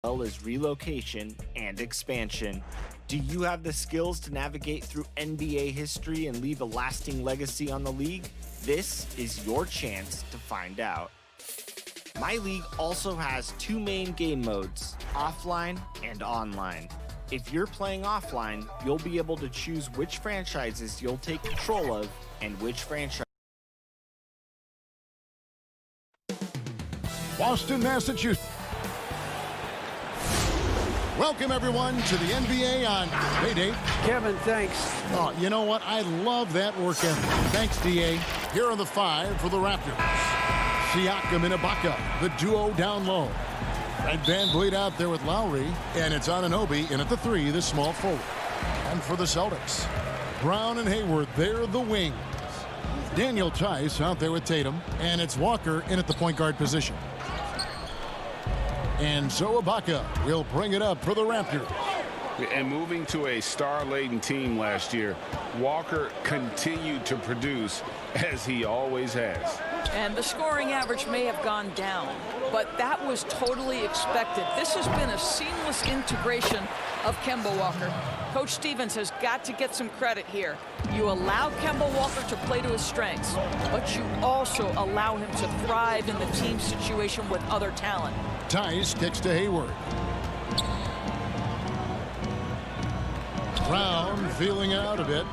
well as relocation and expansion. Do you have the skills to navigate through NBA history and leave a lasting legacy on the league? This is your chance to find out. My league also has two main game modes, offline and online. If you're playing offline, you'll be able to choose which franchises you'll take control of and which franchise. Boston, Massachusetts. Welcome, everyone, to the NBA on Payday. Kevin, thanks. Oh, you know what? I love that work ethic. Thanks, D.A. Here are the five for the Raptors. Siakam and Ibaka, the duo down low. Fred VanVleet out there with Lowry, and it's Anunoby in at the three, the small forward. And for the Celtics, Brown and Hayward, they're the wings. Daniel Tice out there with Tatum, and it's Walker in at the point guard position. And so Ibaka will bring it up for the Raptors. And moving to a star-laden team last year, Walker continued to produce as he always has. And the scoring average may have gone down, but that was totally expected. This has been a seamless integration of Kemba Walker. Coach Stevens has got to get some credit here. You allow Kemba Walker to play to his strengths, but you also allow him to thrive in the team situation with other talent. Tice kicks to Hayward. Brown feeling out a bit.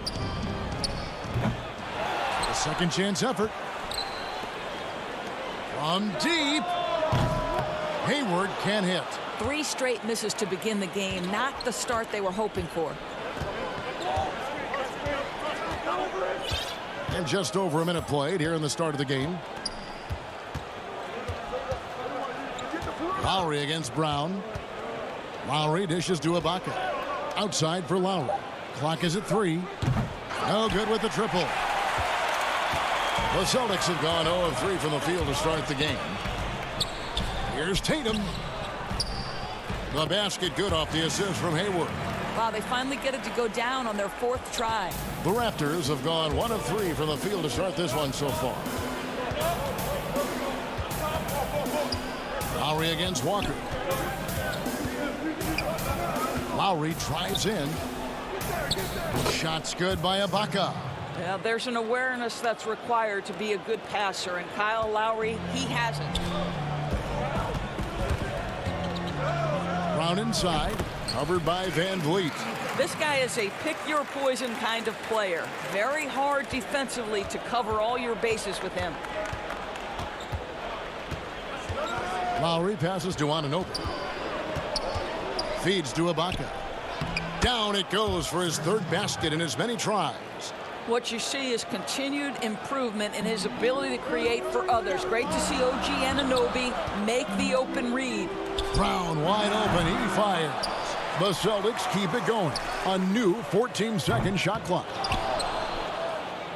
A second chance effort. From deep. Hayward can't hit. 3 straight misses to begin the game, not the start they were hoping for. And just over a minute played here in the start of the game. Lowry against Brown. Lowry dishes to Ibaka. Outside for Lowry. Clock is at 3. No good with the triple. The Celtics have gone 0 of 3 from the field to start the game. Here's Tatum. The basket good off the assist from Hayward. Wow, they finally get it to go down on their 4th try. The Raptors have gone 1 of 3 from the field to start this one so far. Lowry against Walker. Lowry drives in. Shot's good by Ibaka. Yeah, there's an awareness that's required to be a good passer, and Kyle Lowry, he hasn't. Brown inside, covered by VanVleet. This guy is a pick-your-poison kind of player. Very hard defensively to cover all your bases with him. Lowry passes to Anunoby. Feeds to Ibaka. Down it goes for his 3rd basket in as many tries. What you see is continued improvement in his ability to create for others. Great to see OG Anunoby make the open read. Brown wide open, he fires. The Celtics keep it going. A new 14-second shot clock.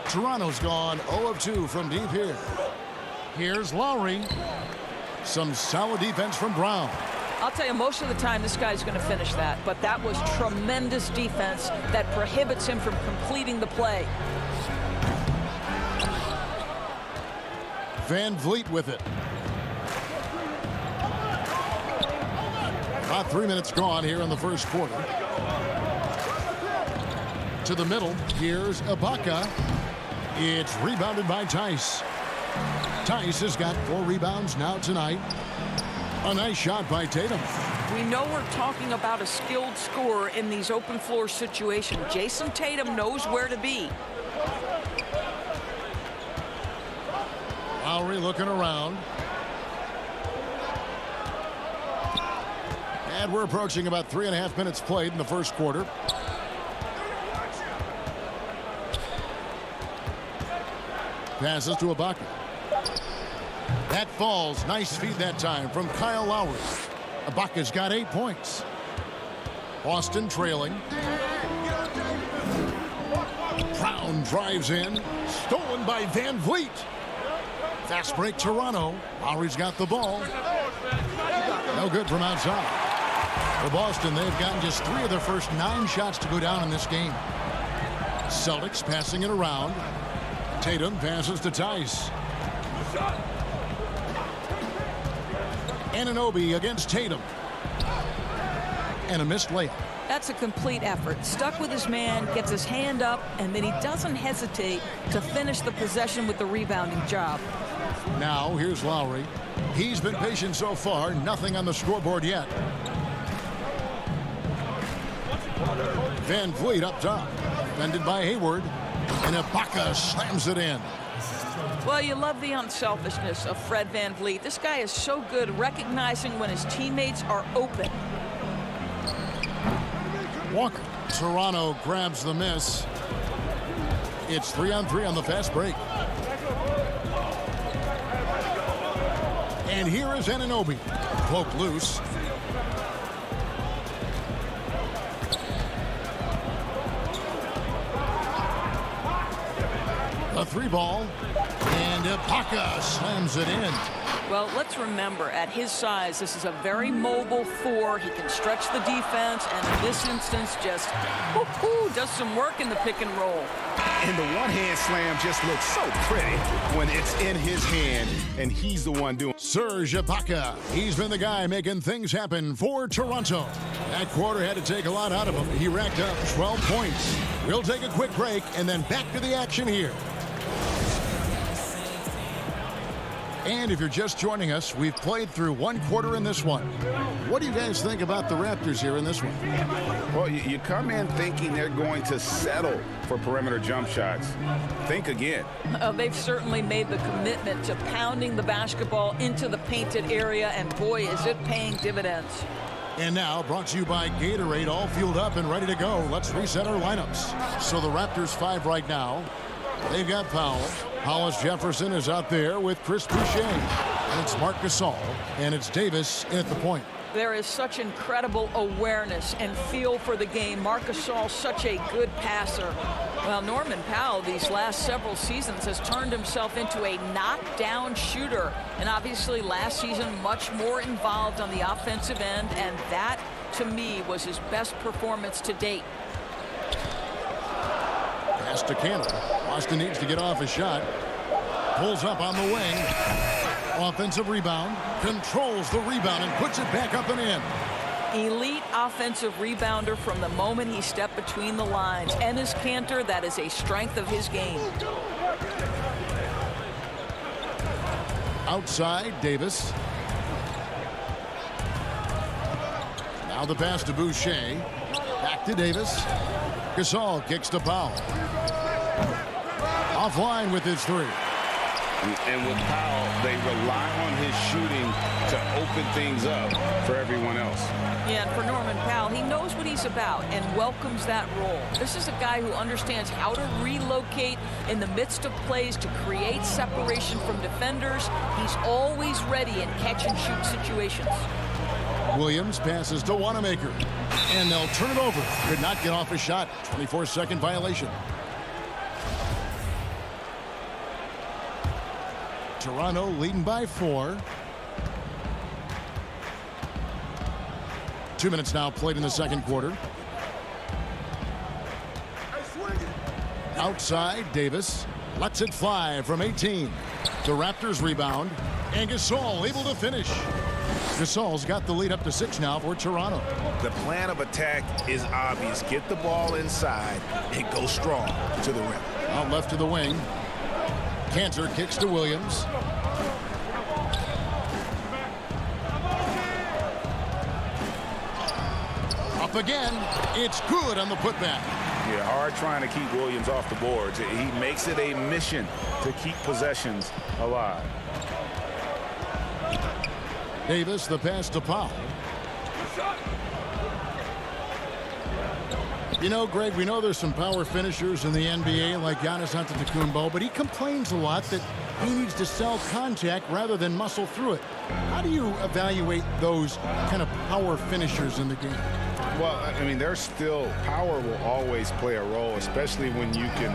Toronto's gone 0 of 2 from deep here. Here's Lowry. Some solid defense from Brown. I'll tell you, most of the time this guy's going to finish that, but that was tremendous defense that prohibits him from completing the play. VanVleet with it. About 3 minutes gone here in the first quarter. To the middle, here's Ibaka. It's rebounded by Tice. Tice has got 4 rebounds now tonight. A nice shot by Tatum. We know we're talking about a skilled scorer in these open floor situations. Jason Tatum knows where to be. Lowry looking around. And we're approaching about 3.5 minutes played in the first quarter. Passes to Ibaka. That falls. Nice feed that time from Kyle Lowry. Ibaka's got 8 points. Boston trailing. Brown drives in. Stolen by VanVleet. Fast break Toronto. Lowry's got the ball. No good from outside. For Boston, they've gotten just 3 of their first 9 shots to go down in this game. Celtics passing it around. Tatum passes to Tice. Anunoby against Tatum. and a missed layup. That's a complete effort. Stuck with his man, gets his hand up, and then he doesn't hesitate to finish the possession with the rebounding job. Now here's Lowry. He's been patient so far. Nothing on the scoreboard yet. Van Vliet up top. Defended by Hayward. And Ibaka slams it in. Well, you love the unselfishness of Fred Van Vliet. This guy is so good recognizing when his teammates are open. Walker. Toronto grabs the miss. It's 3-on-3 on the fast break. And here is Anunoby. Cloak loose. A 3-ball. And Ibaka slams it in. Well, let's remember, at his size, this is a very mobile 4. He can stretch the defense, and in this instance, just does some work in the pick and roll. And the one-hand slam just looks so pretty when it's in his hand, and he's the one doing. Serge Ibaka. He's been the guy making things happen for Toronto. That quarter had to take a lot out of him. He racked up 12 points. We'll take a quick break, and then back to the action here. And if you're just joining us, we've played through one quarter in this one. What do you guys think about the Raptors here in this one? Well, you come in thinking they're going to settle for perimeter jump shots. Think again. They've certainly made the commitment to pounding the basketball into the painted area, and boy, is it paying dividends. And now, brought to you by Gatorade, all fueled up and ready to go. Let's reset our lineups. So the Raptors 5 right now. They've got Powell. Hollis Jefferson is out there with Chris Boucher. And it's Marc Gasol. And it's Davis in at the point. There is such incredible awareness and feel for the game. Marc Gasol, such a good passer. Well, Norman Powell, these last several seasons, has turned himself into a knockdown shooter. And obviously, last season, much more involved on the offensive end. And that, to me, was his best performance to date. Pass to Canada. Boston needs to get off a shot. Pulls up on the wing. Offensive rebound. Controls the rebound and puts it back up and in. Elite offensive rebounder from the moment he stepped between the lines. Enes Kanter, that is a strength of his game. Outside, Davis. Now the pass to Boucher. Back to Davis. Gasol kicks to Powell. Offline with his 3. And with Powell, they rely on his shooting to open things up for everyone else. Yeah, and for Norman Powell, he knows what he's about and welcomes that role. This is a guy who understands how to relocate in the midst of plays to create separation from defenders. He's always ready in catch-and-shoot situations. Williams passes to Wanamaker. And they'll turn it over. Could not get off a shot. 24-second violation. Toronto leading by 4. 2 minutes now played in the second quarter. Outside, Davis lets it fly from 18. The Raptors rebound. And Gasol able to finish. Gasol's got the lead up to 6 now for Toronto. The plan of attack is obvious. Get the ball inside and go strong to the rim. Out left to the wing. Kanter kicks to Williams. Up again. It's good on the putback. Yeah, hard trying to keep Williams off the boards. He makes it a mission to keep possessions alive. Davis, the pass to Powell. You know, Greg, we know there's some power finishers in the NBA like Giannis Antetokounmpo, but he complains a lot that he needs to sell contact rather than muscle through it. How do you evaluate those kind of power finishers in the game? Well, I mean, there's still power will always play a role, especially when you can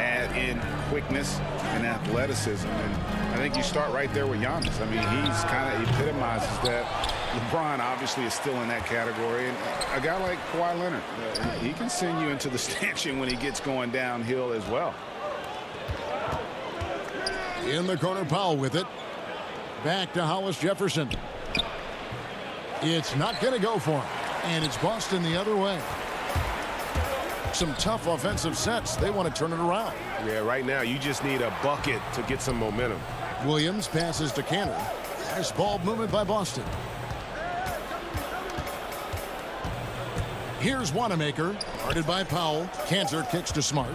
add in quickness and athleticism. And I think you start right there with Giannis. I mean, he's kind of epitomizes that. LeBron obviously is still in that category. And a guy like Kawhi Leonard, he can send you into the stanchion when he gets going downhill as well. In the corner, Powell with it. Back to Hollis Jefferson. It's not going to go for him. And it's Boston the other way. Some tough offensive sets. They want to turn it around. Yeah, right now you just need a bucket to get some momentum. Williams passes to Cantor. Nice ball movement by Boston. Here's Wanamaker. Guarded by Powell. Cantor kicks to Smart.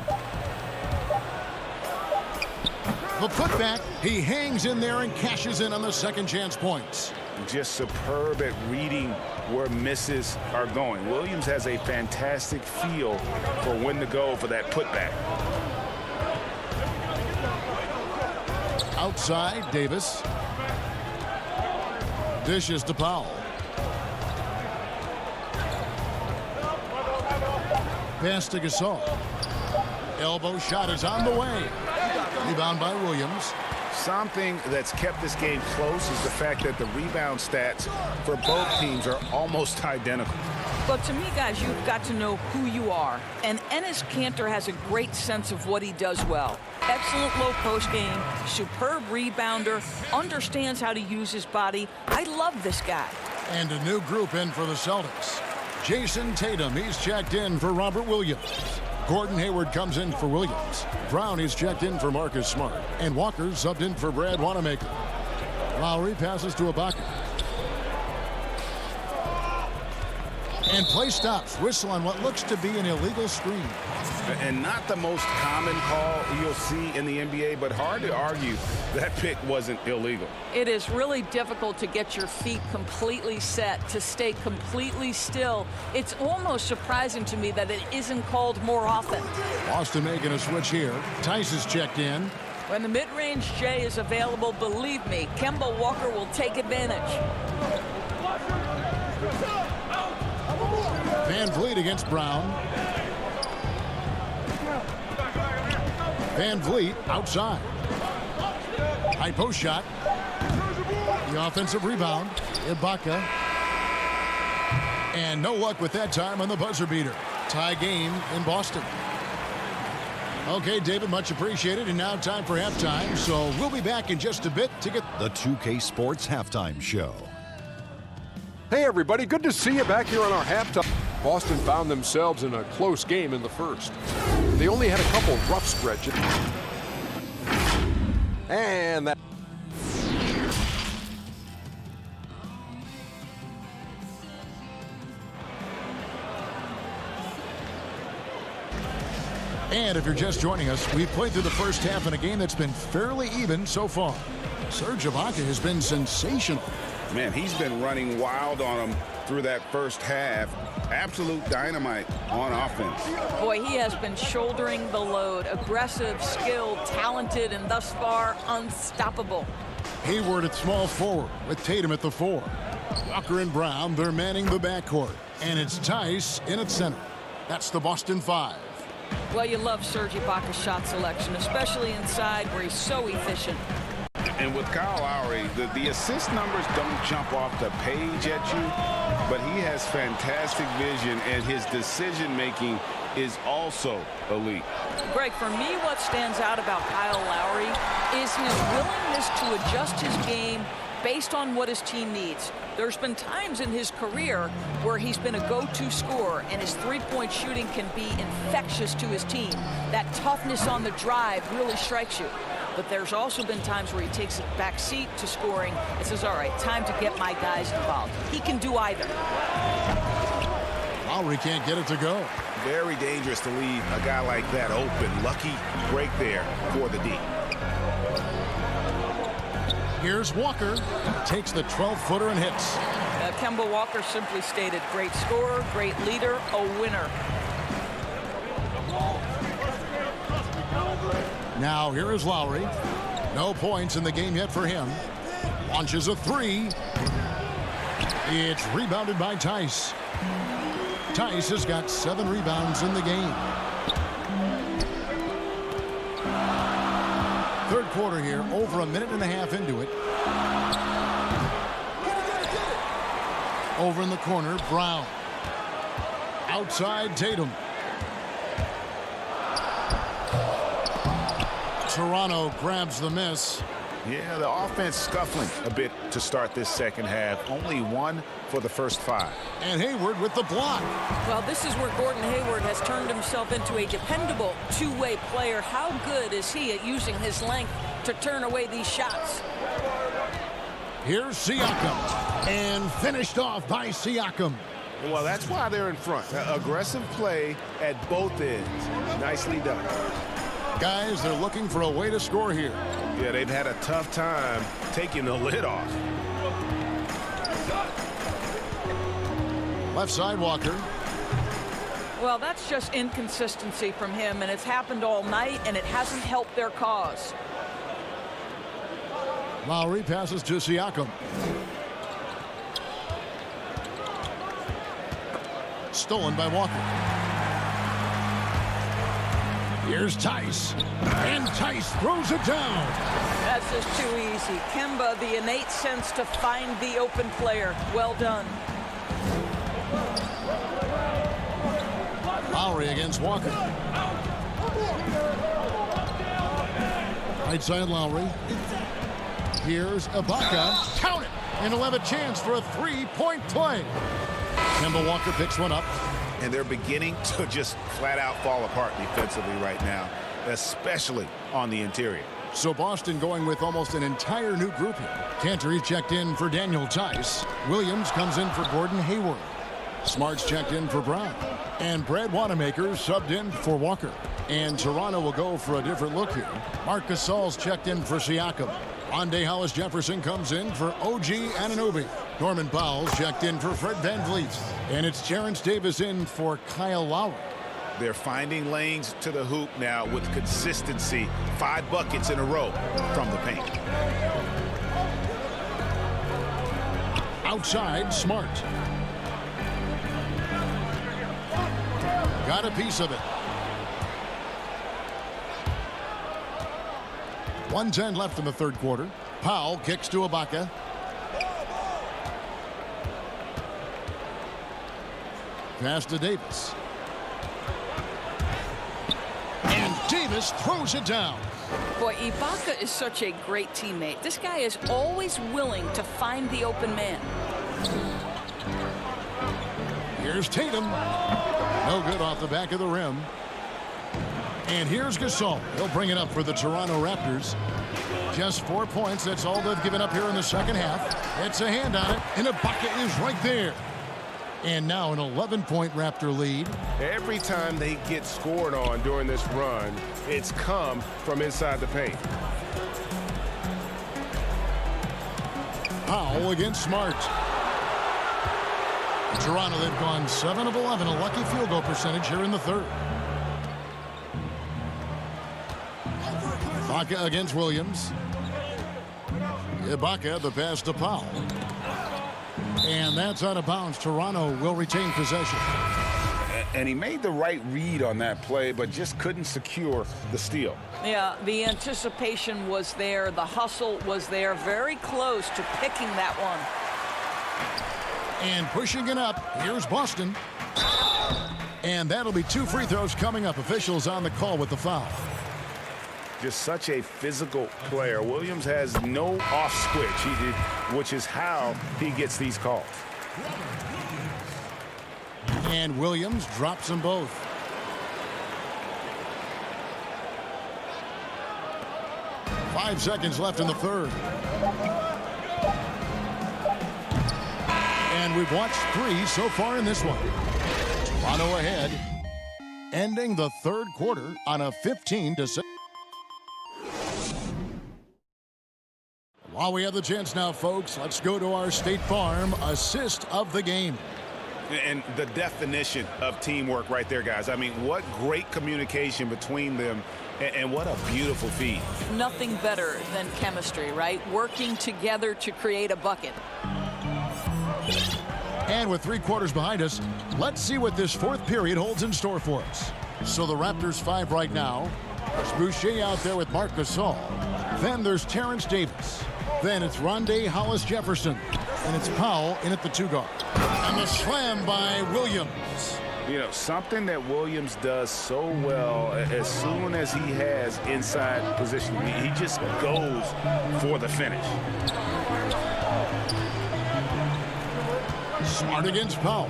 The putback. He hangs in there and cashes in on the second chance points. Just superb at reading where misses are going. Williams has a fantastic feel for when to go for that putback. Outside, Davis. Dishes to Powell. Pass to Gasol. Elbow shot is on the way. Rebound by Williams. Something that's kept this game close is the fact that the rebound stats for both teams are almost identical. But to me, guys, you've got to know who you are. And Enes Kanter has a great sense of what he does well. Excellent low post game, superb rebounder, understands how to use his body. I love this guy. And a new group in for the Celtics. Jason Tatum, he's checked in for Robert Williams. Gordon Hayward comes in for Williams. Brown is checked in for Marcus Smart. And Walker subbed in for Brad Wanamaker. Lowry passes to Ibaka. And play stops. Whistle on what looks to be an illegal screen. And not the most common call you'll see in the NBA, but hard to argue that pick wasn't illegal. It is really difficult to get your feet completely set, to stay completely still. It's almost surprising to me that it isn't called more often. Boston making a switch here. Tice is checked in. When the mid-range J is available, believe me, Kemba Walker will take advantage. Van Vliet against Brown. Van Vliet outside. High post shot. The offensive rebound. Ibaka. And no luck with that time on the buzzer beater. Tie game in Boston. Okay, David, much appreciated. And now time for halftime. So we'll be back in just a bit to get the 2K Sports Halftime Show. Hey, everybody. Good to see you back here on our halftime. Boston found themselves in a close game in the first. They only had a couple rough stretches. And that. And if you're just joining us, we've played through the first half in a game that's been fairly even so far. Serge Ibaka has been sensational. Man, he's been running wild on him through that first half. Absolute dynamite on offense. Boy, he has been shouldering the load. Aggressive, skilled, talented, and thus far unstoppable. Hayward at small forward with Tatum at the 4. Walker and Brown, they're manning the backcourt. And it's Tice in at center. That's the Boston 5. Well, you love Serge Ibaka's shot selection, especially inside where he's so efficient. And with Kyle Lowry, the assist numbers don't jump off the page at you, but he has fantastic vision, and his decision-making is also elite. Greg, for me, what stands out about Kyle Lowry is his willingness to adjust his game based on what his team needs. There's been times in his career where he's been a go-to scorer, and his three-point shooting can be infectious to his team. That toughness on the drive really strikes you. But there's also been times where he takes a back seat to scoring and says, all right, time to get my guys involved. He can do either. Lowry can't get it to go. Very dangerous to leave a guy like that open. Lucky break there for the D. Here's Walker. Takes the 12-footer and hits. Kemba Walker simply stated, great scorer, great leader, a winner. Now here is Lowry. No points in the game yet for him. Launches a 3. It's rebounded by Tice. Tice has got 7 rebounds in the game. Third quarter here, over a minute and a half into it. Over in the corner, Brown. Outside, Tatum. Toronto grabs the miss. Yeah, the offense scuffling a bit to start this second half. Only one for the first 5. And Hayward with the block. Well, this is where Gordon Hayward has turned himself into a dependable two-way player. How good is he at using his length to turn away these shots? Here's Siakam. And finished off by Siakam. Well, that's why they're in front. Aggressive play at both ends. Nicely done. Guys, they're looking for a way to score here. Yeah, they've had a tough time taking the lid off. Left side, Walker. Well, that's just inconsistency from him, and it's happened all night, and it hasn't helped their cause. Lowry passes to Siakam. Stolen by Walker. Here's Tice. And Tice throws it down. That's just too easy. Kemba, the innate sense to find the open player. Well done. Lowry against Walker. Right side, Lowry. Here's Ibaka. Count it! And he'll have a chance for a three-point play. Kemba Walker picks one up. And they're beginning to just flat out fall apart defensively right now, especially on the interior. So Boston going with almost an entire new group here. Cantor checked in for Daniel Tice. Williams comes in for Gordon Hayward. Smart's checked in for Brown. And Brad Wanamaker subbed in for Walker. And Toronto will go for a different look here. Marc Gasol's checked in for Siakam. Rondé Hollis-Jefferson comes in for OG Anunoby. Norman Powell's checked in for Fred VanVleet. And it's Terrence Davis in for Kyle Lowry. They're finding lanes to the hoop now with consistency. 5 buckets in a row from the paint. Outside, Smart. Got a piece of it. 1:10 left in the third quarter. Powell kicks to Ibaka. Pass to Davis. And Davis throws it down. Boy, Ibaka is such a great teammate. This guy is always willing to find the open man. Here's Tatum. No good off the back of the rim. And here's Gasol. He'll bring it up for the Toronto Raptors. Just 4 points. That's all they've given up here in the second half. It's a hand on it, and Ibaka is right there. And now an 11-point Raptor lead. Every time they get scored on during this run, it's come from inside the paint. Powell against Smart. Toronto, they've gone 7 of 11, a lucky field goal percentage here in the third. Ibaka against Williams. Ibaka, the pass to Powell. And that's out of bounds. Toronto will retain possession. And he made the right read on that play, but just couldn't secure the steal. Yeah, the anticipation was there. The hustle was there. Very close to picking that one. And pushing it up, here's Boston. And that'll be 2 free throws coming up. Officials on the call with the foul. Just such a physical player. Williams has no off switch, which is how he gets these calls. And Williams drops them both. Five seconds left in the third. And we've watched 3 so far in this one. Toronto ahead, ending the third quarter on a 15-6. While we have the chance now, folks, let's go to our State Farm assist of the game. And the definition of teamwork right there, guys. I mean, what great communication between them, and what a beautiful feed. Nothing better than chemistry, right? Working together to create a bucket. And with 3 quarters behind us, let's see what this fourth period holds in store for us. So the Raptors 5 right now. There's Boucher out there with Marc Gasol. Then there's Terrence Davis. Then it's Rondé Hollis-Jefferson. And it's Powell in at the 2 guard. And the slam by Williams. You know, something that Williams does so well, as soon as he has inside position, he just goes for the finish. Smart against Powell.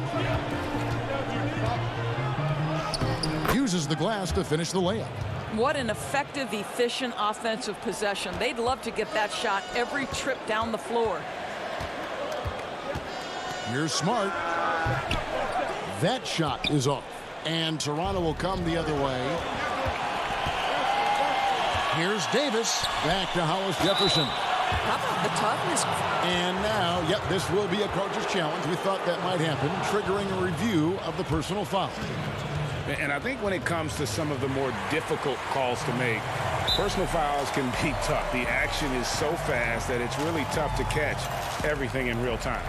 Uses the glass to finish the layup. What an effective, efficient offensive possession. They'd love to get that shot every trip down the floor. Here's Smart. That shot is off. And Toronto will come the other way. Here's Davis. Back to Hollis Jefferson. How about the toughness? And now, yep, this will be a coach's challenge. We thought that might happen, triggering a review of the personal foul. And I think when it comes to some of the more difficult calls to make, personal fouls can be tough. The action is so fast that it's really tough to catch everything in real time.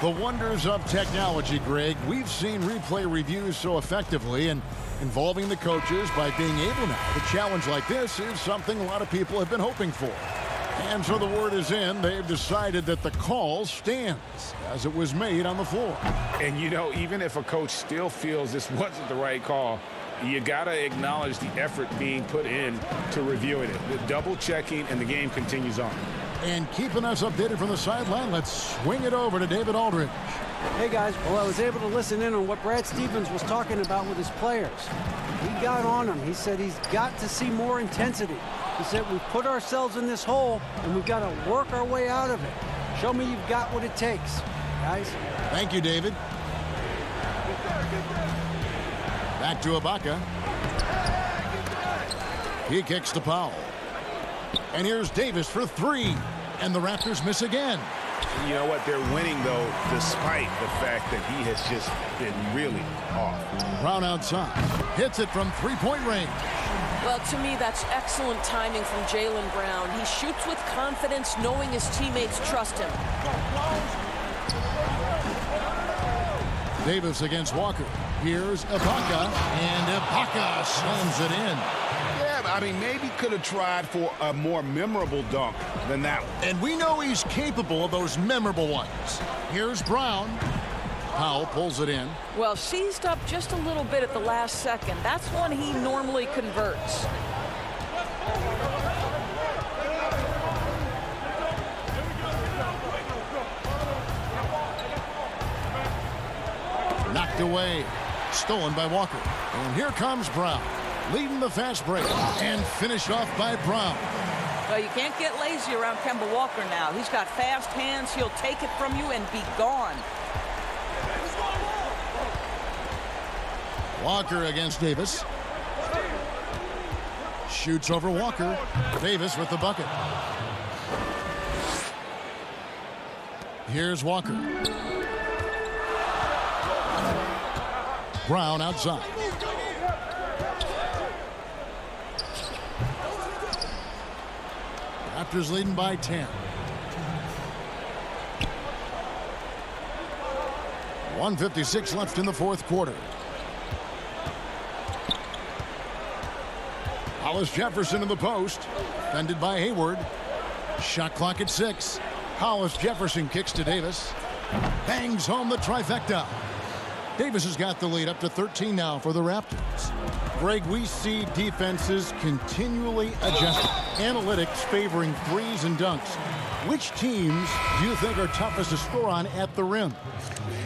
The wonders of technology, Greg. We've seen replay reviews so effectively, and involving the coaches by being able now to challenge like this is something a lot of people have been hoping for. And so the word is in. They've decided that the call stands as it was made on the floor. And, you know, even if a coach still feels this wasn't the right call, you got to acknowledge the effort being put in to reviewing it. The double checking, and the game continues on. And keeping us updated from the sideline, let's swing it over to David Aldridge. Hey, guys. Well, I was able to listen in on what Brad Stevens was talking about with his players. He got on them. He said he's got to see more intensity. He said we've put ourselves in this hole, and we've got to work our way out of it. Show me you've got what it takes, guys. Thank you, David. Back to Ibaka. He kicks to Powell. And here's Davis for three. And the Raptors miss again. You know what? They're winning, though, despite the fact that he has just been really off. Brown outside. Hits it from three-point range. Well, to me, that's excellent timing from Jaylen Brown. He shoots with confidence, knowing his teammates trust him. Davis against Walker. Here's Ibaka. And Ibaka slams it in. Yeah, I mean, maybe could have tried for a more memorable dunk than that one. And we know he's capable of those memorable ones. Here's Brown. Powell pulls it in. Well, seized up just a little bit at the last second. That's when he normally converts. Knocked away. Stolen by Walker. And here comes Brown. Leading the fast break. And finished off by Brown. Well, you can't get lazy around Kemba Walker now. He's got fast hands. He'll take it from you and be gone. Walker against Davis. Shoots over Walker. Davis with the bucket. Here's Walker. Brown outside. Raptors leading by 10. 1:56 left in the fourth quarter. Hollis Jefferson in the post. Defended by Hayward. Shot clock at 6. Hollis Jefferson kicks to Davis. Bangs home the trifecta. Davis has got the lead up to 13 now for the Raptors. Greg, we see defenses continually adjusting. Analytics favoring threes and dunks. Which teams do you think are toughest to score on at the rim?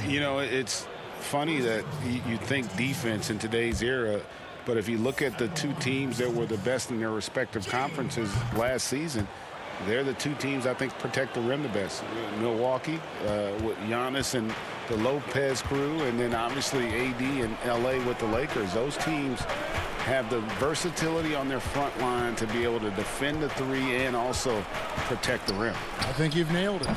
You know, it's funny that you think defense in today's era, but if you look at the two teams that were the best in their respective conferences last season, they're the two teams I think protect the rim the best. Milwaukee with Giannis and the Lopez crew, and then obviously AD and LA with the Lakers. Those teams have the versatility on their front line to be able to defend the three and also protect the rim. I think you've nailed it.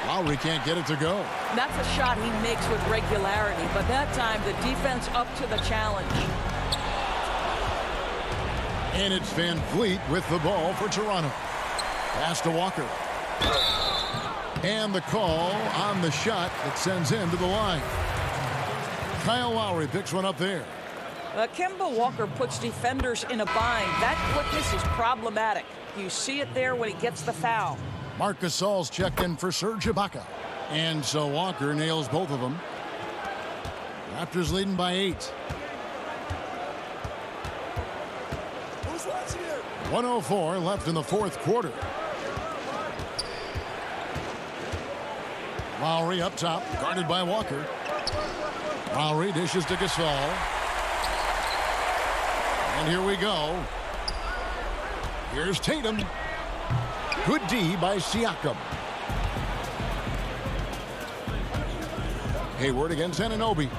Lowry can't get it to go. That's a shot he makes with regularity, but that time the defense up to the challenge. And it's Van Vliet with the ball for Toronto. Pass to Walker. And the call on the shot that sends him to the line. Kyle Lowry picks one up there. Kemba Walker puts defenders in a bind. That quickness is problematic. You see it there when he gets the foul. Marc Gasol's checked in for Serge Ibaka. And so Walker nails both of them. Raptors leading by 8. 1:04 left in the fourth quarter. Lowry up top, guarded by Walker. Lowry dishes to Gasol. And here we go. Here's Tatum. Good D by Siakam. Hayward against Anunoby.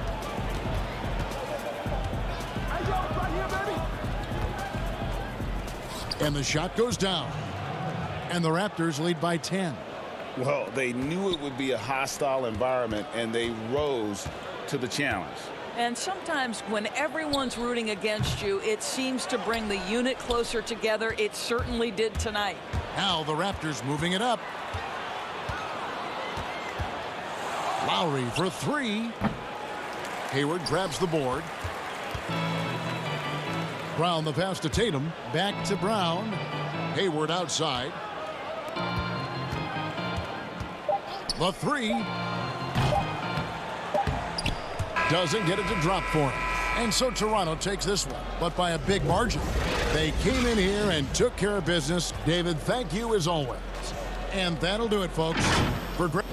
And the shot goes down. And the Raptors lead by 10. Well, they knew it would be a hostile environment, and they rose to the challenge. And sometimes when everyone's rooting against you, it seems to bring the unit closer together. It certainly did tonight. Now the Raptors moving it up. Lowry for 3. Hayward grabs the board. Brown the pass to Tatum. Back to Brown. Hayward outside. The 3. Doesn't get it to drop for him. And so Toronto takes this one, but by a big margin. They came in here and took care of business. David, thank you as always. And that'll do it, folks. For great.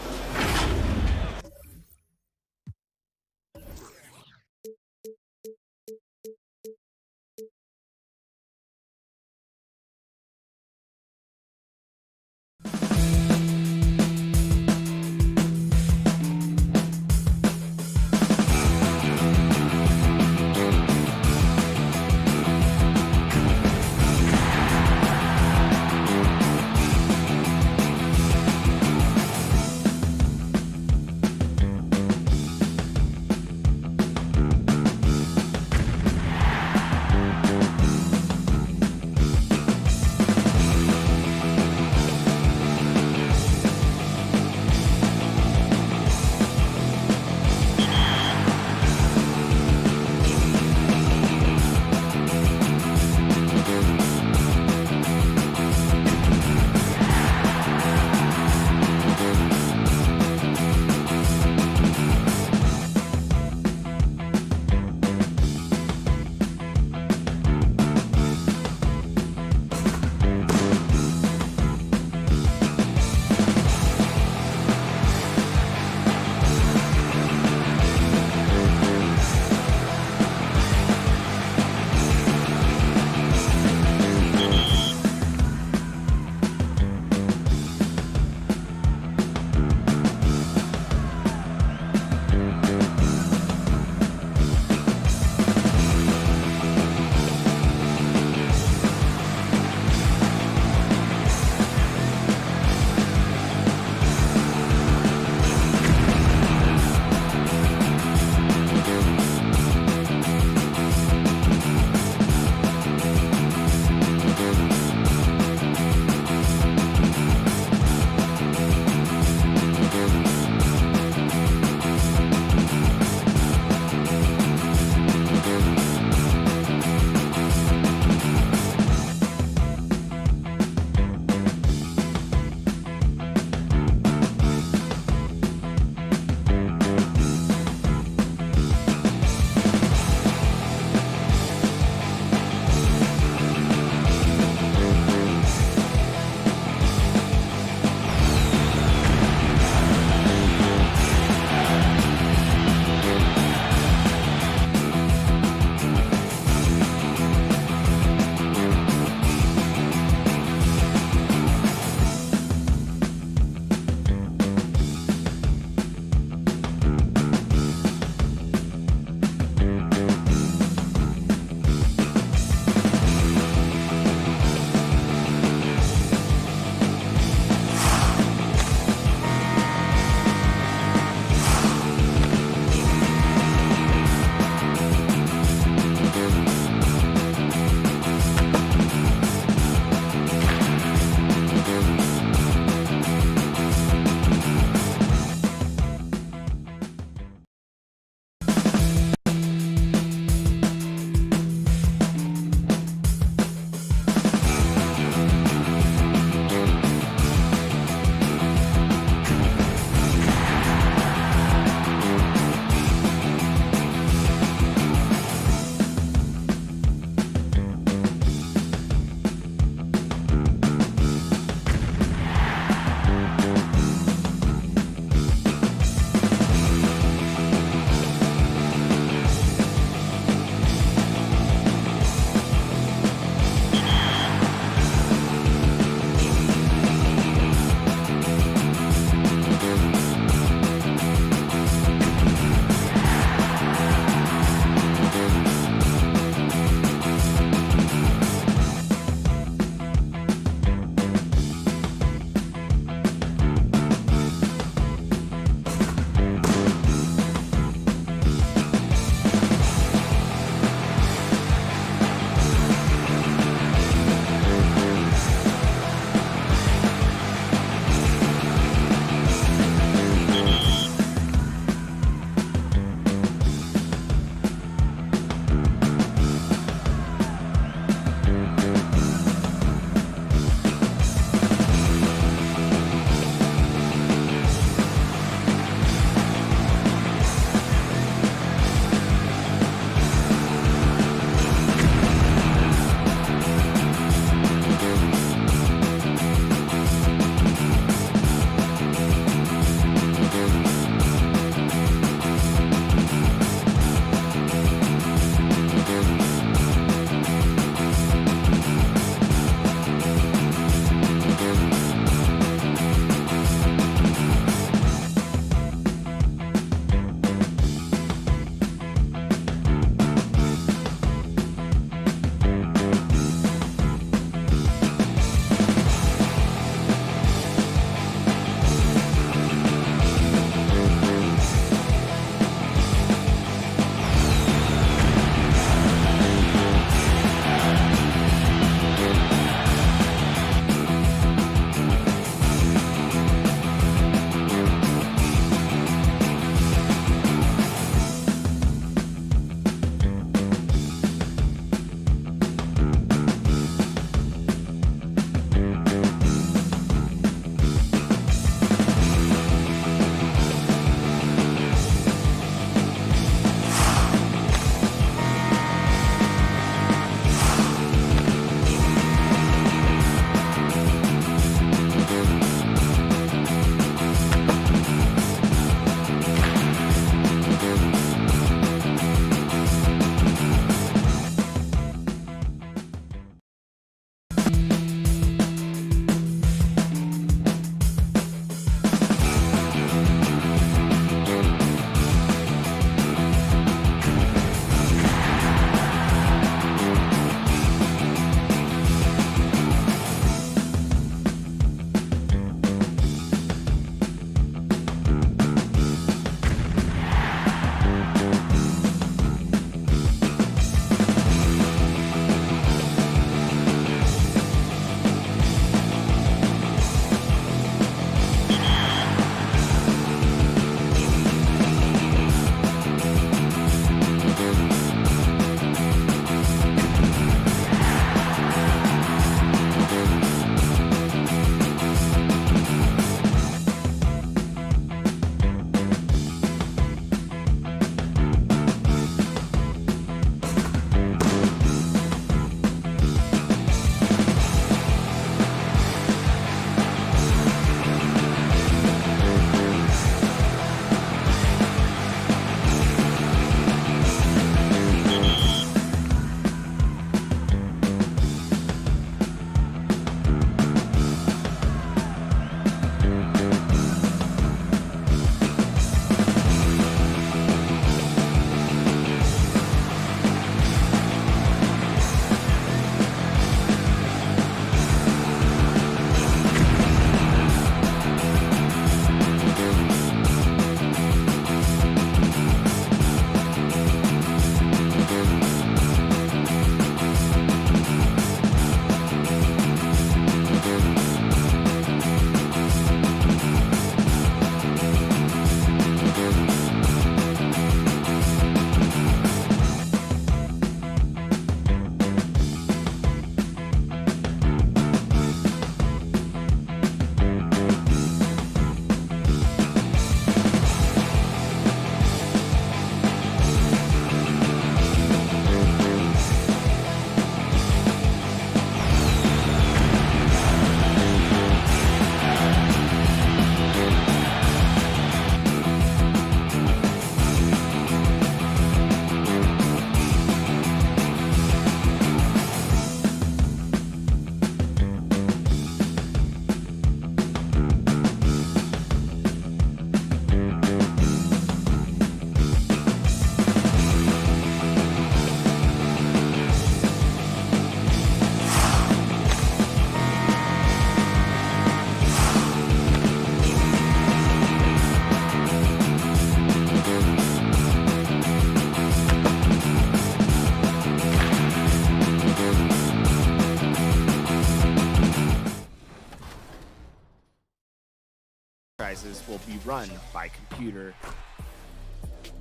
exercises will be run by computer.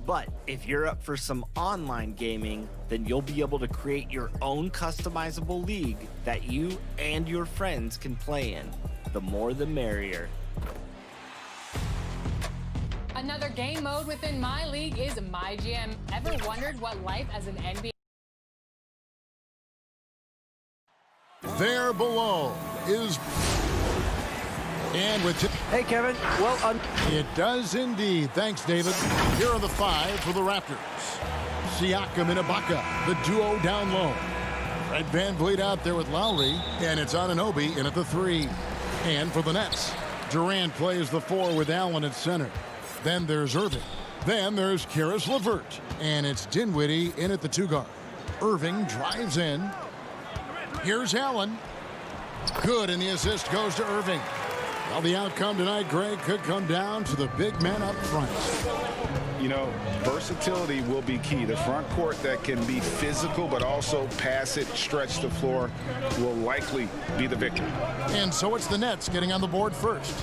But if you're up for some online gaming, then you'll be able to create your own customizable league that you and your friends can play in. The more the merrier. Another game mode within my league is My GM. Ever wondered what life as an NBA? There below is... And with... Hey, Kevin. Well, It does indeed. Thanks, David. Here are the 5 for the Raptors. Siakam and Ibaka, the duo down low. Fred VanVleet out there with Lowry, and it's Anunoby in at the 3. And for the Nets, Durant plays the 4 with Allen at center. Then there's Irving. Then there's Karis LeVert, and it's Dinwiddie in at the 2 guard. Irving drives in. Here's Allen. Good, and the assist goes to Irving. Well, the outcome tonight, Greg, could come down to the big man up front. You know, versatility will be key. The front court that can be physical but also pass it, stretch the floor, will likely be the victor. And so it's the Nets getting on the board first.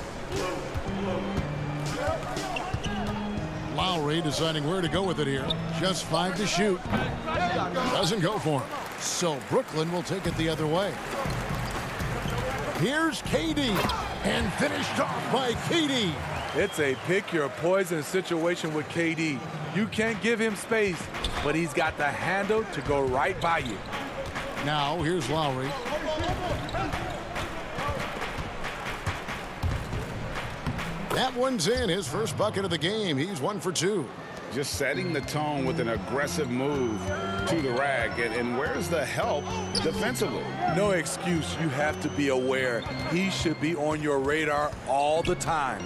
Lowry deciding where to go with it here. Just 5 to shoot. Doesn't go for him. So Brooklyn will take it the other way. Here's KD. And finished off by KD. It's a pick your poison situation with KD. You can't give him space, but he's got the handle to go right by you. Now here's Lowry. That one's in. His first bucket of the game. He's 1 for 2. Just setting the tone with an aggressive move to the rag. And where's the help defensively? No excuse. You have to be aware. He should be on your radar all the time.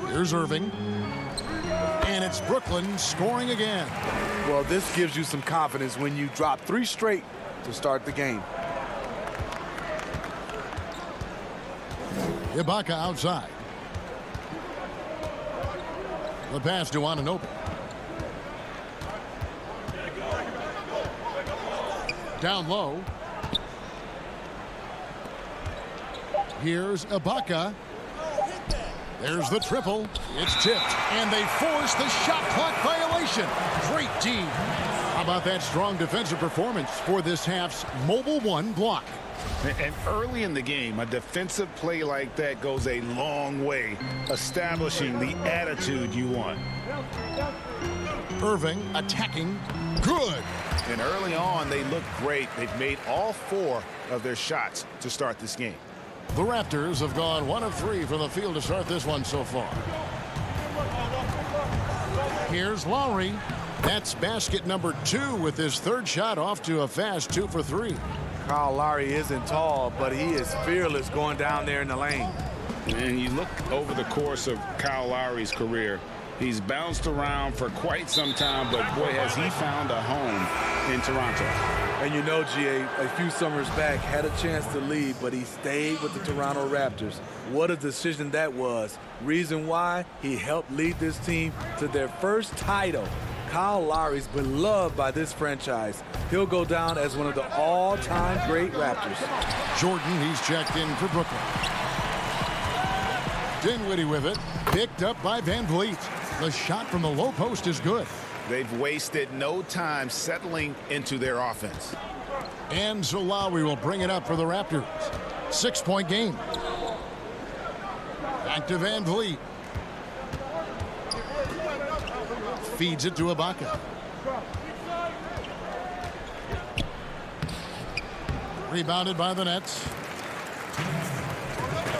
Here's Irving. And it's Brooklyn scoring again. Well, this gives you some confidence when you drop 3 straight to start the game. Ibaka outside. The pass to Anunoby. Down low. Here's Ibaka. There's the triple. It's tipped. And they force the shot clock violation. Great D. How about that strong defensive performance for this half's Mobile 1 block? And early in the game, a defensive play like that goes a long way, establishing the attitude you want. Irving attacking. Good. And early on, they look great. They've made all 4 of their shots to start this game. The Raptors have gone 1 of 3 from the field to start this one so far. Here's Lowry. That's basket number 2 with his 3rd shot off to a fast 2 for 3. Kyle Lowry isn't tall, but he is fearless going down there in the lane. And you look over the course of Kyle Lowry's career, he's bounced around for quite some time, but boy, has he found a home in Toronto. And you know, GA, a few summers back, had a chance to leave, but he stayed with the Toronto Raptors. What a decision that was. Reason why? He helped lead this team to their first title. Kyle Lowry's been loved by this franchise. He'll go down as one of the all-time great Raptors. Jordan, he's checked in for Brooklyn. Dinwiddie with it. Picked up by VanVleet. The shot from the low post is good. They've wasted no time settling into their offense. And so Lowry will bring it up for the Raptors. 6-point game. Back to VanVleet. Feeds it to Ibaka. Rebounded by the Nets.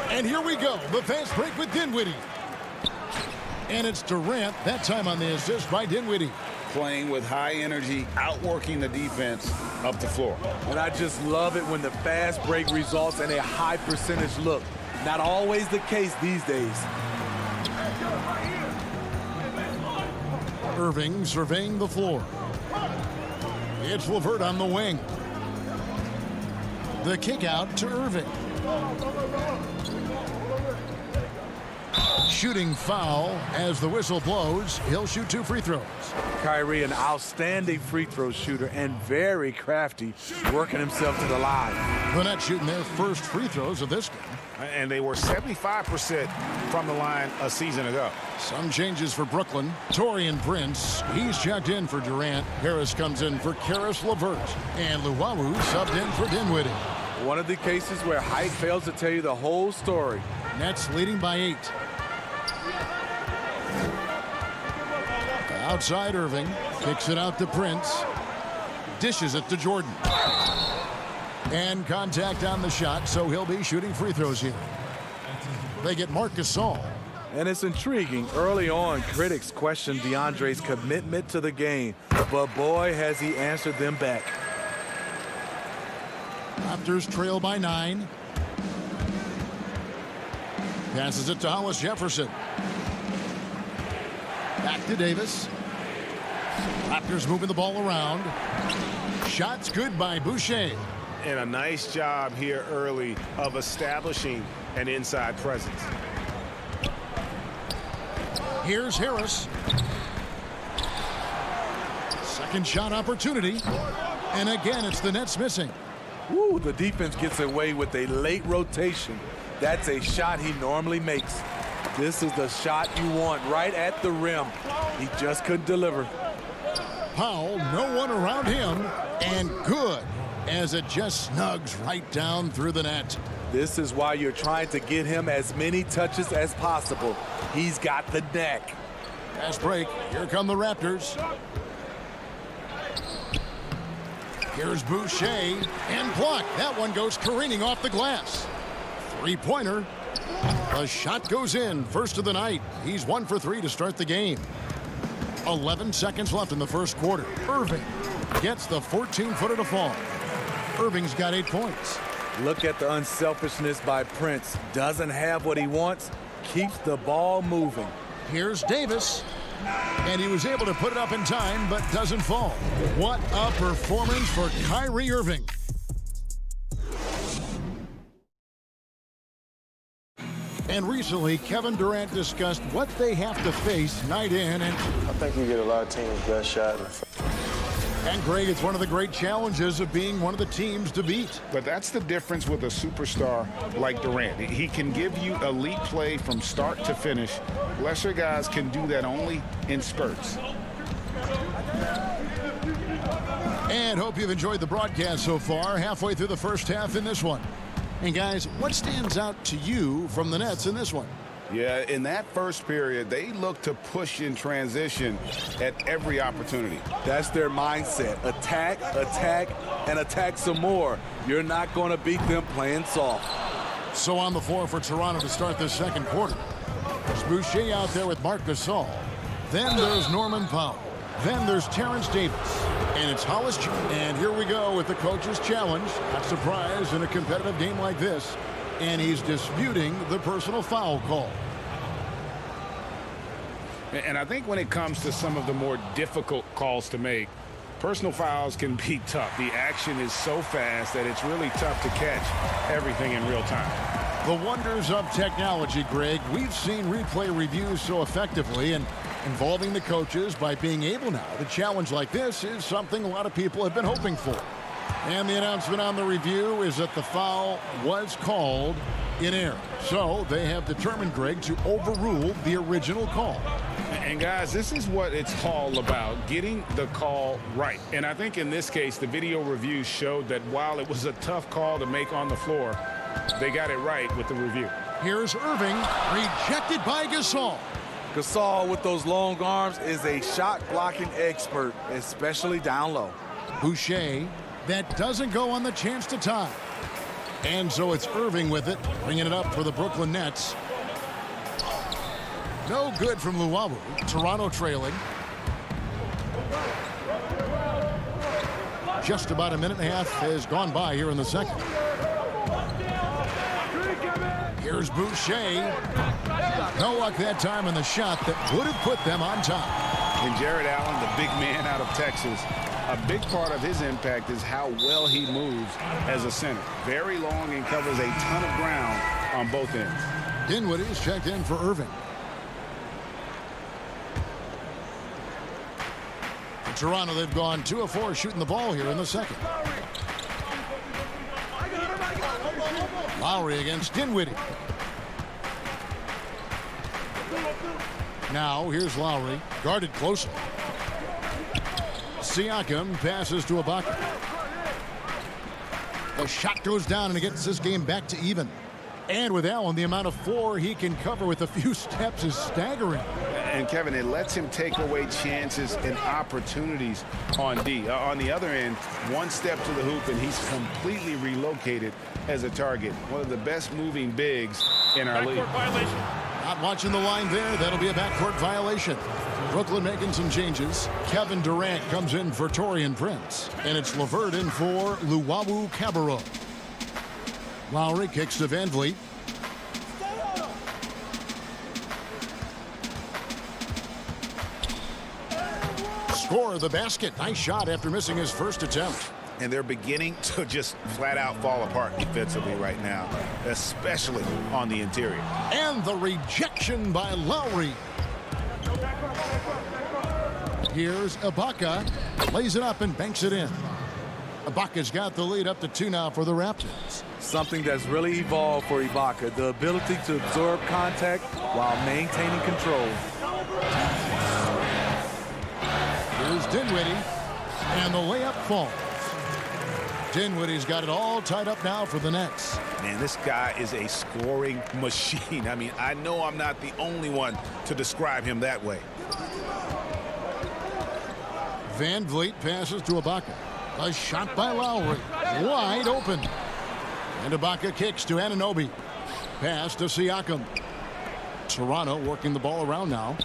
And here we go. The fast break with Dinwiddie. And it's Durant, that time on the assist by Dinwiddie. Playing with high energy, outworking the defense up the floor. And I just love it when the fast break results in a high percentage look. Not always the case these days. Irving surveying the floor. It's LeVert on the wing. The kick out to Irving. Shooting foul as the whistle blows. He'll shoot 2 free throws. Kyrie, an outstanding free throw shooter and very crafty, working himself to the line. The Nets shooting their first free throws of this game. And they were 75% from the line a season ago. Some changes for Brooklyn. Taurean Prince, he's checked in for Durant. Harris comes in for Karis LeVert. And Luwawu subbed in for Dinwiddie. One of the cases where height fails to tell you the whole story. Nets leading by 8. Outside Irving. Kicks it out to Prince. Dishes it to Jordan. And contact on the shot, so he'll be shooting free throws here. They get Marc Gasol. And it's intriguing. Early on, critics questioned DeAndre's commitment to the game, but boy, has he answered them back. Raptors trail by 9. Passes it to Hollis Jefferson. Back to Davis. Raptors moving the ball around. Shots good by Boucher. And a nice job here early of establishing an inside presence. Here's Harris. Second shot opportunity. And again, it's the Nets missing. Woo, the defense gets away with a late rotation. That's a shot he normally makes. This is the shot you want right at the rim. He just couldn't deliver. Powell, no one around him, and good as it just snugs right down through the net. This is why you're trying to get him as many touches as possible. He's got the neck. Fast break. Here come the Raptors. Here's Boucher and blocked. That one goes careening off the glass. Three-pointer. The shot goes in. First of the night. He's 1 for 3 to start the game. 11 seconds left in the first quarter. Irving gets the 14-footer to fall. Irving's got 8 points. Look at the unselfishness by Prince. Doesn't have what he wants. Keeps the ball moving. Here's Davis. And he was able to put it up in time, but doesn't fall. What a performance for Kyrie Irving. And recently, Kevin Durant discussed what they have to face night in. And I think you get a lot of teams' best shot. And Greg, it's one of the great challenges of being one of the teams to beat. But that's the difference with a superstar like Durant. He can give you elite play from start to finish. Lesser guys can do that only in spurts. And hope you've enjoyed the broadcast so far. Halfway through the first half in this one. And guys, what stands out to you from the Nets in this one? Yeah, in that first period, they look to push in transition at every opportunity. That's their mindset. Attack, attack, and attack some more. You're not going to beat them playing soft. So on the floor for Toronto to start this second quarter. There's Boucher out there with Marc Gasol. Then there's Norman Powell. Then there's Terrence Davis. And it's Hollis. And here we go with the coach's challenge. Not surprised in a competitive game like this. And he's disputing the personal foul call. And I think when it comes to some of the more difficult calls to make, personal fouls can be tough. The action is so fast that it's really tough to catch everything in real time. The wonders of technology, Greg. We've seen replay reviews so effectively, and involving the coaches by being able now to challenge like this is something a lot of people have been hoping for. And the announcement on the review is that the foul was called in error. So they have determined, Greg, to overrule the original call. And guys, this is what it's all about, getting the call right. And I think in this case, the video review showed that while it was a tough call to make on the floor, they got it right with the review. Here's Irving, rejected by Gasol. Gasol with those long arms is a shot blocking expert, especially down low. Boucher, that doesn't go on the chance to tie. And so it's Irving with it, bringing it up for the Brooklyn Nets. No good from Luwawu. Toronto trailing. Just about a minute and a half has gone by here in the second. Here's Boucher. No luck that time in the shot that would have put them on top. And Jared Allen, the big man out of Texas, a big part of his impact is how well he moves as a center. Very long and covers a ton of ground on both ends. Dinwiddie's checked in for Irving. In Toronto, they've gone 2 of 4 shooting the ball here in the second. Lowry against Dinwiddie. Now here's Lowry, guarded closely. Siakam passes to Ibaka. The shot goes down and it gets this game back to even. And with Allen, the amount of floor he can cover with a few steps is staggering. And Kevin, it lets him take away chances and opportunities on D. On the other end, one step to the hoop and he's completely relocated as a target. One of the best moving bigs in our league. Not watching the line there. That'll be a backcourt violation. Brooklyn making some changes. Kevin Durant comes in for Taurean Prince. And it's LeVert in for Luwawu Cabarrot. Lowry kicks to Van Vliet. Score the basket. Nice shot after missing his first attempt. And they're beginning to just flat out fall apart defensively right now, especially on the interior. And the rejection by Lowry. Here's Ibaka. Lays it up and banks it in. Ibaka's got the lead up to 2 now for the Raptors. Something that's really evolved for Ibaka, the ability to absorb contact while maintaining control. Here's Dinwiddie, and the layup falls. Dinwiddie's got it all tied up now for the Nets. Man, this guy is a scoring machine. I mean, I know I'm not the only one to describe him that way. Van Vliet passes to Ibaka. A shot by Lowry. Wide open. And Ibaka kicks to Anunoby. Pass to Siakam. Toronto working the ball around now.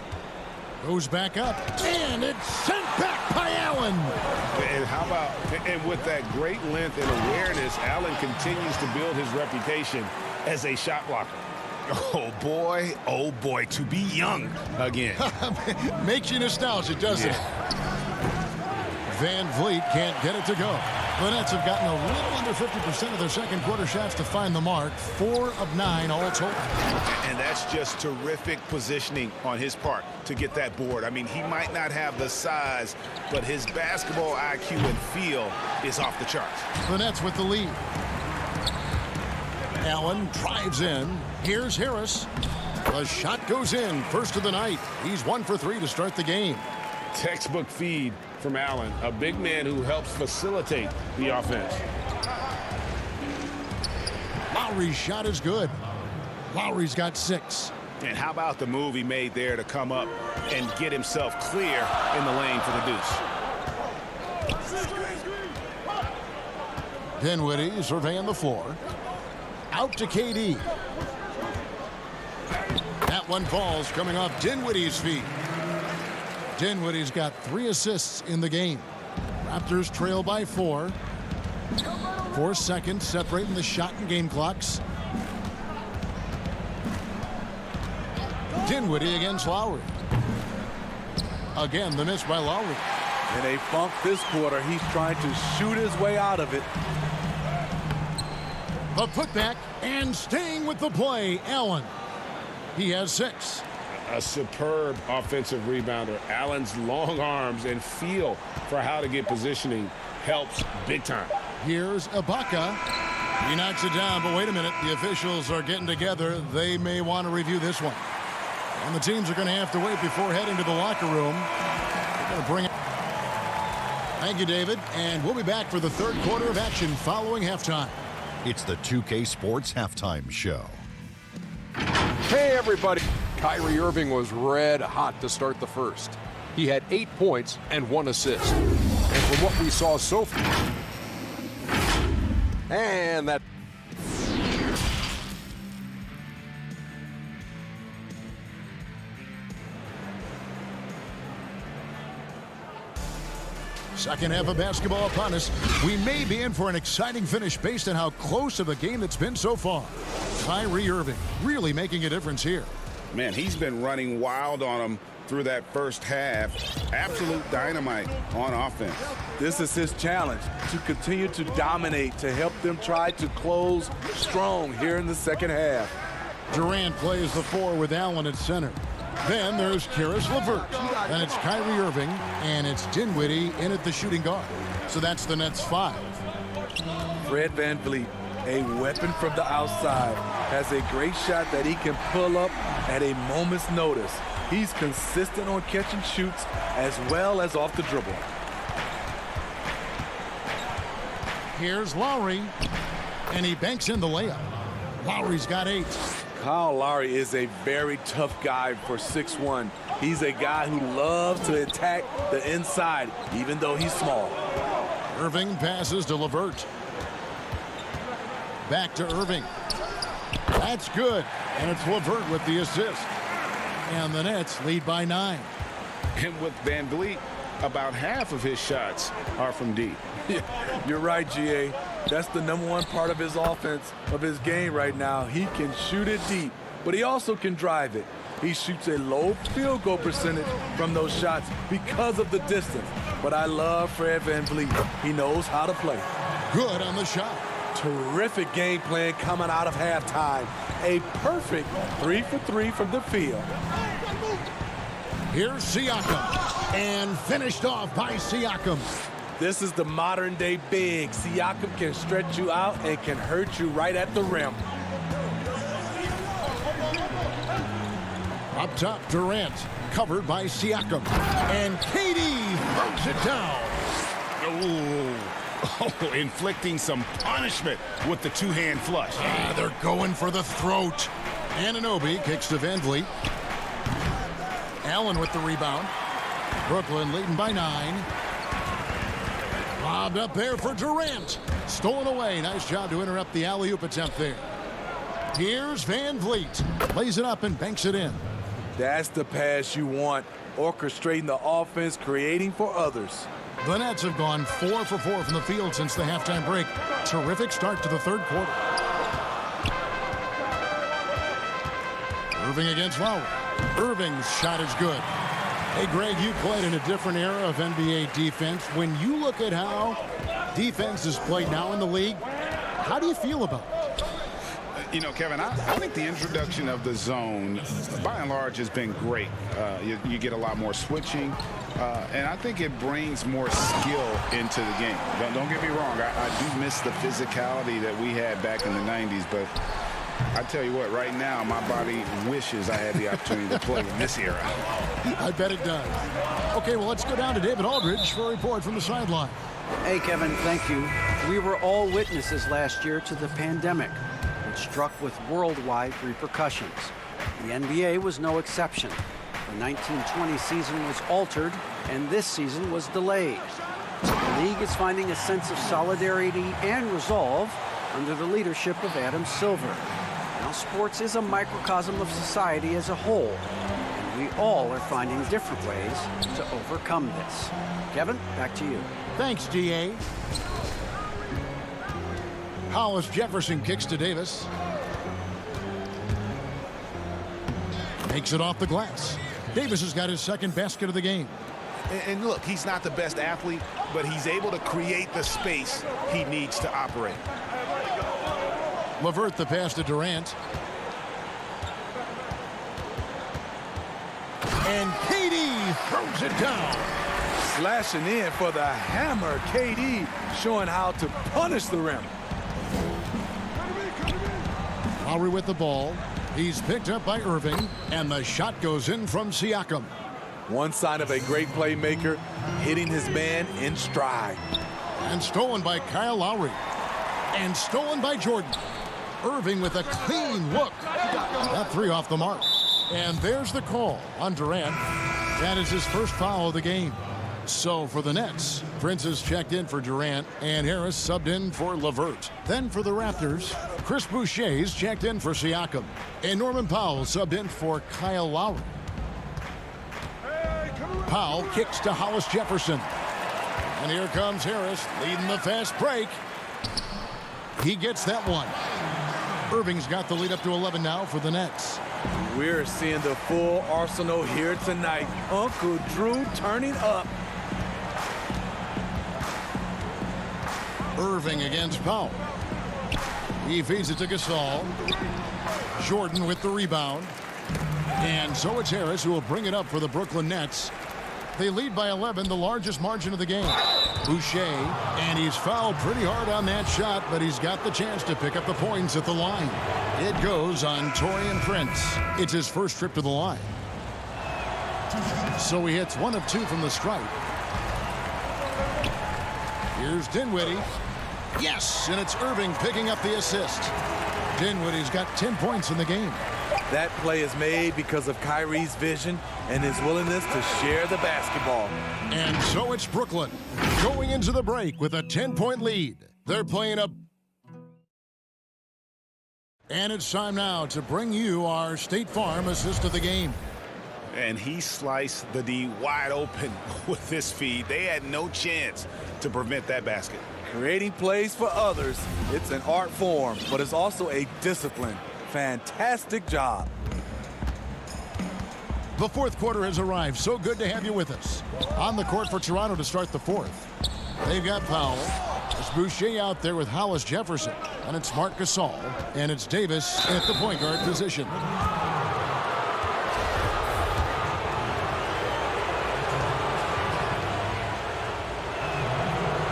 Goes back up. And it's sent back by Allen. And how about, and with that great length and awareness, Allen continues to build his reputation as a shot blocker. Oh boy, to be young again. Makes you nostalgic, doesn't it? Van Vliet can't get it to go. The Nets have gotten a little under 50% of their second quarter shots to find the mark. 4 of 9 all total. And that's just terrific positioning on his part to get that board. I mean, he might not have the size, but his basketball IQ and feel is off the charts. The Nets with the lead. Allen drives in. Here's Harris. The shot goes in. First of the night. He's 1 for 3 to start the game. Textbook feed from Allen, a big man who helps facilitate the offense. Lowry's shot is good. Lowry's got 6. And how about the move he made there to come up and get himself clear in the lane for the deuce. Dinwiddie surveying the floor. Out to KD. That one falls coming off Dinwiddie's feet. Dinwiddie's got 3 assists in the game. Raptors trail by 4. 4 seconds separating the shot and game clocks. Dinwiddie against Lowry. Again, the miss by Lowry. In a funk this quarter, he's trying to shoot his way out of it. The putback and staying with the play, Allen. He has 6. A superb offensive rebounder. Allen's long arms and feel for how to get positioning helps big time. Here's Ibaka. He knocks it down, but wait a minute. The officials are getting together. They may want to review this one. And the teams are going to have to wait before heading to the locker room. They're going to bring it. Thank you, David. And we'll be back for the third quarter of action following halftime. It's the 2K Sports Halftime Show. Hey, everybody. Kyrie Irving was red hot to start the first. He had 8 points and 1 assist. And from what we saw so far, and that second half of basketball upon us. We may be in for an exciting finish based on how close of a game it's been so far. Kyrie Irving really making a difference here. Man, he's been running wild on him through that first half. Absolute dynamite on offense. This is his challenge, to continue to dominate, to help them try to close strong here in the second half. Durant plays the 4 with Allen at center. Then there's Karis LeVert. Then it's Kyrie Irving, and it's Dinwiddie in at the shooting guard. So that's the Nets 5. Fred VanVleet A weapon from the outside. Has a great shot that he can pull up at a moment's notice. He's consistent on catch and shoots as well as off the dribble. Here's Lowry, and he banks in the layup. Lowry's got 8. Kyle Lowry is a very tough guy for 6'1". He's a guy who loves to attack the inside, even though he's small. Irving passes to LeVert. Back to Irving. That's good, and it's LeVert with the assist. And the Nets lead by 9. And with Van Vliet, about half of his shots are from deep. Yeah, you're right, GA. That's the #1 part of his offense, of his game right now. He can shoot it deep, but he also can drive it. He shoots a low field goal percentage from those shots because of the distance. But I love Fred Van Vliet. He knows how to play. Good on the shot. Terrific game plan coming out of halftime. A perfect 3 for 3 from the field. Here's Siakam, and finished off by Siakam. This is the modern day big. Siakam can stretch you out and can hurt you right at the rim. Up top, Durant, covered by Siakam. And KD throws it down. Oh, inflicting some punishment with the two-hand flush. They're going for the throat. Anunoby kicks to Van Vliet. Allen with the rebound. Brooklyn leading by 9. Lobbed up there for Durant. Stolen away. Nice job to interrupt the alley-oop attempt there. Here's Van Vliet. Lays it up and banks it in. That's the pass you want. Orchestrating the offense, creating for others. The Nets have gone 4 for 4 from the field since the halftime break. Terrific start to the third quarter. Irving against Lowry. Irving's shot is good. Hey, Greg, you played in a different era of NBA defense. When you look at how defense is played now in the league, how do you feel about it? You know, Kevin, I think the introduction of the zone, by and large, has been great. You get a lot more switching, and I think it brings more skill into the game. Don't get me wrong. I do miss the physicality that we had back in the 90s, but I tell you what, right now, my body wishes I had the opportunity to play in this era. I bet it does. Okay, well, let's go down to David Aldridge for a report from the sideline. Hey, Kevin, thank you. We were all witnesses last year to the pandemic, which struck with worldwide repercussions. The NBA was no exception. The 1920 season was altered, and this season was delayed. The league is finding a sense of solidarity and resolve under the leadership of Adam Silver. Now, sports is a microcosm of society as a whole, and we all are finding different ways to overcome this. Kevin, back to you. Thanks, D.A. Hollis Jefferson kicks to Davis. Makes it off the glass. Davis has got his second basket of the game. And look, he's not the best athlete, but he's able to create the space he needs to operate. LeVert the pass to Durant. And KD throws it down. Slashing in for the hammer. KD showing how to punish the rim. Lowry with the ball. He's picked up by Irving, and the shot goes in from Siakam. One sign of a great playmaker, hitting his man in stride. And stolen by Kyle Lowry. And stolen by Jordan. Irving with a clean look. That three off the mark. And there's the call on Durant. That is his first foul of the game. So for the Nets, Prince is checked in for Durant, and Harris subbed in for LeVert. Then for the Raptors, Chris Boucher's checked in for Siakam, and Norman Powell subbed in for Kyle Lowry. Powell kicks to Hollis Jefferson. And here comes Harris leading the fast break. He gets that one. Irving's got the lead up to 11 now for the Nets. We're seeing the full arsenal here tonight. Uncle Drew turning up. Irving against Powell. He feeds it to Gasol. Jordan with the rebound. And so it's Harris who will bring it up for the Brooklyn Nets. They lead by 11, the largest margin of the game. Boucher, and he's fouled pretty hard on that shot, but he's got the chance to pick up the points at the line. It goes on Taurean Prince. It's his first trip to the line. So he hits 1 of 2 from the stripe. Here's Dinwiddie. Yes, and it's Irving picking up the assist. Dinwiddie's got 10 points in the game. That play is made because of Kyrie's vision and his willingness to share the basketball. And so it's Brooklyn going into the break with a 10-point lead. They're playing up. And it's time now to bring you our State Farm assist of the game. And he sliced the D wide open with this feed. They had no chance to prevent that basket. Creating plays for others, it's an art form, but it's also a discipline. Fantastic job. The fourth quarter has arrived. So good to have you with us. On the court for Toronto to start the fourth. They've got Powell. It's Boucher out there with Hollis Jefferson. And it's Marc Gasol. And it's Davis at the point guard position.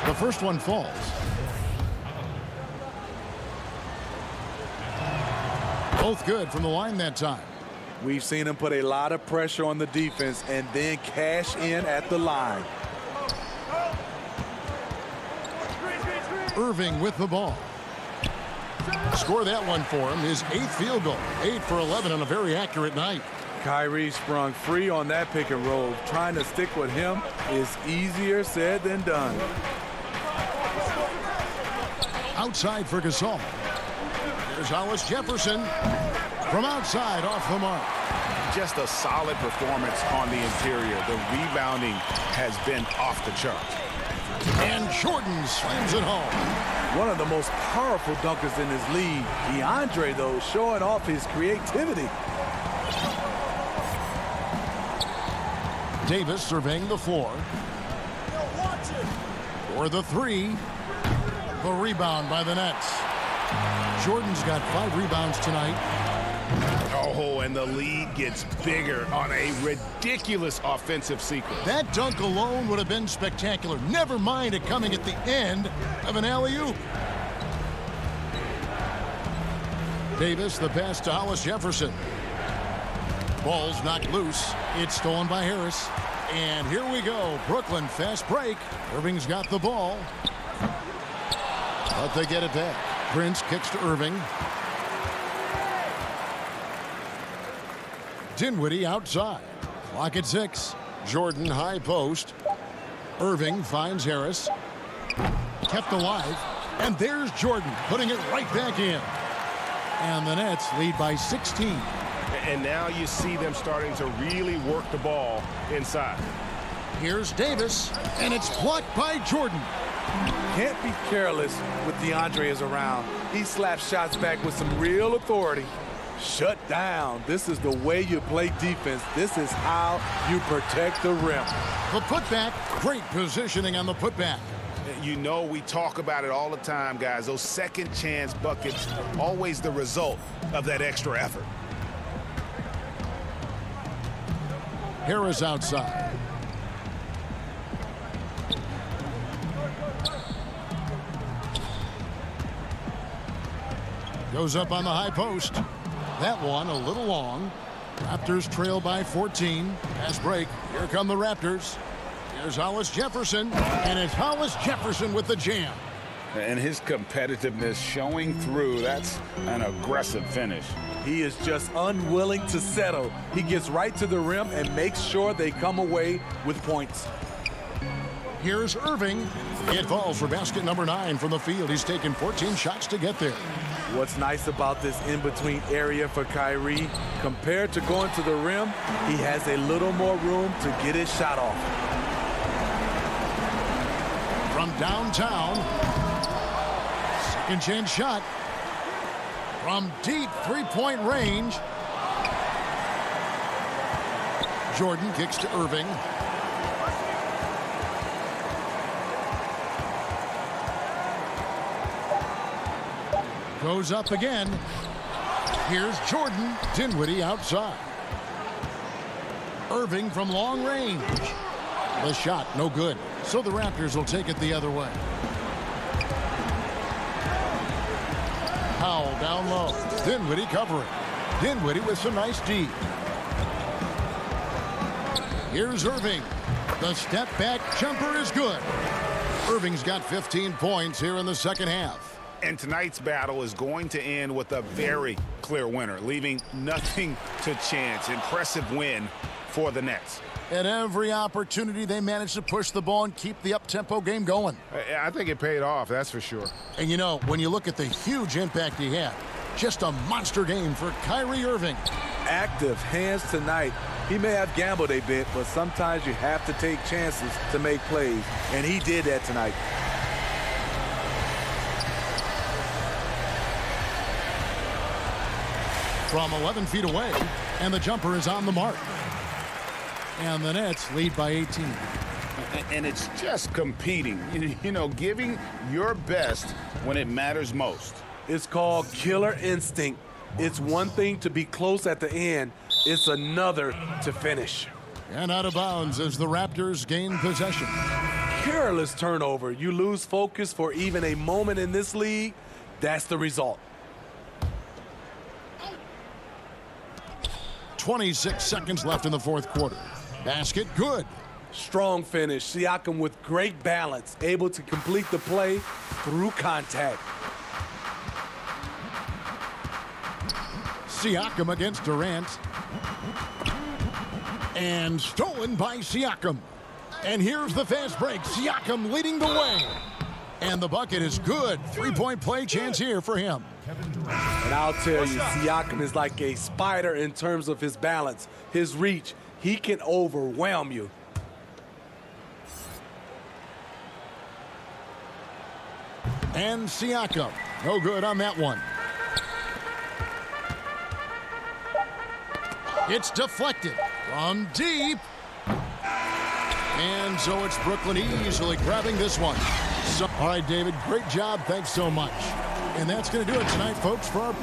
The first one falls. Both good from the line that time. We've seen him put a lot of pressure on the defense and then cash in at the line. Irving with the ball. Score that one for him. His 8th field goal. 8 for 11 on a very accurate night. Kyrie sprung free on that pick and roll. Trying to stick with him is easier said than done. Outside for Gasol. Here's Hollis Jefferson from outside off the mark. Just a solid performance on the interior. The rebounding has been off the charts. And Jordan slams it home. One of the most powerful dunkers in his league. DeAndre, though, showing off his creativity. Davis surveying the floor. For the three. The rebound by the Nets. Jordan's got 5 rebounds tonight. Oh, and the lead gets bigger on a ridiculous offensive sequence. That dunk alone would have been spectacular. Never mind it coming at the end of an alley-oop. Davis, the pass to Hollis Jefferson. Ball's knocked loose. It's stolen by Harris. And here we go. Brooklyn, fast break. Irving's got the ball. But they get it back. Prince kicks to Irving. Dinwiddie outside. Clock at 6. Jordan high post. Irving finds Harris. Kept alive. And there's Jordan putting it right back in. And the Nets lead by 16. And now you see them starting to really work the ball inside. Here's Davis. And it's blocked by Jordan. Can't be careless with DeAndre is around. He slaps shots back with some real authority. Shut down. This is the way you play defense. This is how you protect the rim. The putback, great positioning on the putback. You know, we talk about it all the time, guys. Those second chance buckets, always the result of that extra effort. Harris outside. Goes up on the high post. That one a little long. Raptors trail by 14. Pass break. Here come the Raptors. Here's Hollis Jefferson. And it's Hollis Jefferson with the jam. And his competitiveness showing through. That's an aggressive finish. He is just unwilling to settle. He gets right to the rim and makes sure they come away with points. Here's Irving. It falls for basket number 9 from the field. He's taken 14 shots to get there. What's nice about this in-between area for Kyrie, compared to going to the rim, he has a little more room to get his shot off. From downtown, second chance shot. From deep three-point range. Jordan kicks to Irving. Goes up again. Here's Jordan. Dinwiddie outside. Irving from long range. The shot, no good. So the Raptors will take it the other way. Powell down low. Dinwiddie covering. Dinwiddie with some nice D. Here's Irving. The step back jumper is good. Irving's got 15 points here in the second half. And tonight's battle is going to end with a very clear winner, leaving nothing to chance. Impressive win for the Nets. At every opportunity, they managed to push the ball and keep the up-tempo game going. I think it paid off, that's for sure. And you know, when you look at the huge impact he had, just a monster game for Kyrie Irving. Active hands tonight. He may have gambled a bit, but sometimes you have to take chances to make plays, and he did that tonight. From 11 feet away, and the jumper is on the mark. And the Nets lead by 18. And it's just competing, you know, giving your best when it matters most. It's called killer instinct. It's one thing to be close at the end. It's another to finish. And out of bounds as the Raptors gain possession. Careless turnover. You lose focus for even a moment in this league. That's the result. 26 seconds left in the fourth quarter. Basket good. Strong finish. Siakam with great balance, able to complete the play through contact. Siakam against Durant. And stolen by Siakam. And here's the fast break. Siakam leading the way. And the bucket is good. Three-point play chance here for him. And I'll tell you, Siakam is like a spider in terms of his balance, his reach. He can overwhelm you. And Siakam, no good on that one. It's deflected from deep. And so it's Brooklyn easily grabbing this one. So, all right, David, great job. Thanks so much. And that's going to do it tonight, folks, for our...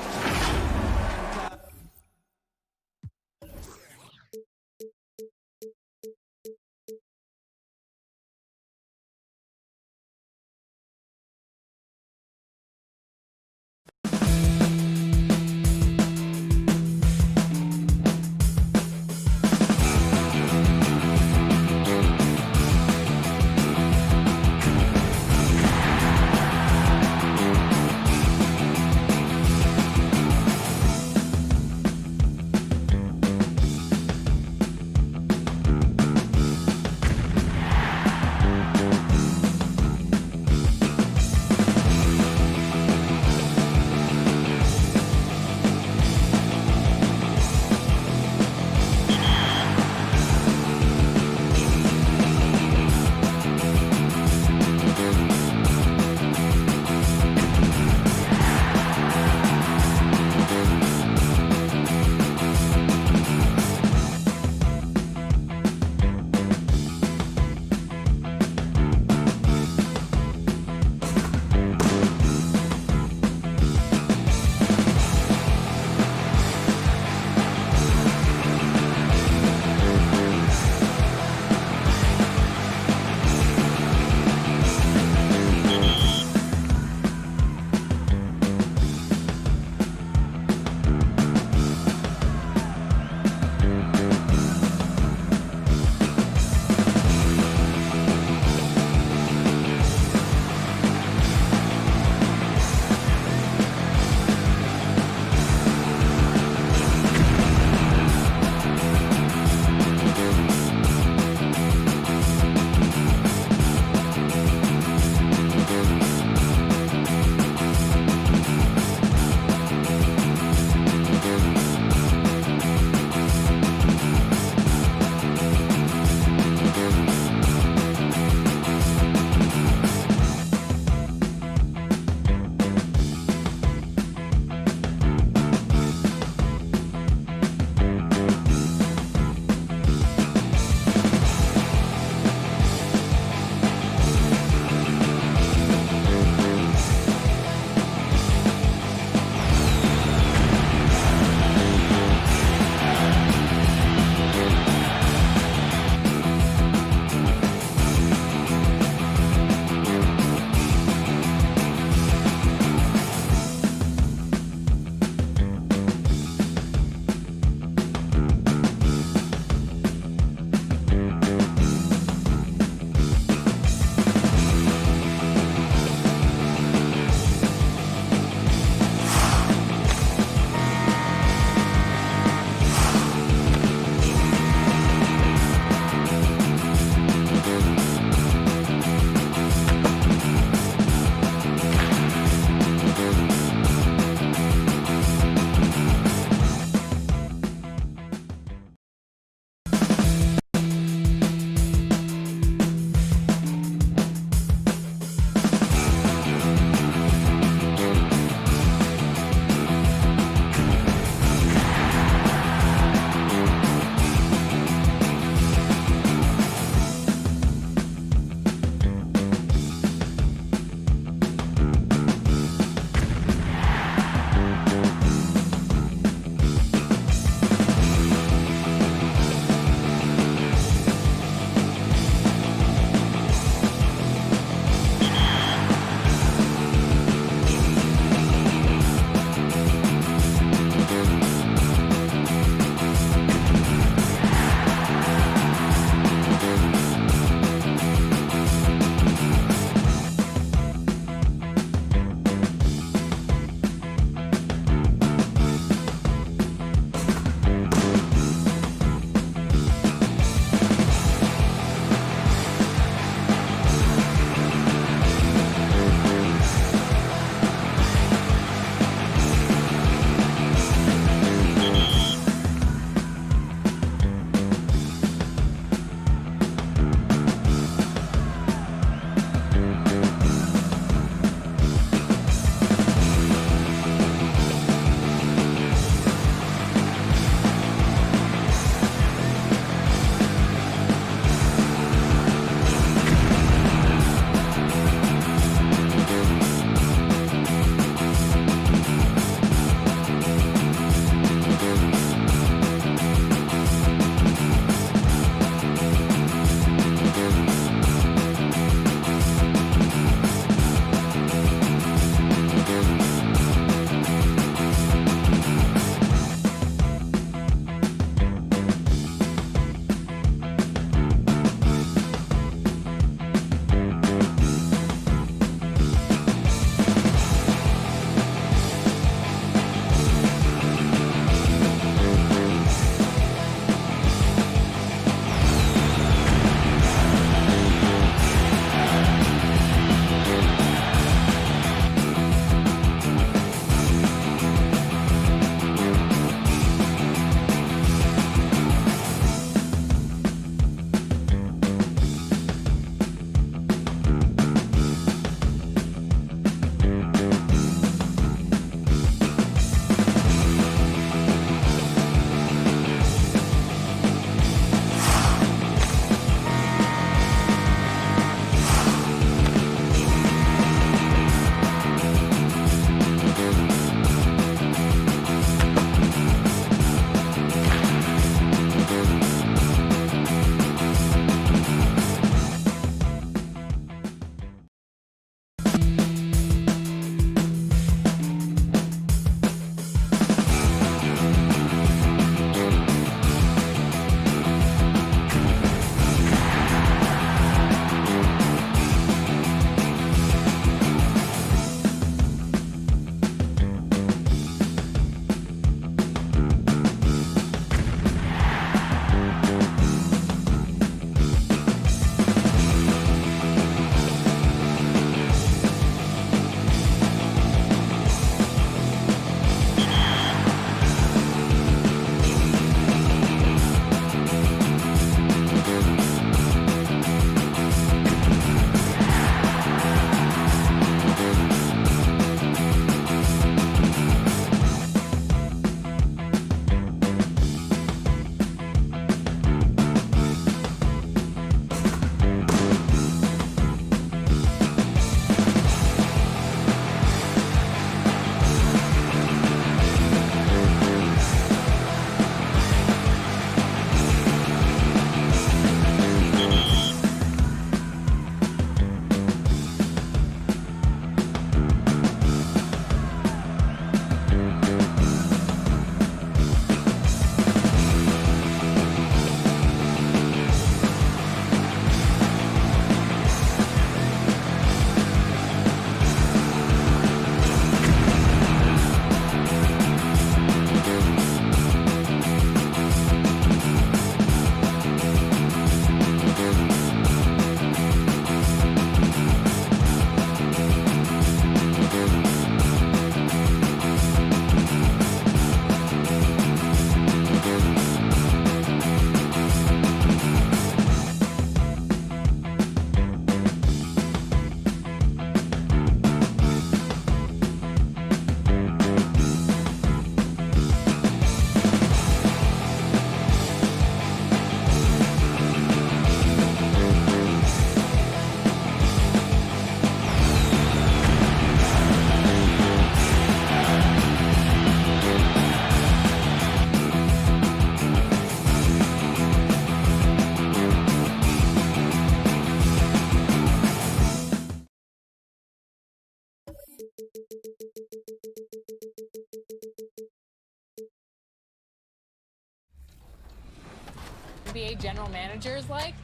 NBA general managers like?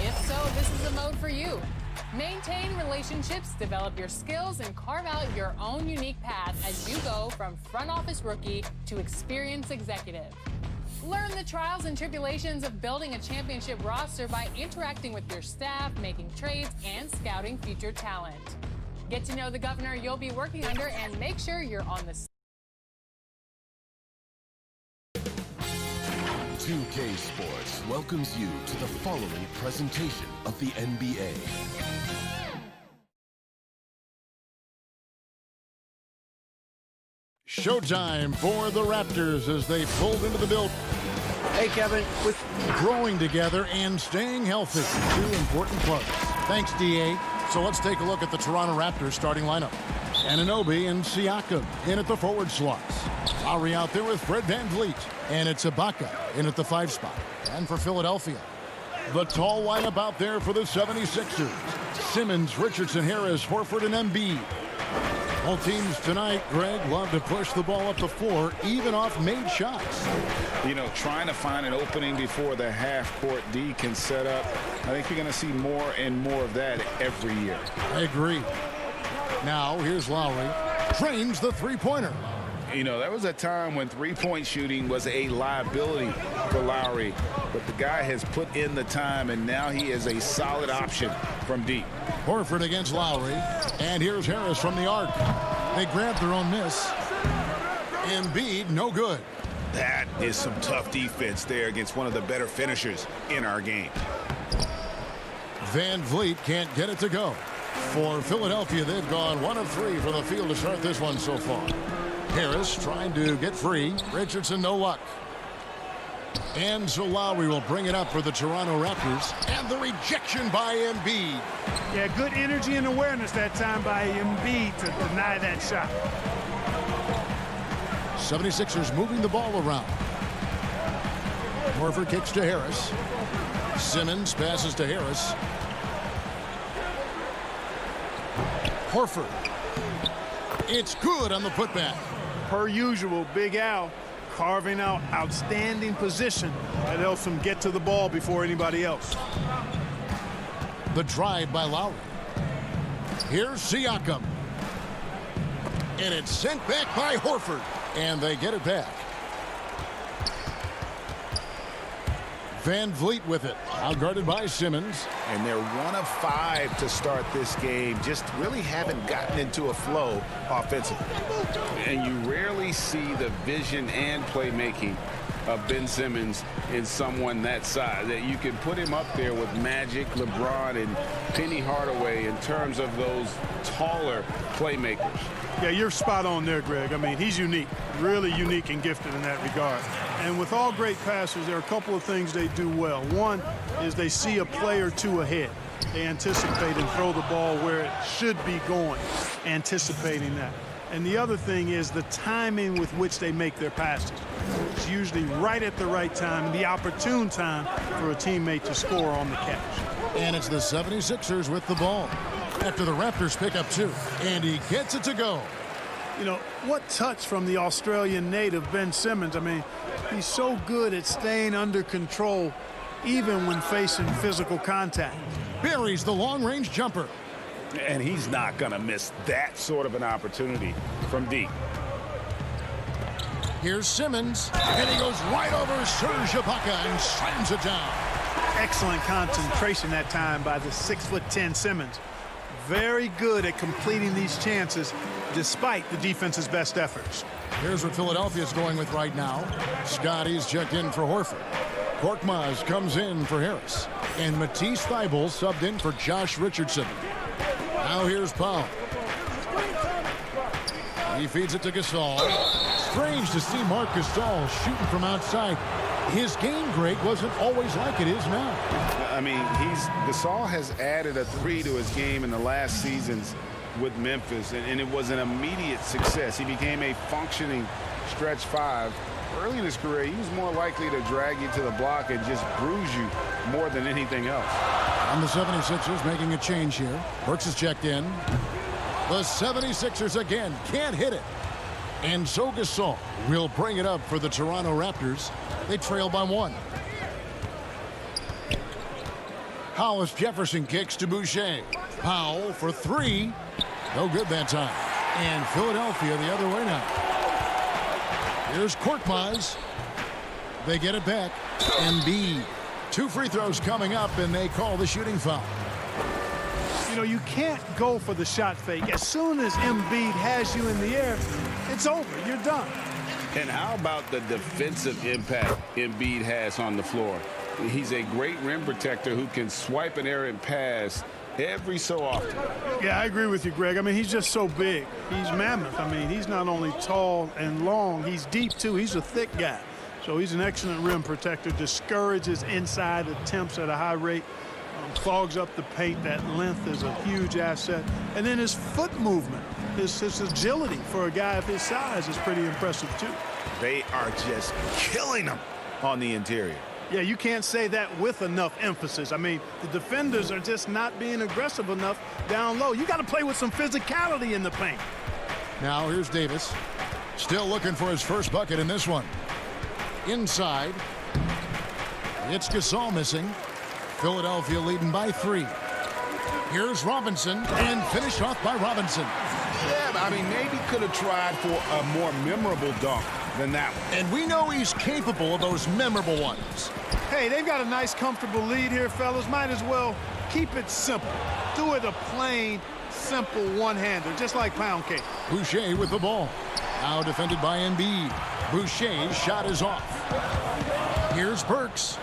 If so, this is the mode for you. Maintain relationships, develop your skills, and carve out your own unique path as you go from front office rookie to experienced executive. Learn the trials and tribulations of building a championship roster by interacting with your staff, making trades, and scouting future talent. Get to know the governor you'll be working under and make sure you're on the 2K Sports welcomes you to the following presentation of the NBA. Showtime for the Raptors as they pulled into the build. Hey, Kevin. With growing together and staying healthy, two important plugs. Thanks, DA. So let's take a look at the Toronto Raptors starting lineup. Anunoby and Siakam in at the forward slots. Lowry out there with Fred VanVleet. And it's Ibaka in at the 5 spot. And for Philadelphia, the tall lineup out there for the 76ers. Simmons, Richardson, Harris, Horford, and Embiid. Both teams tonight, Greg, love to push the ball up the floor, even off made shots. You know, trying to find an opening before the half-court D can set up. I think you're going to see more and more of that every year. I agree. Now, here's Lowry. Trains the three-pointer. You know, there was a time when three-point shooting was a liability for Lowry. But the guy has put in the time, and now he is a solid option from deep. Horford against Lowry. And here's Harris from the arc. They grabbed their own miss. Embiid, no good. That is some tough defense there against one of the better finishers in our game. VanVleet can't get it to go. For Philadelphia, they've gone 1 of 3 from the field to start this one so far. Harris trying to get free. Richardson, no luck. And so Lowry will bring it up for the Toronto Raptors. And the rejection by Embiid. Yeah, good energy and awareness that time by Embiid to deny that shot. 76ers moving the ball around. Horford kicks to Harris. Simmons passes to Harris. Horford. It's good on the putback. Per usual, Big Al carving out outstanding position that helps him get to the ball before anybody else. The drive by Lowry. Here's Siakam. And it's sent back by Horford. And they get it back. VanVleet with it. Outguarded by Simmons. And they're 1 of 5 to start this game. Just really haven't gotten into a flow offensively. And you rarely see the vision and playmaking of Ben Simmons in someone that size. That you can put him up there with Magic, LeBron, and Penny Hardaway in terms of those taller playmakers. Yeah, you're spot on there, Greg. I mean, he's unique, really unique and gifted in that regard. And with all great passers, there are a couple of things they do well. One is they see a play or two ahead. They anticipate and throw the ball where it should be going, anticipating that. And the other thing is the timing with which they make their passes. It's usually right at the right time and the opportune time for a teammate to score on the catch. And it's the 76ers with the ball after the Raptors pick up 2. And he gets it to go. You know, what touch from the Australian native, Ben Simmons. I mean, he's so good at staying under control even when facing physical contact. Buries the long-range jumper. And he's not going to miss that sort of an opportunity from deep. Here's Simmons, and he goes right over Serge Ibaka and slams it down. Excellent concentration that time by the 6'10" Simmons. Very good at completing these chances despite the defense's best efforts. Here's what Philadelphia's going with right now. Scotty's checked in for Horford. Korkmaz comes in for Harris. And Matisse Thybulle subbed in for Josh Richardson. Now here's Powell. He feeds it to Gasol. Strange to see Marc Gasol shooting from outside. His game, Greg, wasn't always like it is now. I mean, Gasol has added a 3 to his game in the last seasons with Memphis, and it was an immediate success. He became a functioning stretch 5. Early in his career, he was more likely to drag you to the block and just bruise you more than anything else. And the 76ers making a change here. Burks is checked in. The 76ers again can't hit it. And so Gasol will bring it up for the Toronto Raptors. They trail by 1. Hollis Jefferson kicks to Boucher. Powell for three. No good that time. And Philadelphia the other way now. Here's Korkmaz. They get it back. Embiid. 2 free throws coming up, and they call the shooting foul. You know, you can't go for the shot fake. As soon as Embiid has you in the air, it's over. You're done. And how about the defensive impact Embiid has on the floor? He's a great rim protector who can swipe an errant pass every so often. Yeah, I agree with you, Greg. I mean, he's just so big. He's mammoth. I mean, he's not only tall and long, he's deep, too. He's a thick guy. So he's an excellent rim protector, discourages inside attempts at a high rate, clogs up the paint. That length is a huge asset. And then his foot movement, his agility for a guy of his size is pretty impressive, too. They are just killing him on the interior. Yeah, you can't say that with enough emphasis. I mean, the defenders are just not being aggressive enough down low. You got to play with some physicality in the paint. Now here's Davis. Still looking for his first bucket in this one. Inside. It's Gasol missing. Philadelphia leading by 3. Here's Robinson, and finished off by Robinson. Yeah, but I mean, maybe could have tried for a more memorable dunk than that one. And we know he's capable of those memorable ones. Hey, they've got a nice, comfortable lead here, fellas. Might as well keep it simple. Do it a plain, simple one-hander, just like pound cake. Boucher with the ball. Now defended by Embiid. Boucher's shot is off. Here's Burks.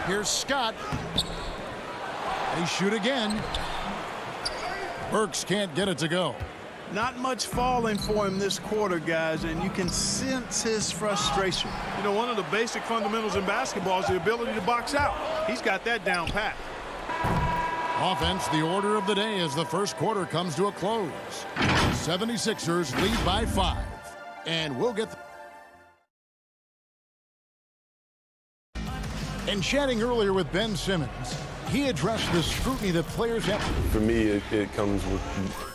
Here's Scott. They shoot again. Burks can't get it to go. Not much falling for him this quarter, guys, and you can sense his frustration. You know, one of the basic fundamentals in basketball is the ability to box out. He's got that down pat. Offense, the order of the day as the first quarter comes to a close. 76ers lead by 5. And we'll get... And chatting earlier with Ben Simmons, he addressed the scrutiny that players have. For me, it comes with...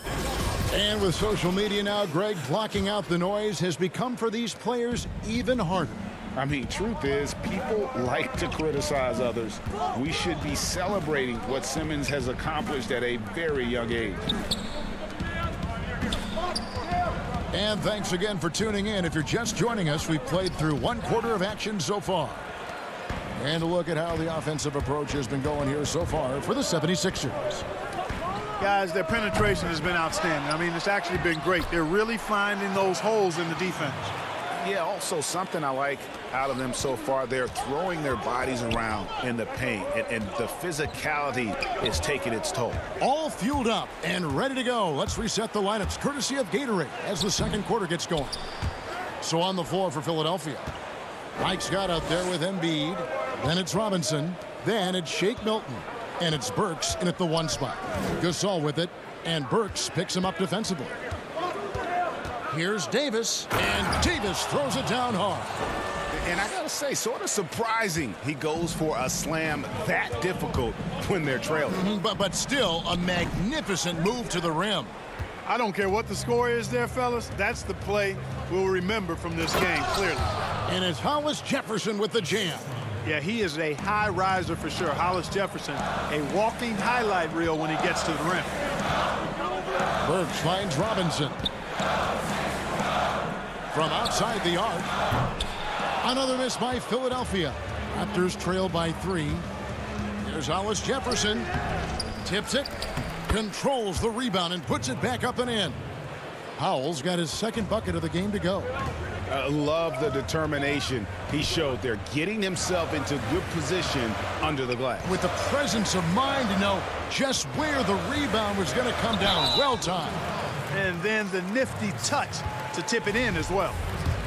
And with social media now, Greg, blocking out the noise has become for these players even harder. I mean, truth is, people like to criticize others. We should be celebrating what Simmons has accomplished at a very young age. And thanks again for tuning in. If you're just joining us, we've played through 1 quarter of action so far. And a look at how the offensive approach has been going here so far for the 76ers. Guys, their penetration has been outstanding. I mean, it's actually been great. They're really finding those holes in the defense. Yeah, also something I like out of them so far, they're throwing their bodies around in the paint, and the physicality is taking its toll. All fueled up and ready to go. Let's reset the lineups courtesy of Gatorade as the second quarter gets going. So on the floor for Philadelphia, Mike Scott out there with Embiid. Then it's Robinson. Then it's Shake Milton. And it's Burks in at the 1 spot. Gasol with it, and Burks picks him up defensively. Here's Davis, and Davis throws it down hard. And I gotta say, sort of surprising he goes for a slam that difficult when they're trailing. But still a magnificent move to the rim. I don't care what the score is there, fellas. That's the play we'll remember from this game, clearly. And it's Hollis Jefferson with the jam. Yeah, he is a high riser for sure. Hollis Jefferson, a walking highlight reel when he gets to the rim. Burks finds Robinson. From outside the arc. Another miss by Philadelphia. Raptors trail by 3. There's Hollis Jefferson. Tips it. Controls the rebound and puts it back up and in. Howell's got his second bucket of the game to go. I love the determination he showed there, getting himself into good position under the glass. With the presence of mind to know just where the rebound was going to come down. Well timed. And then the nifty touch to tip it in as well.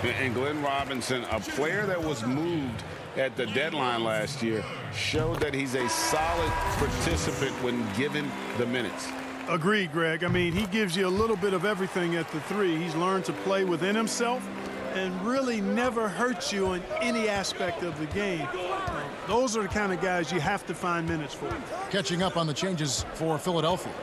And Glenn Robinson, a player that was moved at the deadline last year, showed that he's a solid participant when given the minutes. Agreed, Greg. I mean, he gives you a little bit of everything at the 3. He's learned to play within himself and really never hurts you in any aspect of the game. Those are the kind of guys you have to find minutes for. Catching up on the changes for Philadelphia.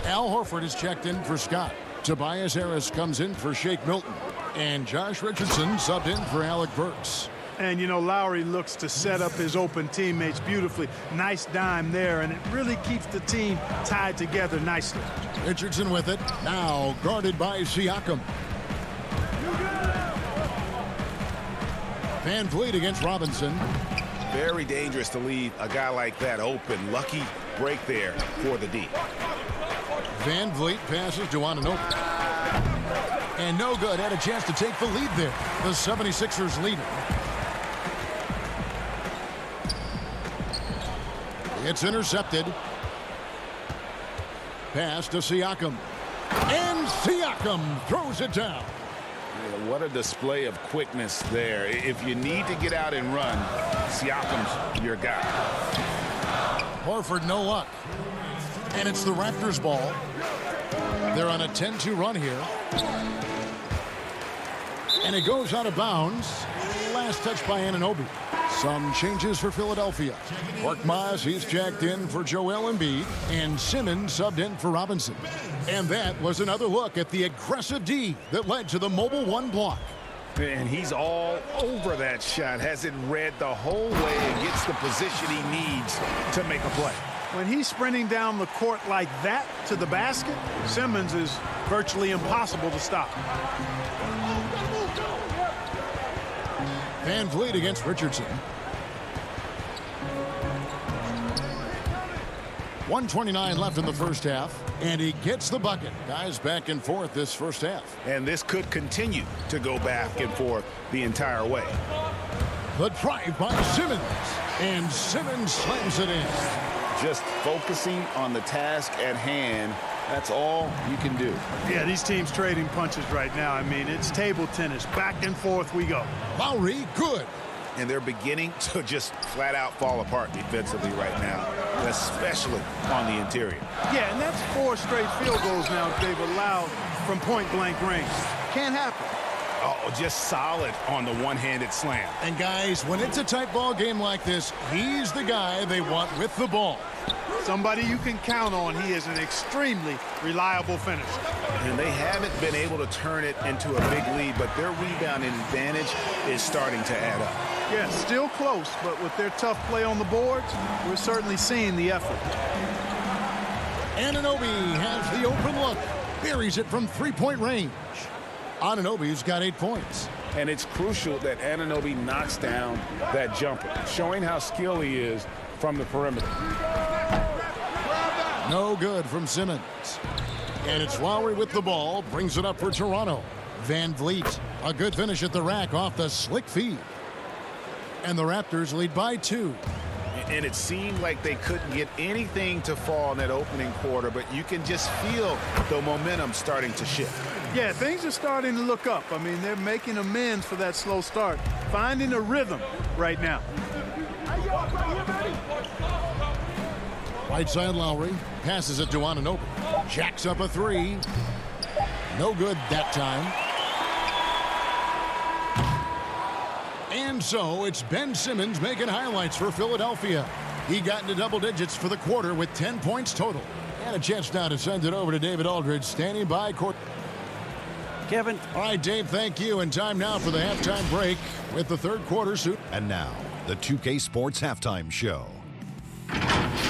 Al Horford is checked in for Scott. Tobias Harris comes in for Shake Milton. And Josh Richardson subbed in for Alec Burks. And, you know, Lowry looks to set up his open teammates beautifully. Nice dime there, and it really keeps the team tied together nicely. Richardson with it. Now guarded by Siakam. Van Vliet against Robinson. Very dangerous to leave a guy like that open. Lucky break there for the D. Van Vliet passes to Anunoby. And no good. Had a chance to take the lead there. The 76ers leader. It's intercepted. Pass to Siakam. And Siakam throws it down. Yeah, what a display of quickness there. If you need to get out and run, Siakam's your guy. Horford, no luck. And it's the Raptors' ball. They're on a 10-2 run here. And it goes out of bounds. Last touch by Anunoby. Some changes for Philadelphia. Korkmaz, he's jacked in for Joel Embiid. And Simmons subbed in for Robinson. And that was another look at the aggressive D that led to the mobile one block. And he's all over that shot. Has it read the whole way and gets the position he needs to make a play. When he's sprinting down the court like that to the basket, Simmons is virtually impossible to stop. Van Vliet against Richardson. 1:29 left in the first half, and he gets the bucket. Guys back and forth this first half. And this could continue to go back and forth the entire way. The drive by Simmons, and Simmons slams it in. Just focusing on the task at hand. That's all you can do. Yeah, these teams trading punches right now. I mean, it's table tennis. Back and forth we go. Lowry, good. And they're beginning to just flat out fall apart defensively right now, especially on the interior. Yeah, and that's 4 straight field goals now they've allowed from point-blank range. Can't happen. Oh, just solid on the one-handed slam. And guys, when it's a tight ball game like this, he's the guy they want with the ball. Somebody you can count on. He is an extremely reliable finisher. And they haven't been able to turn it into a big lead, but their rebounding advantage is starting to add up. Yeah, still close, but with their tough play on the boards, we're certainly seeing the effort. Anunoby has the open look. Buries it from three-point range. Anunoby's got 8 points. And it's crucial that Anunoby knocks down that jumper, showing how skilled he is from the perimeter. No good from Simmons. And it's Lowry with the ball, brings it up for Toronto. Van Vliet, a good finish at the rack off the slick feed. And the Raptors lead by 2. And it seemed like they couldn't get anything to fall in that opening quarter, but you can just feel the momentum starting to shift. Yeah, things are starting to look up. I mean, they're making amends for that slow start, finding a rhythm right now. Right side Lowry passes it to Anunoby. Jacks up a 3. No good that time. And so it's Ben Simmons making highlights for Philadelphia. He got into double digits for the quarter with 10 points total. And a chance now to send it over to David Aldridge, standing by court. Kevin. All right, Dave, thank you. And time now for the halftime break with the third quarter suit. And now, the 2K Sports Halftime Show.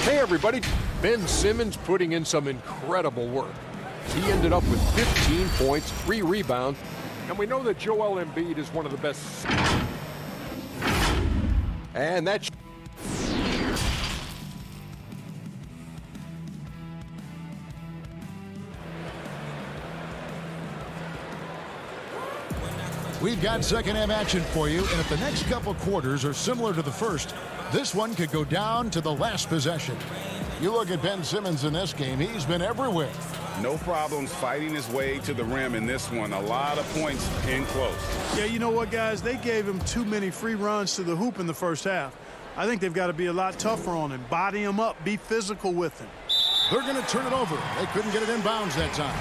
Hey, everybody. Ben Simmons putting in some incredible work. He ended up with 15 points, 3 rebounds, and we know that Joel Embiid is one of the best. And that's... We've got second half action for you, and if the next couple quarters are similar to the first, this one could go down to the last possession. You look at Ben Simmons in this game, he's been everywhere. No problems fighting his way to the rim in this one. A lot of points in close. Yeah, you know what, guys? They gave him too many free runs to the hoop in the first half. I think they've got to be a lot tougher on him. Body him up. Be physical with him. They're going to turn it over. They couldn't get it in bounds that time.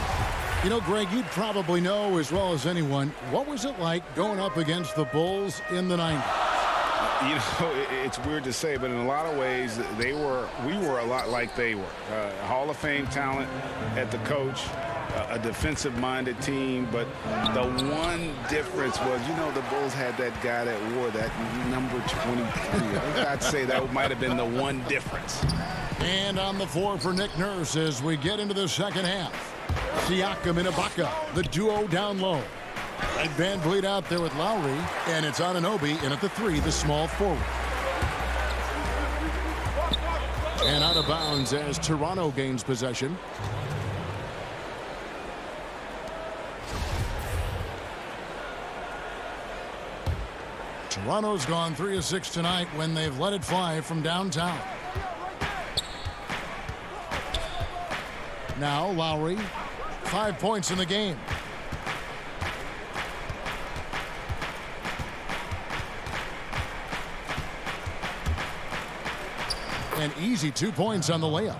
You know, Greg, you'd probably know as well as anyone, what was it like going up against the Bulls in the 90s? You know, it's weird to say, but in a lot of ways, we were a lot like they were. Hall of Fame talent at the coach, a defensive-minded team, but the one difference was, the Bulls had that guy that wore that number 23. I'd say that might have been the one difference. And on the floor for Nick Nurse as we get into the second half. Siakam and Ibaka, the duo down low. Red Van Vliet out there with Lowry, and it's Anunoby in at the 3, the small forward. And out of bounds as Toronto gains possession. Toronto's gone 3 of 6 tonight when they've let it fly from downtown. Now Lowry, 5 points in the game. An easy 2 points on the layup.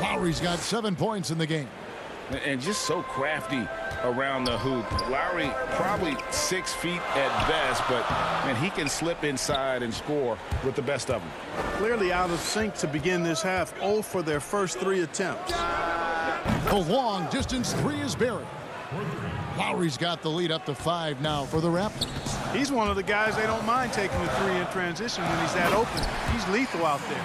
Lowry's got 7 points in the game. And just so crafty around the hoop. Lowry probably 6 feet at best, but he can slip inside and score with the best of them. Clearly out of sync to begin this half. 0 for their first 3 attempts. The long distance 3 is buried. Lowry's got the lead up to 5 now for the Raptors. He's one of the guys they don't mind taking the 3 in transition when he's that open. He's lethal out there.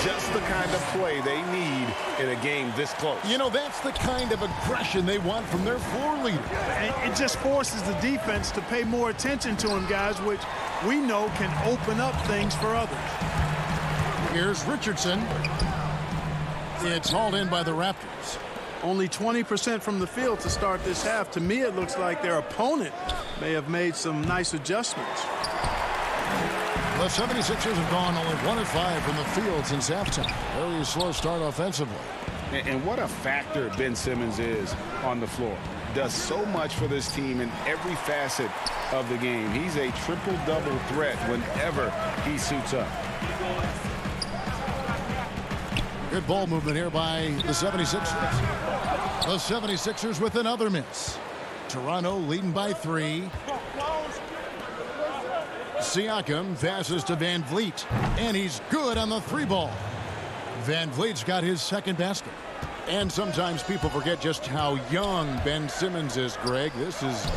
Just the kind of play they need in a game this close. That's the kind of aggression they want from their floor leader. And it just forces the defense to pay more attention to him, guys, which we know can open up things for others. Here's Richardson. It's hauled in by the Raptors. Only 20% from the field to start this half. To me, it looks like their opponent may have made some nice adjustments. The 76ers have gone only 1 of 5 from the field since halftime. Very slow start offensively. And what a factor Ben Simmons is on the floor. Does so much for this team in every facet of the game. He's a triple-double threat whenever he suits up. Good ball movement here by the 76ers. The 76ers with another miss. Toronto leading by 3. Siakam passes to Van Vliet, and he's good on the 3 ball. Van Vliet's got his second basket. And sometimes people forget just how young Ben Simmons is, Greg. This is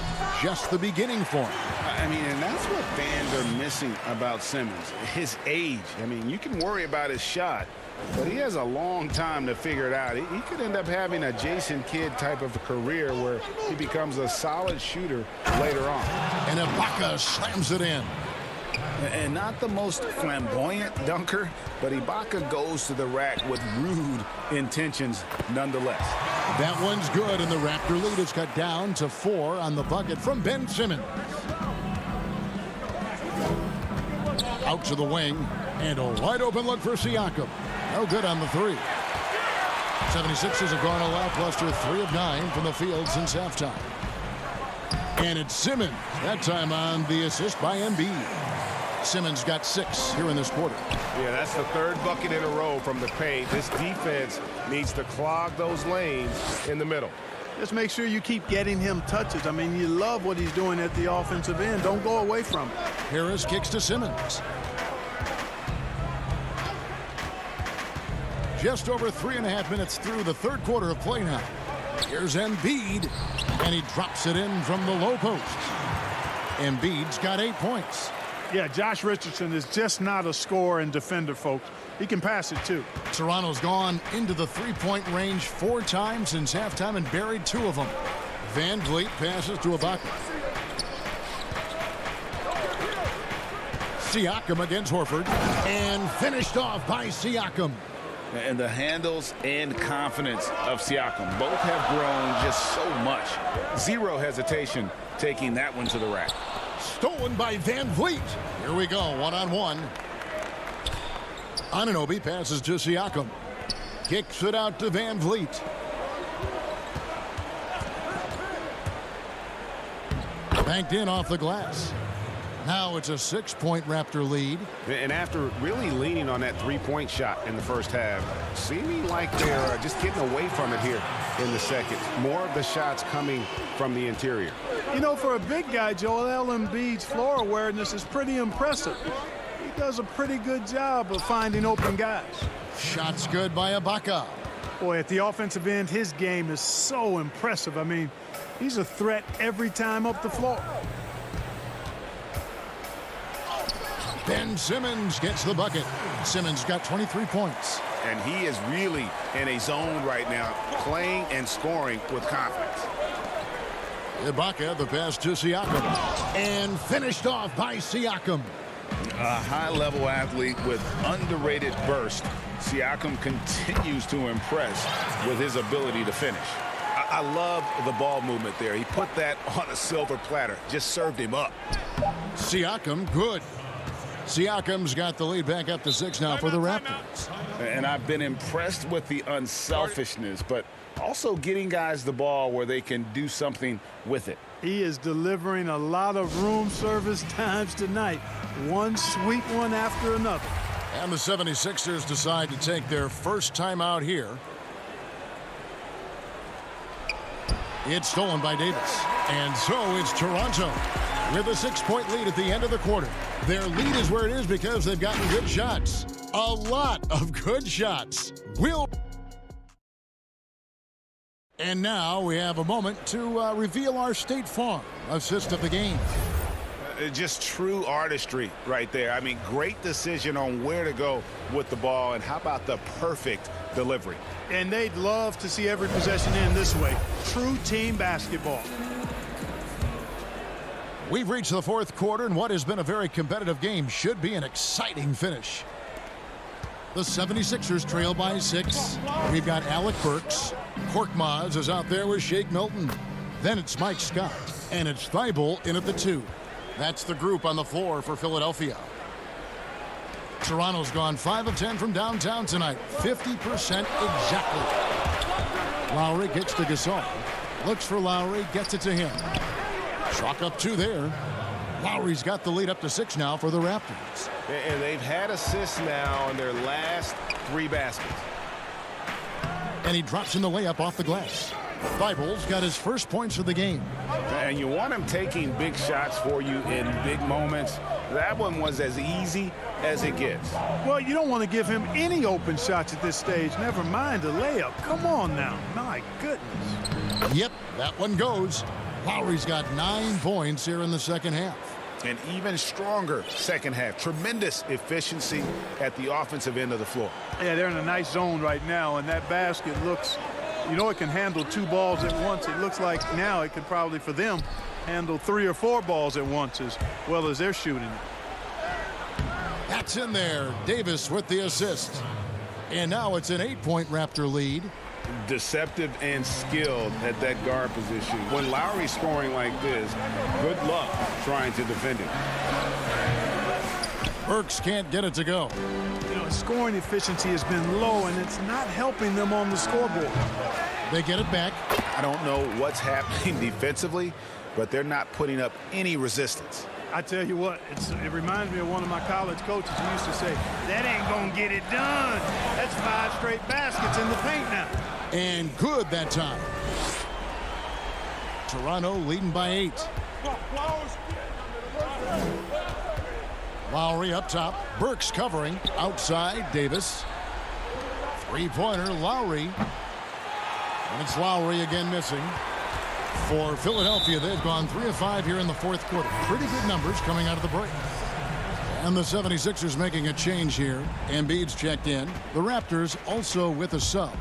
just the beginning for him. And that's what fans are missing about Simmons, his age. You can worry about his shot, but he has a long time to figure it out. He could end up having a Jason Kidd type of a career where he becomes a solid shooter later on. And Ibaka slams it in. And not the most flamboyant dunker, but Ibaka goes to the rack with rude intentions nonetheless. That one's good, and the Raptor lead is cut down to 4 on the bucket from Ben Simmons. Out to the wing, and a wide open look for Siakam. No good on the 3. 76ers have gone a lackluster 3 of 9 from the field since halftime. And it's Simmons, that time on the assist by Embiid. Simmons got 6 here in this quarter. Yeah, that's the 3rd bucket in a row from the paint. This defense needs to clog those lanes in the middle. Just make sure you keep getting him touches. You love what he's doing at the offensive end. Don't go away from it. Harris kicks to Simmons. Just over 3.5 minutes through the 3rd quarter of play now. Here's Embiid, and he drops it in from the low post. Embiid's got 8 points. Yeah, Josh Richardson is just not a scorer and defender, folks. He can pass it, too. Toronto's gone into the 3-point range 4 times since halftime and buried 2 of them. Van Vliet passes to Ibaka. Siakam against Horford, and finished off by Siakam. And the handles and confidence of Siakam both have grown just so much. Zero hesitation taking that one to the rack. Stolen by Van Vliet. Here we go, 1-on-1. Anunoby passes to Siakam. Kicks it out to Van Vliet. Banked in off the glass. Now it's a 6-point Raptor lead. And after really leaning on that 3-point shot in the first half, seeming like they're just getting away from it here in the second. More of the shots coming from the interior. For a big guy, Joel Embiid's floor awareness is pretty impressive. He does a pretty good job of finding open guys. Shots good by Ibaka. Boy, at the offensive end, his game is so impressive. I mean, he's a threat every time up the floor. Ben Simmons gets the bucket. Simmons got 23 points. And he is really in a zone right now, playing and scoring with confidence. Ibaka, the pass to Siakam. And finished off by Siakam. A high-level athlete with underrated burst. Siakam continues to impress with his ability to finish. I love the ball movement there. He put that on a silver platter. Just served him up. Siakam, good. Siakam's got the lead back up to 6 now for the Raptors. And I've been impressed with the unselfishness, but also getting guys the ball where they can do something with it. He is delivering a lot of room service times tonight. One sweet one after another. And the 76ers decide to take their first time out here. It's stolen by Davis. And so it's Toronto with a 6-point lead at the end of the quarter. Their lead is where it is because they've gotten good shots. A lot of good shots. And now we have a moment to reveal our State Farm assist of the game. Just true artistry right there. I mean, great decision on where to go with the ball, and how about the perfect delivery. And they'd love to see every possession end this way. True team basketball. We've reached the fourth quarter, and what has been a very competitive game should be an exciting finish. The 76ers trail by 6. We've got Alec Burks. Korkmaz is out there with Shake Milton. Then it's Mike Scott. And it's Thibault in at the 2. That's the group on the floor for Philadelphia. Toronto's gone 5 of 10 from downtown tonight. 50% exactly. Lowry gets to Gasol. Looks for Lowry, gets it to him. Chalk up 2 there. Lowry's got the lead up to 6 now for the Raptors. And they've had assists now in their last 3 baskets. And he drops in the layup off the glass. Thibault's got his first points of the game. And you want him taking big shots for you in big moments. That one was as easy as it gets. Well, you don't want to give him any open shots at this stage. Never mind a layup. Come on now. My goodness. Yep, that one goes. Lowry's got 9 points here in the second half. An even stronger second half. Tremendous efficiency at the offensive end of the floor. Yeah, they're in a nice zone right now, and that basket looks, you know, it can handle 2 balls at once. It looks like now it could probably, for them, handle 3 or 4 balls at once as well as they're shooting it. That's in there. Davis with the assist. And now it's an 8-point Raptor lead. Deceptive and skilled at that guard position. When Lowry's scoring like this, good luck trying to defend him. Burks can't get it to go. You know, scoring efficiency has been low, and it's not helping them on the scoreboard. They get it back. I don't know what's happening defensively, but they're not putting up any resistance. I tell you what, it reminds me of one of my college coaches who used to say, that ain't going to get it done. That's 5 straight baskets in the paint now. And good that time. Toronto leading by 8. Lowry up top. Burks covering. Outside, Davis. 3-pointer, Lowry. And it's Lowry again missing. For Philadelphia, they've gone 3 of 5 here in the fourth quarter. Pretty good numbers coming out of the break. And the 76ers making a change here. Embiid's checked in. The Raptors also with a sub.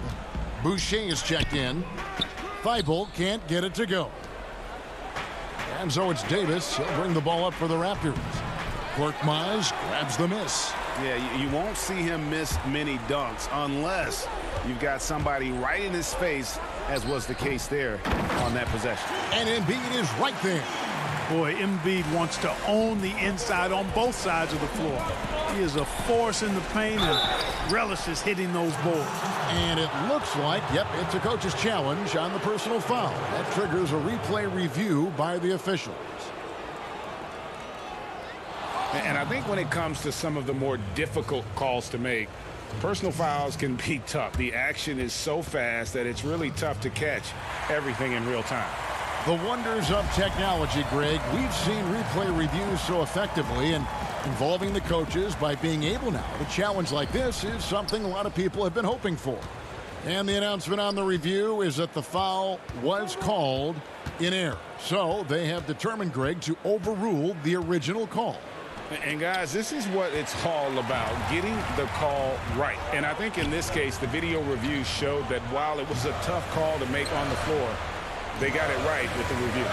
Boucher is checked in. Thibault can't get it to go. And so it's Davis. He'll bring the ball up for the Raptors. Korkmaz grabs the miss. Yeah, you won't see him miss many dunks unless you've got somebody right in his face, as was the case there on that possession. And Embiid is right there. Boy, Embiid wants to own the inside on both sides of the floor. He is a force in the paint and relishes hitting those boards. And it looks like, yep, it's a coach's challenge on the personal foul. That triggers a replay review by the officials. And I think when it comes to some of the more difficult calls to make, personal fouls can be tough. The action is so fast that it's really tough to catch everything in real time. The wonders of technology, Greg. We've seen replay reviews so effectively, and involving the coaches by being able now to challenge like this is something a lot of people have been hoping for. And the announcement on the review is that the foul was called in error. So they have determined, Greg, to overrule the original call. And guys, this is what it's all about, getting the call right. And I think in this case, the video review showed that while it was a tough call to make on the floor, they got it right with the review.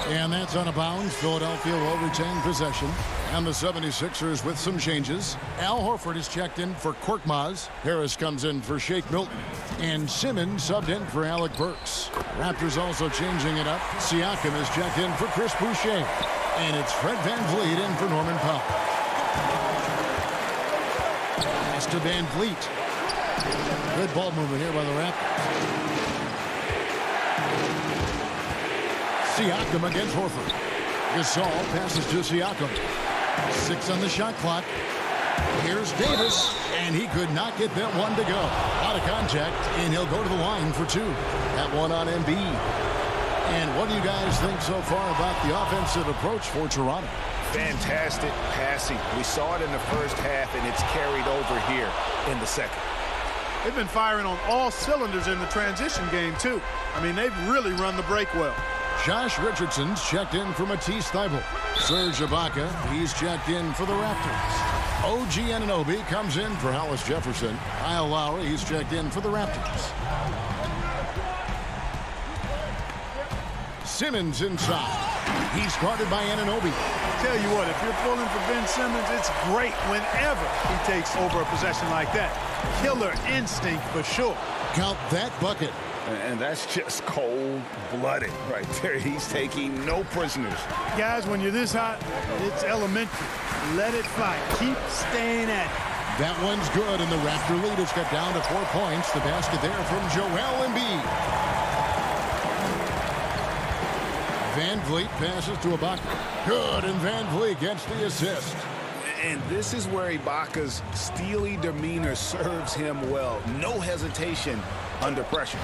And that's out of bounds. Philadelphia will retain possession. And the 76ers with some changes. Al Horford is checked in for Korkmaz. Harris comes in for Shake Milton. And Simmons subbed in for Alec Burks. Raptors also changing it up. Siakam is checked in for Chris Boucher. And it's Fred VanVleet in for Norman Powell. Pass to VanVleet. Good ball movement here by the Raptors. Siakam against Horford. Gasol passes to Siakam. 6 on the shot clock. Here's Davis, and he could not get that one to go. Out of contact, and he'll go to the line for 2. That one on Embiid. And what do you guys think so far about the offensive approach for Toronto? Fantastic passing. We saw it in the first half, and it's carried over here in the second. They've been firing on all cylinders in the transition game, too. I mean, they've really run the break well. Josh Richardson's checked in for Matisse Thybulle. Serge Ibaka, he's checked in for the Raptors. OG Anunoby comes in for Hollis Jefferson. Kyle Lowry, he's checked in for the Raptors. Simmons inside. He's guarded by Anunoby. Tell you what, if you're pulling for Ben Simmons, it's great whenever he takes over a possession like that. Killer instinct for sure. Count that bucket. And that's just cold-blooded right there. He's taking no prisoners. Guys, when you're this hot, it's elementary. Let it fly. Keep staying at it. That one's good, and the Raptor lead has got down to 4 points. The basket there from Joel Embiid. VanVleet passes to Ibaka. Good, and VanVleet gets the assist. And this is where Ibaka's steely demeanor serves him well. No hesitation under pressure.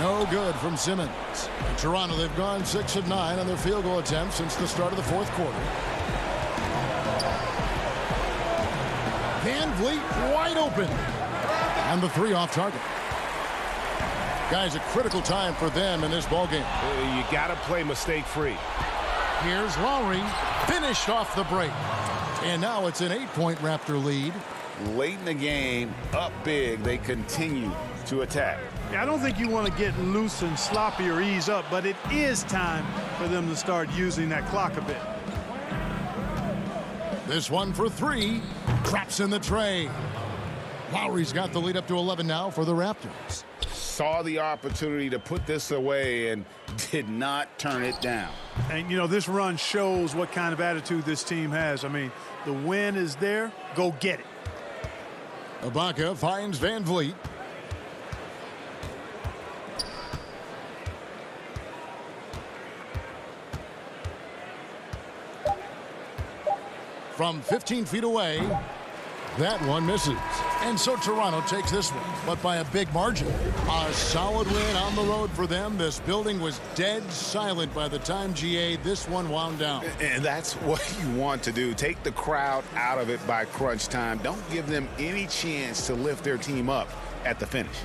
No good from Simmons. In Toronto, they've gone 6 of 9 on their field goal attempts since the start of the fourth quarter. VanVleet wide open. And the 3 off target. Guys, a critical time for them in this ballgame. You got to play mistake-free. Here's Lowry. Finished off the break. And now it's an 8-point Raptor lead. Late in the game, up big, they continue to attack. Yeah, I don't think you want to get loose and sloppy or ease up, but it is time for them to start using that clock a bit. This one for 3. Traps in the tray. Lowry's got the lead up to 11 now for the Raptors. Saw the opportunity to put this away and did not turn it down. And, you know, this run shows what kind of attitude this team has. I mean, the win is there. Go get it. Ibaka finds VanVleet. From 15 feet away, that one misses. And so Toronto takes this one, but by a big margin. A solid win on the road for them. This building was dead silent by the time, GA, this one wound down. And that's what you want to do. Take the crowd out of it by crunch time. Don't give them any chance to lift their team up at the finish.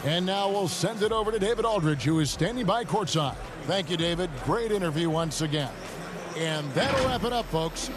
And now we'll send it over to David Aldridge, who is standing by courtside. Thank you, David. Great interview once again. And that'll wrap it up, folks.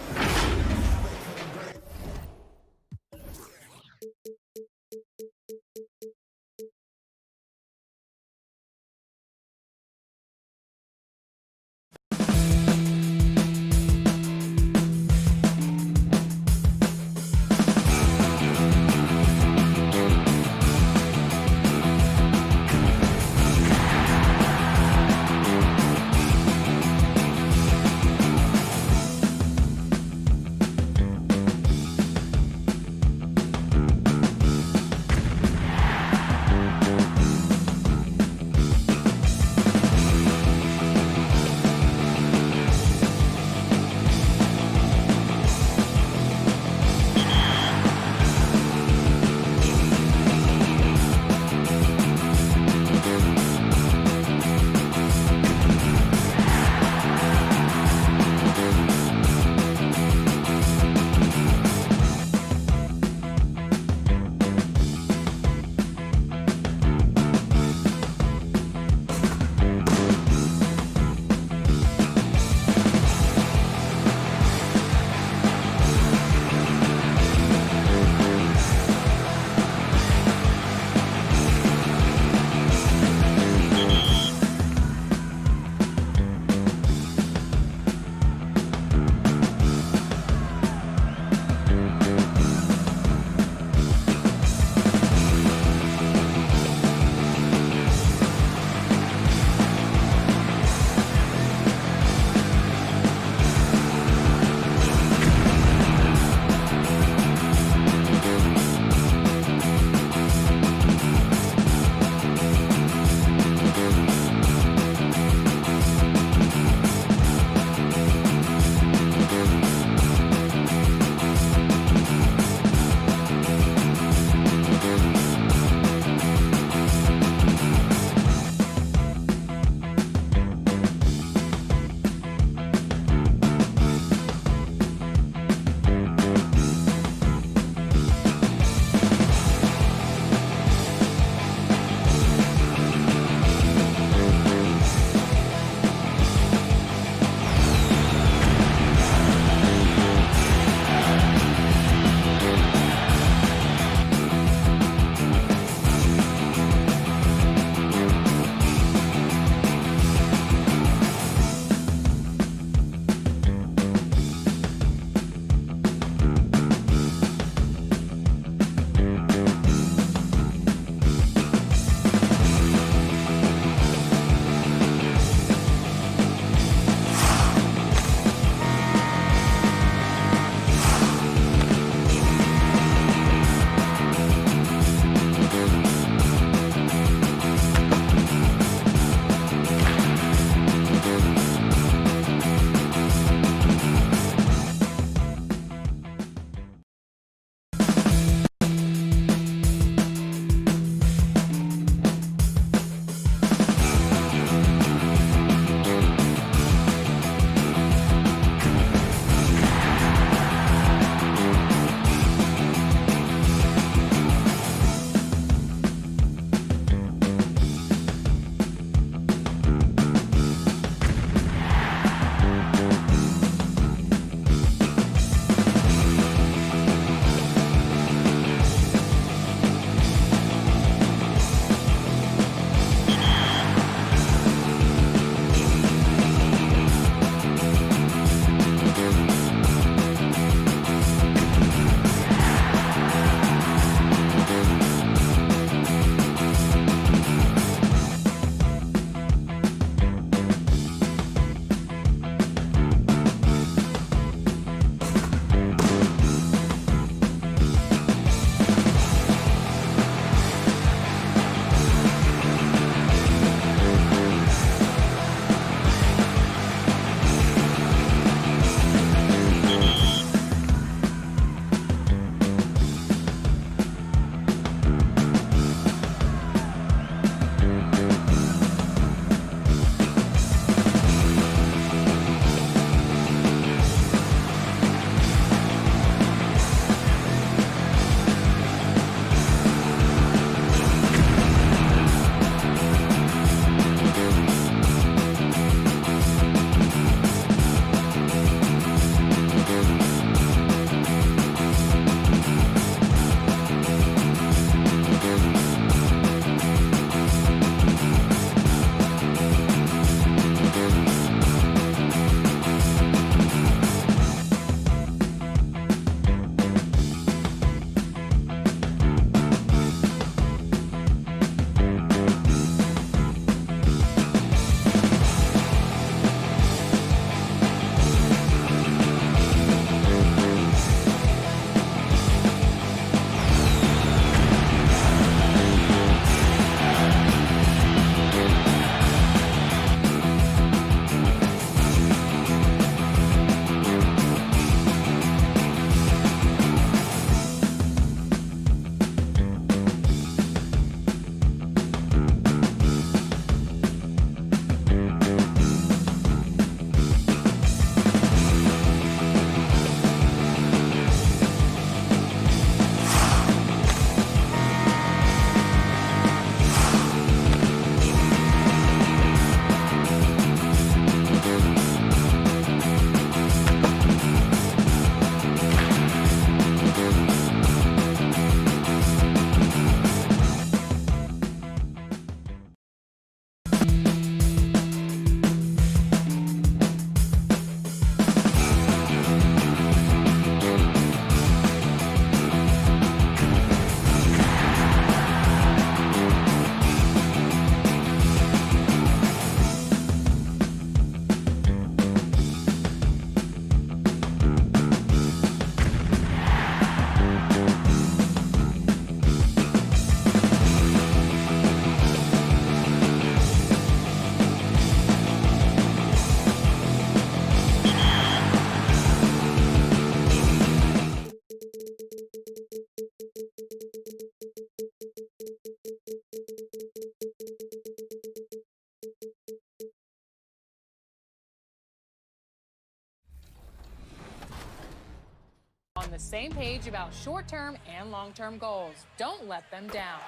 on the same page about short-term and long-term goals. Don't let them down.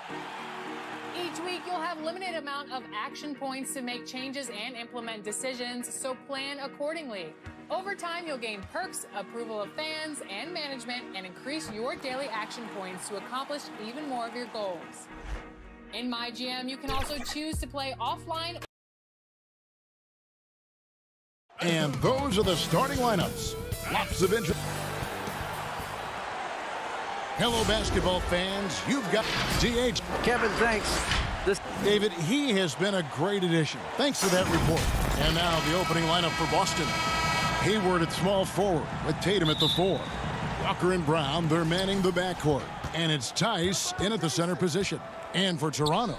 Each week, you'll have limited amount of action points to make changes and implement decisions, so plan accordingly. Over time, you'll gain perks, approval of fans and management, and increase your daily action points to accomplish even more of your goals. In MyGM, you can also choose to play offline. And those are the starting lineups. Lots of interest. Hello, basketball fans. You've got DH. Kevin, thanks. David, he has been a great addition. Thanks for that report. And now the opening lineup for Boston. Hayward at small forward with Tatum at the 4. Walker and Brown, they're manning the backcourt. And it's Tice in at the center position. And for Toronto,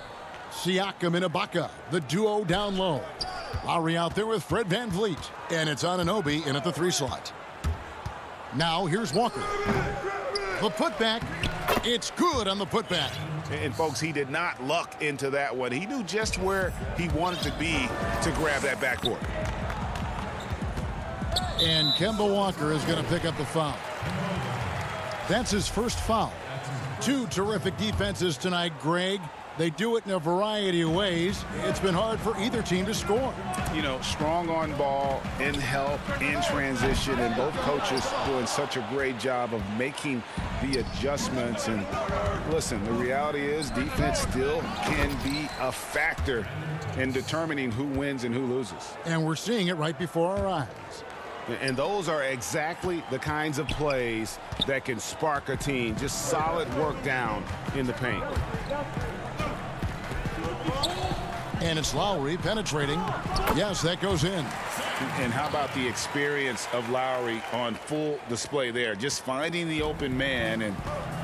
Siakam and Ibaka, the duo down low. Lowry out there with Fred VanVleet. And it's Anunoby in at the 3 slot. Now here's Walker. The putback. It's good on the putback. And, folks, he did not luck into that one. He knew just where he wanted to be to grab that backboard. And Kemba Walker is going to pick up the foul. That's his first foul. 2 terrific defenses tonight, Greg. They do it in a variety of ways. It's been hard for either team to score. You know, strong on ball, in help, in transition, and both coaches doing such a great job of making the adjustments. And listen, the reality is defense still can be a factor in determining who wins and who loses. And we're seeing it right before our eyes. And those are exactly the kinds of plays that can spark a team. Just solid work down in the paint. And it's Lowry penetrating. Yes, that goes in. And how about the experience of Lowry on full display there? Just finding the open man, and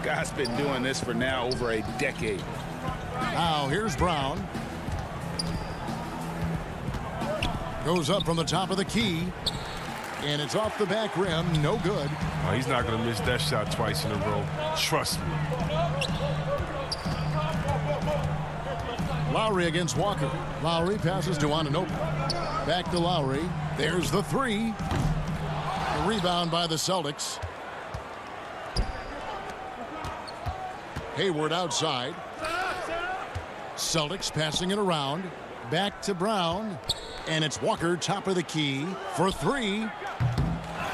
guy's been doing this for now over a decade. Now here's Brown. Goes up from the top of the key. And it's off the back rim. No good. Oh, he's not going to miss that shot twice in a row. Trust me. Lowry against Walker. Lowry passes to Anunoby. Back to Lowry. There's the 3. The rebound by the Celtics. Hayward outside. Celtics passing it around. Back to Brown. And it's Walker, top of the key for 3.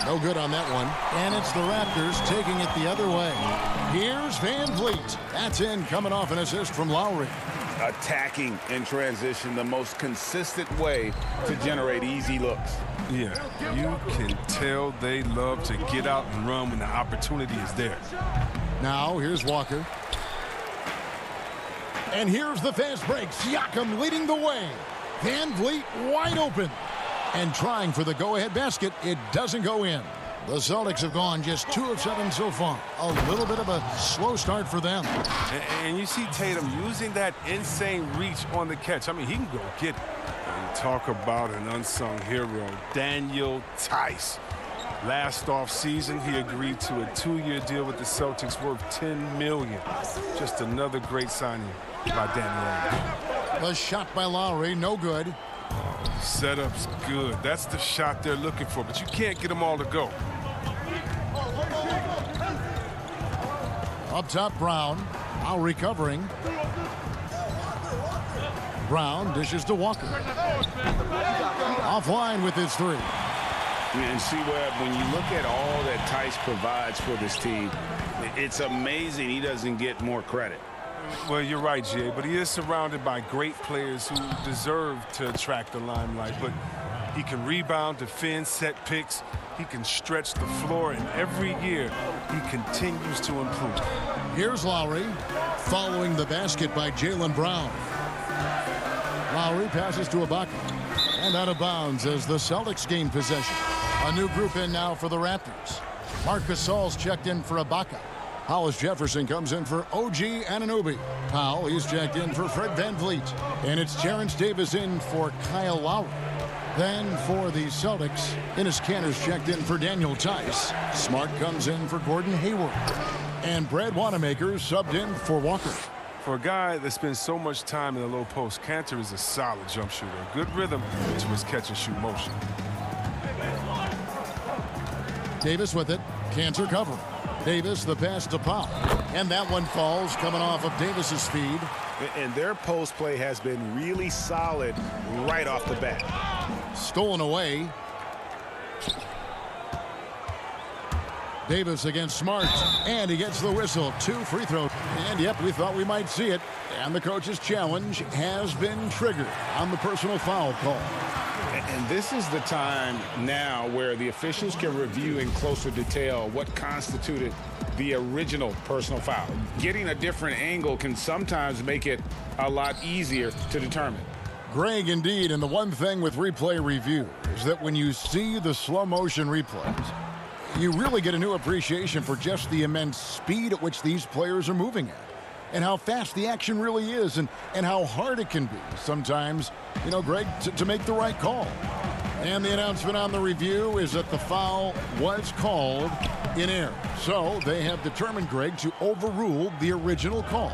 No good on that one. And it's the Raptors taking it the other way. Here's VanVleet. That's in, coming off an assist from Lowry. Attacking in transition, the most consistent way to generate easy looks. Yeah, you can tell they love to get out and run when the opportunity is there. Now here's Walker. And here's the fast break. Siakam leading the way. VanVleet wide open. And trying for the go-ahead basket. It doesn't go in. The Celtics have gone just 2 of 7 so far. A little bit of a slow start for them. And you see Tatum using that insane reach on the catch. I mean, he can go get it. And talk about an unsung hero, Daniel Tice. Last offseason, he agreed to a 2-year deal with the Celtics worth $10 million. Just another great signing by Daniel. The shot by Lowry, no good. Setup's good. That's the shot they're looking for, but you can't get them all to go. Up top, Brown. Now recovering. Brown dishes to Walker. Offline with his 3. And see, Webb, when you look at all that Tice provides for this team, it's amazing he doesn't get more credit. Well, you're right, Jay, but he is surrounded by great players who deserve to attract the limelight. But he can rebound, defend, set picks. He can stretch the floor, and every year he continues to improve. Here's Lowry, following the basket by Jaylen Brown. Lowry passes to Ibaka. And out of bounds as the Celtics gain possession. A new group in now for the Raptors. Marc Gasol's checked in for Ibaka. Hollis Jefferson comes in for OG Anunoby. Powell, he's checked in for Fred VanVleet. And it's Terrence Davis in for Kyle Lowry. Then for the Celtics, Enes Kanter's checked in for Daniel Tice. Smart comes in for Gordon Hayward. And Brad Wanamaker subbed in for Walker. For a guy that spends so much time in the low post, Kanter is a solid jump shooter. Good rhythm to his catch-and-shoot motion. Davis with it. Kanter covering. Davis, the pass to Powell. And that one falls coming off of Davis's feed. And their post play has been really solid right off the bat. Stolen away. Davis against Smart, and he gets the whistle. 2 free throws. And yep, we thought we might see it. And the coach's challenge has been triggered on the personal foul call. And this is the time now where the officials can review in closer detail what constituted the original personal foul. Getting a different angle can sometimes make it a lot easier to determine. Greg, indeed, and the one thing with replay review is that when you see the slow motion replays, you really get a new appreciation for just the immense speed at which these players are moving at, and how fast the action really is, and how hard it can be sometimes, you know, Greg, to make the right call. And the announcement on the review is that the foul was called in error. So they have determined, Greg, to overrule the original call.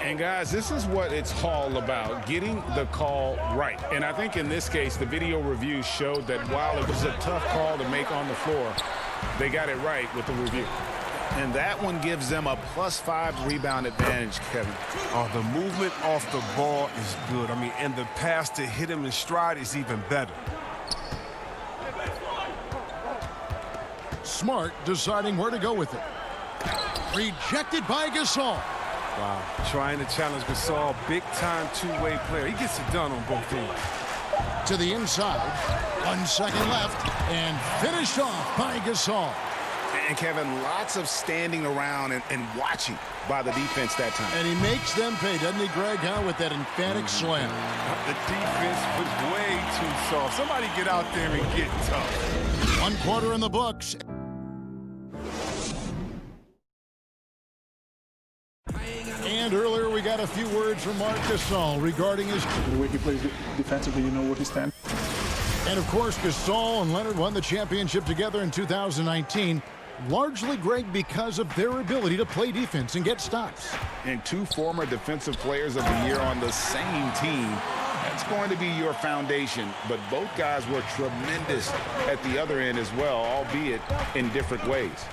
And guys, this is what it's all about, getting the call right. And I think in this case, the video review showed that while it was a tough call to make on the floor, they got it right with the review. And that one gives them a +5 rebound advantage, Kevin. Oh, the movement off the ball is good. I mean, and the pass to hit him in stride is even better. Smart deciding where to go with it. Rejected by Gasol. Wow, trying to challenge Gasol, big-time two-way player. He gets it done on both ends. To the inside, 1 second left, and finished off by Gasol. And Kevin, lots of standing around and watching by the defense that time. And he makes them pay, doesn't he, Greg, huh, with that emphatic slam. The defense was way too soft. Somebody get out there and get tough. 1 quarter in the books. And earlier we got a few words from Marc Gasol regarding his... The way he plays defensively, you know what he stands. And of course, Gasol and Leonard won the championship together in 2019. Largely, Greg, because of their ability to play defense and get stops. And 2 former defensive players of the year on the same team. That's going to be your foundation. But both guys were tremendous at the other end as well, albeit in different ways.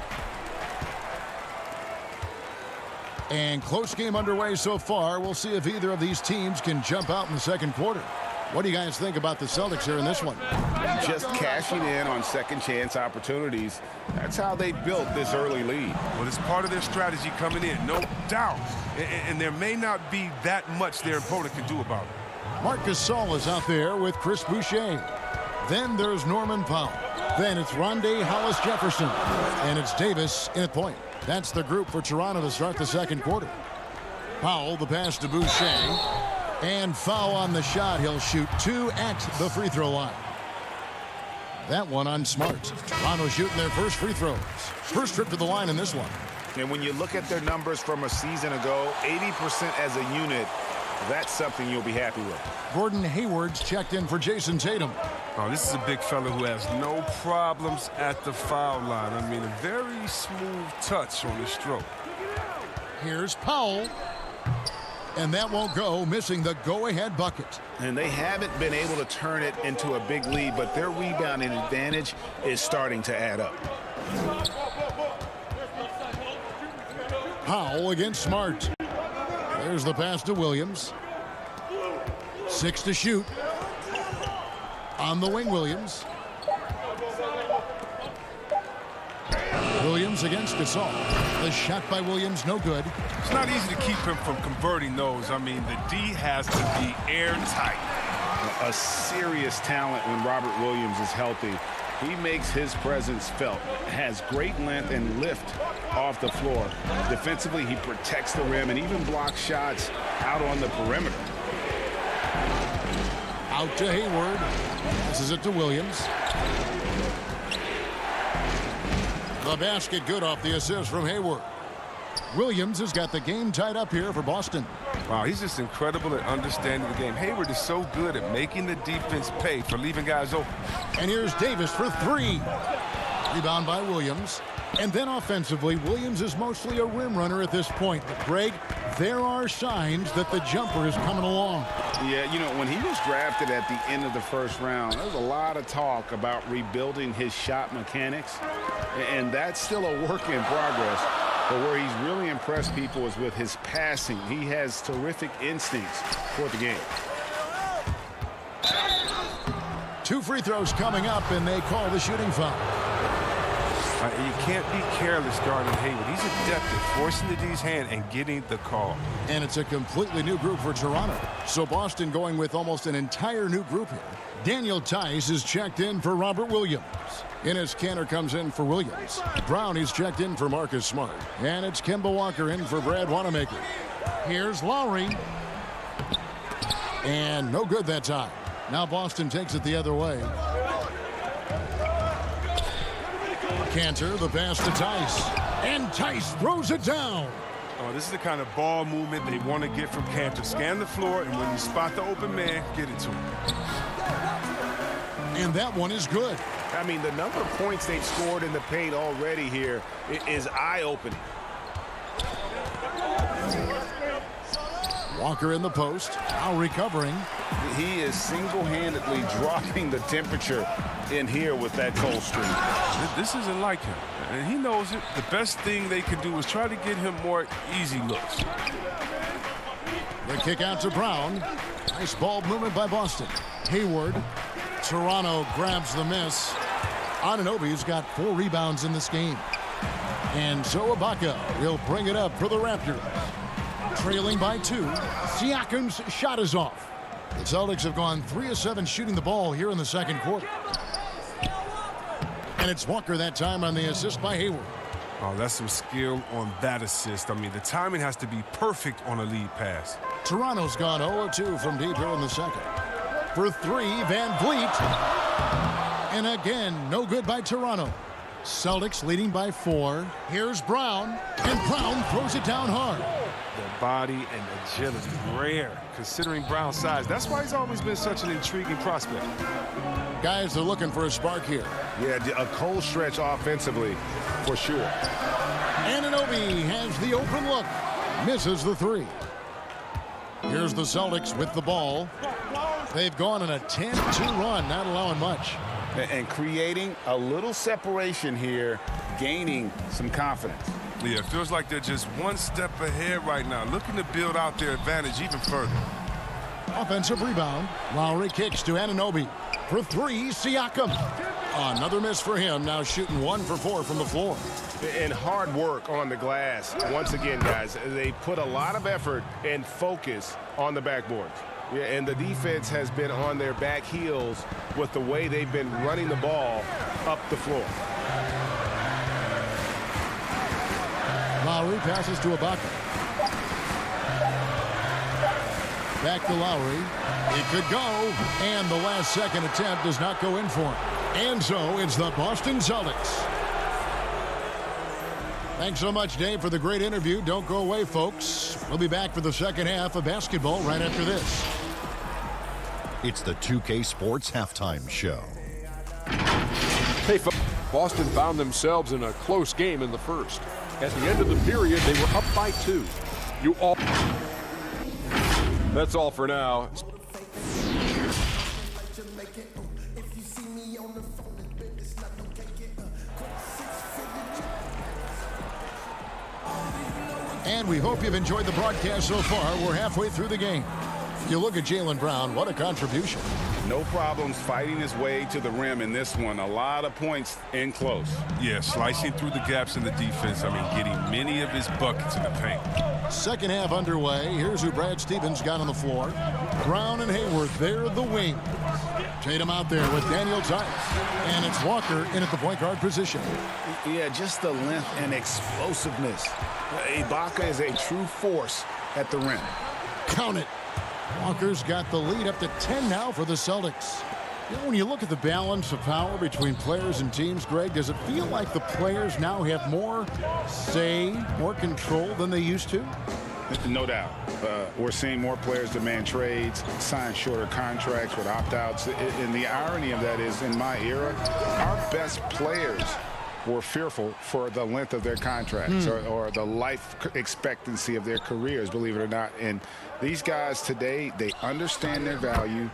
And close game underway so far. We'll see if either of these teams can jump out in the second quarter. What do you guys think about the Celtics here in this one? Just cashing in on second chance opportunities. That's how they built this early lead. Well, it's part of their strategy coming in, no doubt. And there may not be that much their opponent can do about it. Marc Gasol is out there with Chris Boucher. Then there's Norman Powell. Then it's Rondé Hollis-Jefferson. And it's Davis in at point. That's the group for Toronto to start the second quarter. Powell, the pass to Boucher. And foul on the shot. He'll shoot 2 at the free throw line. That one on Smart. Toronto shooting their first free throws. First trip to the line in this one. And when you look at their numbers from a season ago, 80% as a unit, that's something you'll be happy with. Gordon Hayward's checked in for Jason Tatum. Oh, this is a big fella who has no problems at the foul line. I mean, a very smooth touch on the stroke. Here's Powell. And that won't go, missing the go-ahead bucket. And they haven't been able to turn it into a big lead, but their rebounding advantage is starting to add up. Powell against Smart. There's the pass to Williams. 6 to shoot. On the wing, Williams. Williams against Gasol. The shot by Williams, no good. It's not easy to keep him from converting those. I mean, the D has to be airtight. A serious talent when Robert Williams is healthy. He makes his presence felt. Has great length and lift off the floor. Defensively, he protects the rim and even blocks shots out on the perimeter. Out to Hayward. This is it to Williams. The basket good off the assist from Hayward. Williams has got the game tied up here for Boston. Wow, he's just incredible at understanding the game. Hayward is so good at making the defense pay for leaving guys open. And here's Davis for 3. Rebound by Williams. And then offensively, Williams is mostly a rim runner at this point. But Greg, there are signs that the jumper is coming along. Yeah, you know, when he was drafted at the end of the first round, there was a lot of talk about rebuilding his shot mechanics, and that's still a work in progress. But where he's really impressed people is with his passing. He has terrific instincts for the game. 2 free throws coming up, and they call the shooting foul. You can't be careless guarding Hayward. He's adept at forcing the D's hand and getting the call. And it's a completely new group for Toronto. So Boston going with almost an entire new group here. Daniel Tice is checked in for Robert Williams. Enes Kanter comes in for Williams. Brown is checked in for Marcus Smart. And it's Kemba Walker in for Brad Wanamaker. Here's Lowry. And no good that time. Now Boston takes it the other way. Kanter, the pass to Tice. And Tice throws it down. Oh, this is the kind of ball movement they want to get from Kanter. Scan the floor, and when you spot the open man, get it to him. And that one is good. I mean, the number of points they've scored in the paint already here is eye-opening. Walker in the post, now recovering. He is single-handedly dropping the temperature in here with that cold streak. This isn't like him, and he knows it. The best thing they can do is try to get him more easy looks. The kick out to Brown. Nice ball movement by Boston. Hayward. Toronto grabs the miss. Anunoby's got 4 rebounds in this game. And so Ibaka will bring it up for the Raptors. Trailing by 2. Siakam's shot is off. The Celtics have gone 3 of 7 shooting the ball here in the second quarter. And it's Walker that time on the assist by Hayward. Oh, that's some skill on that assist. I mean, the timing has to be perfect on a lead pass. Toronto's gone 0-2 from deep here in the second. For 3, Van Vliet. And again, no good by Toronto. Celtics leading by 4. Here's Brown. And Brown throws it down hard. The body and agility, rare, considering Brown's size. That's why he's always been such an intriguing prospect. Guys, they're looking for a spark here. Yeah, a cold stretch offensively, for sure. Anunoby has the open look. Misses the 3. Here's the Celtics with the ball. They've gone on a 10-2 run, not allowing much. And creating a little separation here, gaining some confidence. Yeah, it feels like they're just one step ahead right now, looking to build out their advantage even further. Offensive rebound. Lowry kicks to Anunoby. For 3, Siakam. Another miss for him, now shooting 1 for 4 from the floor. And hard work on the glass. Once again, guys, they put a lot of effort and focus on the backboards. Yeah, and the defense has been on their back heels with the way they've been running the ball up the floor. Lowry passes to Ibaka. Back to Lowry. It could go, and the last second attempt does not go in for him. And so it's the Boston Celtics. Thanks so much, Dave, for the great interview. Don't go away, folks. We'll be back for the second half of basketball right after this. It's the 2K Sports Halftime Show. Hey, Boston found themselves in a close game in the first. At the end of the period, they were up by 2. That's all for now. And we hope you've enjoyed the broadcast so far. We're halfway through the game. You look at Jaylen Brown, what a contribution. No problems fighting his way to the rim in this one. A lot of points in close. Yeah, slicing through the gaps in the defense. I mean, getting many of his buckets in the paint. Second half underway. Here's who Brad Stevens got on the floor. Brown and Hayward, they're the wings. Tatum out there with Daniel Tice. And it's Walker in at the point guard position. Yeah, just the length and explosiveness. Ibaka is a true force at the rim. Count it. Walker's got the lead up to 10 now for the Celtics. You know, when you look at the balance of power between players and teams, Greg, does it feel like the players now have more say, more control than they used to? No doubt. We're seeing more players demand trades, sign shorter contracts with opt-outs. And the irony of that is, in my era, our best players were fearful for the length of their contracts or the life expectancy of their careers, believe it or not. And these guys today, they understand their value.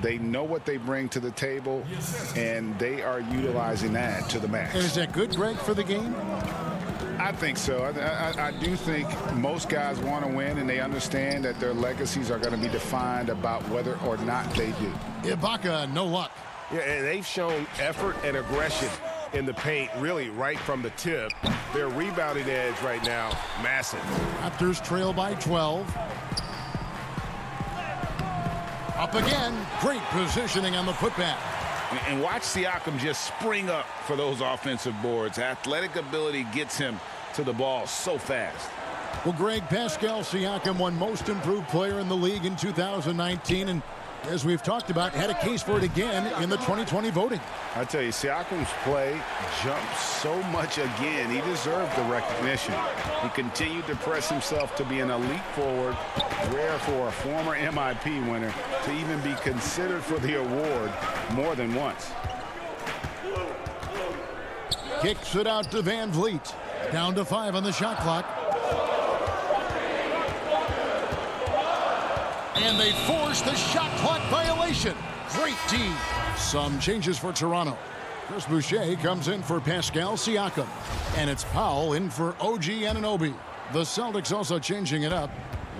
They know what they bring to the table, and they are utilizing that to the max. And is that good, Greg, for the game? I think so. I do think most guys want to win, and they understand that their legacies are going to be defined about whether or not they do. Ibaka, no luck. Yeah, and they've shown effort and aggression in the paint, really right from the tip. Their rebounding edge right now, massive. Raptors trail by 12. Up again. Great positioning on the putback. And watch Siakam just spring up for those offensive boards. Athletic ability gets him to the ball so fast. Well, Greg, Pascal Siakam won Most Improved Player in the league in 2019, and as we've talked about, had a case for it again in the 2020 voting. I tell you, Siakam's play jumped so much again. He deserved the recognition. He continued to press himself to be an elite forward, rare for a former MIP winner to even be considered for the award more than once. Kicks it out to Van Vliet. Down to 5 on the shot clock. And they force the shot clock violation. Great D. Some changes for Toronto. Chris Boucher comes in for Pascal Siakam. And it's Powell in for OG Anunoby. The Celtics also changing it up.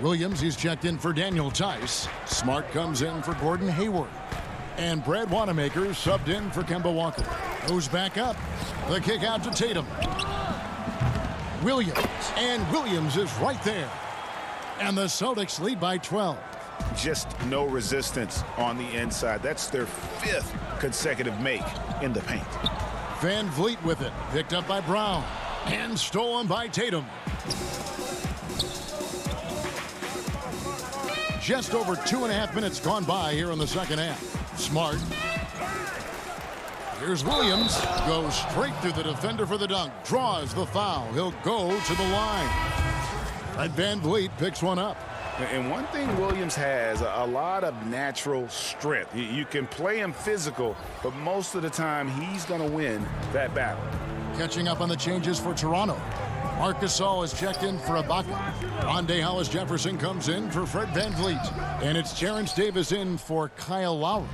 Williams, he's checked in for Daniel Tice. Smart comes in for Gordon Hayward. And Brad Wanamaker subbed in for Kemba Walker. Who's back up? The kick out to Tatum. Williams. And Williams is right there. And the Celtics lead by 12. Just no resistance on the inside. That's their 5th consecutive make in the paint. Van Vliet with it. Picked up by Brown. And stolen by Tatum. Just over 2.5 minutes gone by here in the second half. Smart. Here's Williams. Goes straight through the defender for the dunk. Draws the foul. He'll go to the line. And Van Vliet picks one up. And one thing Williams has, a lot of natural strength. You can play him physical, but most of the time he's going to win that battle. Catching up on the changes for Toronto. Marc Gasol is checked in for Ibaka. Rondé Hollis-Jefferson comes in for Fred VanVleet. And it's Terrence Davis in for Kyle Lowry.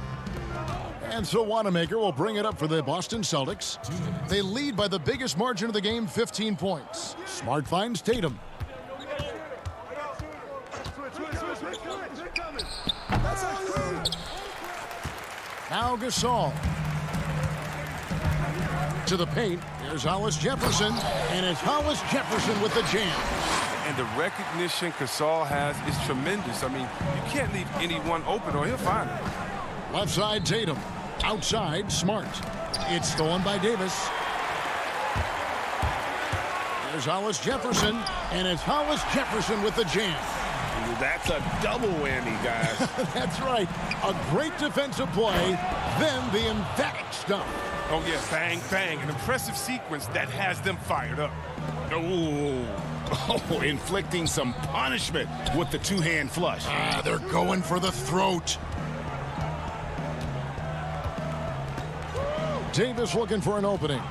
And so Wanamaker will bring it up for the Boston Celtics. They lead by the biggest margin of the game, 15 points. Smart finds Tatum. Now Gasol. To the paint. There's Hollis-Jefferson. And it's Hollis-Jefferson with the jam. And the recognition Gasol has is tremendous. I mean, you can't leave anyone open or he'll find it. Left side, Tatum. Outside, Smart. It's stolen by Davis. There's Hollis-Jefferson. And it's Hollis-Jefferson with the jam. That's a double whammy, guys. That's right. A great defensive play, then the emphatic stuff. Oh, yeah, bang, bang. An impressive sequence that has them fired up. Oh, inflicting some punishment with the two-hand flush. They're going for the throat. Davis looking for an opening.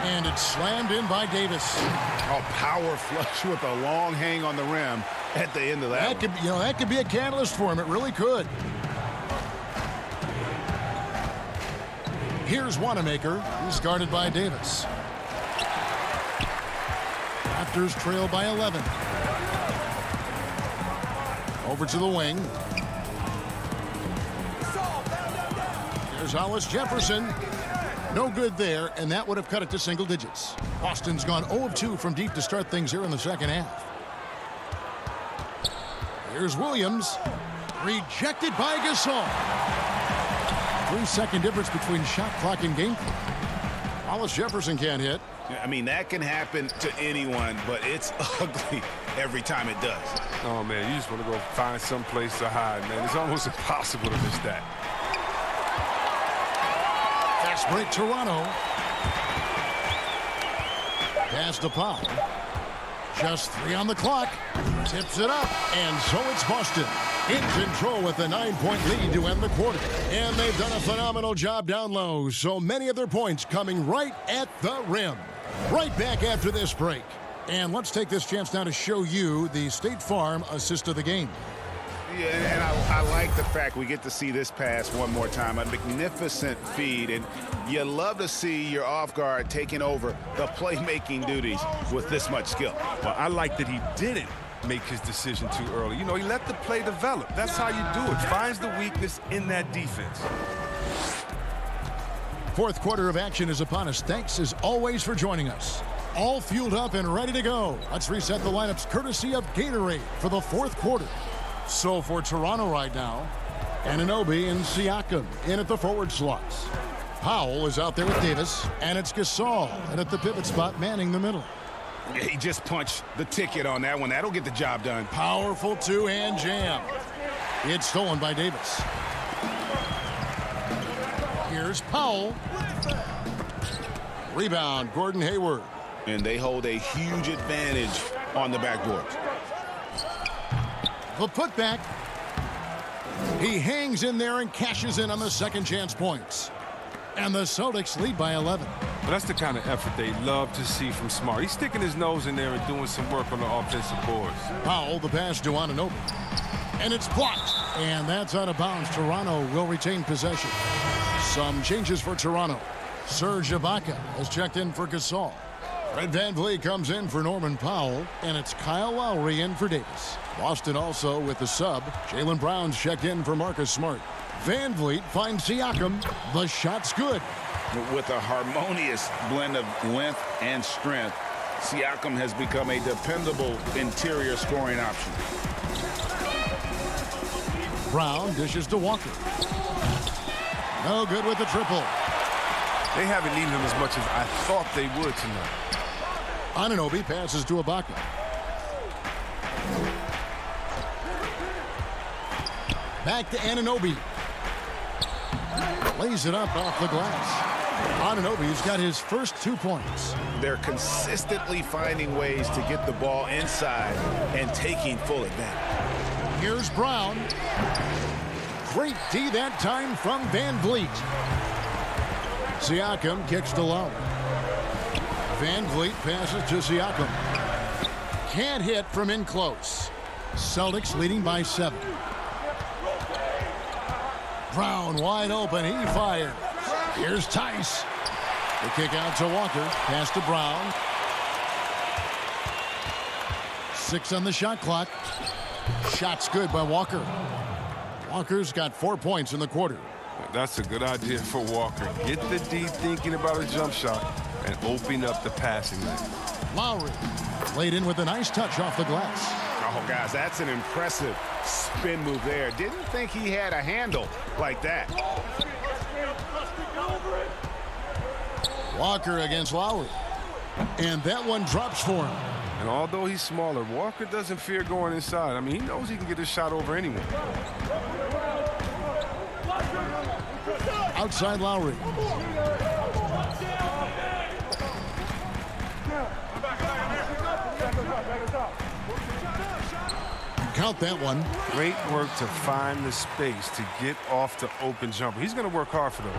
And it's slammed in by Davis. A power flush with a long hang on the rim at the end of that. That could be a catalyst for him. It really could. Here's Wanamaker. He's guarded by Davis. Raptors trail by 11. Over to the wing. There's Hollis-Jefferson. No good there, and that would have cut it to single digits. Boston's gone 0 of 2 from deep to start things here in the second half. Here's Williams. Rejected by Gasol. 3-second difference between shot clock and game clock. Hollis-Jefferson can't hit. I mean, that can happen to anyone, but it's ugly every time it does. Oh, man, you just want to go find some place to hide, man. It's almost impossible to miss that. Fast break, Toronto. Pass to Powell. Just 3 on the clock. Tips it up, and so it's Boston in control with a 9-point lead to end the quarter. And they've done a phenomenal job down low, so many of their points coming right at the rim. Right back after this break. And let's take this chance now to show you the State Farm assist of the game. Yeah, and I like the fact we get to see this pass one more time. A magnificent feed, and you love to see your off guard taking over the playmaking duties with this much skill. Well, I like that he didn't make his decision too early. You know, he let the play develop. That's how you do it. Finds the weakness in that defense. Fourth quarter of action is upon us. Thanks as always for joining us. All fueled up and ready to go. Let's reset the lineups courtesy of Gatorade for the fourth quarter. So for Toronto right now, Anunoby and Siakam in at the forward slots. Powell is out there with Davis, and it's Gasol, and at the pivot spot, manning the middle. He just punched the ticket on that one. That'll get the job done. Powerful two-hand jam. It's stolen by Davis. Here's Powell. Rebound, Gordon Hayward. And they hold a huge advantage on the backboard. The putback. He hangs in there and cashes in on the second chance points. And the Celtics lead by 11. But that's the kind of effort they love to see from Smart. He's sticking his nose in there and doing some work on the offensive boards. Powell, the pass to Anunoby. And it's blocked. And that's out of bounds. Toronto will retain possession. Some changes for Toronto. Serge Ibaka has checked in for Gasol. Fred VanVleet comes in for Norman Powell, and it's Kyle Lowry in for Davis. Boston also with the sub. Jaylen Brown's checked in for Marcus Smart. VanVleet finds Siakam. The shot's good. With a harmonious blend of length and strength, Siakam has become a dependable interior scoring option. Brown dishes to Walker. No good with the triple. They haven't needed him as much as I thought they would tonight. Anunoby passes to Ibaka. Back to Anunoby. Lays it up off the glass. Anunoby's got his first 2 points. They're consistently finding ways to get the ball inside and taking full advantage. Here's Brown. Great D that time from VanVleet. Siakam kicks to Lowry. VanVleet passes to Siakam. Can't hit from in close. Celtics leading by 7. Brown wide open. He fired. Here's Tice. The kick out to Walker. Pass to Brown. 6 on the shot clock. Shot's good by Walker. Walker's got 4 points in the quarter. That's a good idea for Walker. Get the D thinking about a jump shot and open up the passing lane. Lowry laid in with a nice touch off the glass. Oh, guys, that's an impressive spin move there. Didn't think he had a handle like that. Walker against Lowry. And that one drops for him. And although he's smaller, Walker doesn't fear going inside. I mean, he knows he can get a shot over anyone. Outside Lowry. Count that one. Great work to find the space to get off the open jumper. He's going to work hard for those.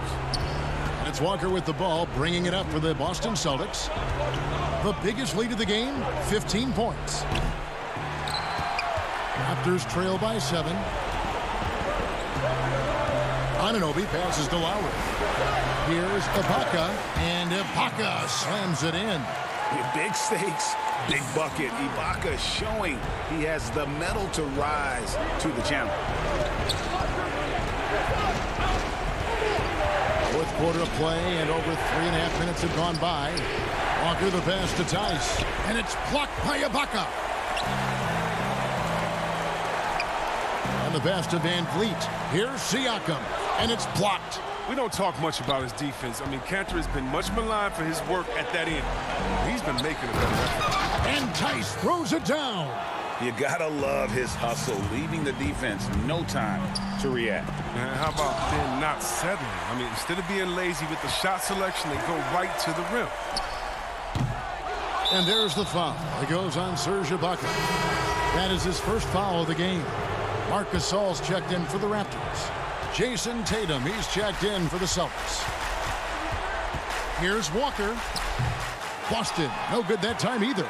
And it's Walker with the ball, bringing it up for the Boston Celtics. The biggest lead of the game, 15 points. Raptors trail by 7. Anunoby passes to Lowry. Here's Ibaka, and Ibaka slams it in. Big stakes, big bucket. Ibaka showing he has the mettle to rise to the challenge. Fourth quarter of play, and over 3.5 minutes have gone by. Walker the pass to Tice, and it's blocked by Ibaka. And the pass to VanVleet. Here's Siakam, and it's blocked. We don't talk much about his defense. I mean, Cantor has been much maligned for his work at that end. He's been making a better effort. And Tice throws it down. You gotta love his hustle, leaving the defense no time to react. And how about them not settling? I mean, instead of being lazy with the shot selection, they go right to the rim. And there's the foul. It goes on Serge Ibaka. That is his first foul of the game. Marc Gasol's checked in for the Raptors. Jason Tatum, he's checked in for the Celtics. Here's Walker. Boston, no good that time either.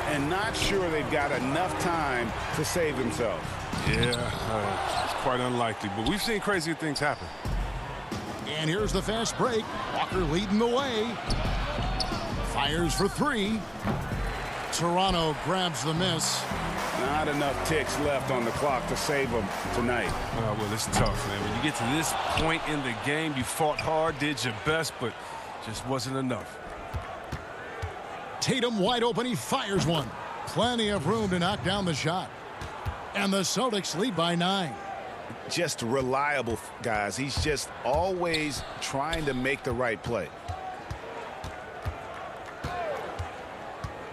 And not sure they've got enough time to save themselves. Yeah, it's quite unlikely, but we've seen crazier things happen. And here's the fast break. Walker leading the way. Fires for three. Toronto grabs the miss. Not enough ticks left on the clock to save them tonight. Well, it's tough, man. When you get to this point in the game, you fought hard, did your best, but just wasn't enough. Tatum wide open. He fires one. Plenty of room to knock down the shot. And the Celtics lead by 9. Just reliable, guys. He's just always trying to make the right play.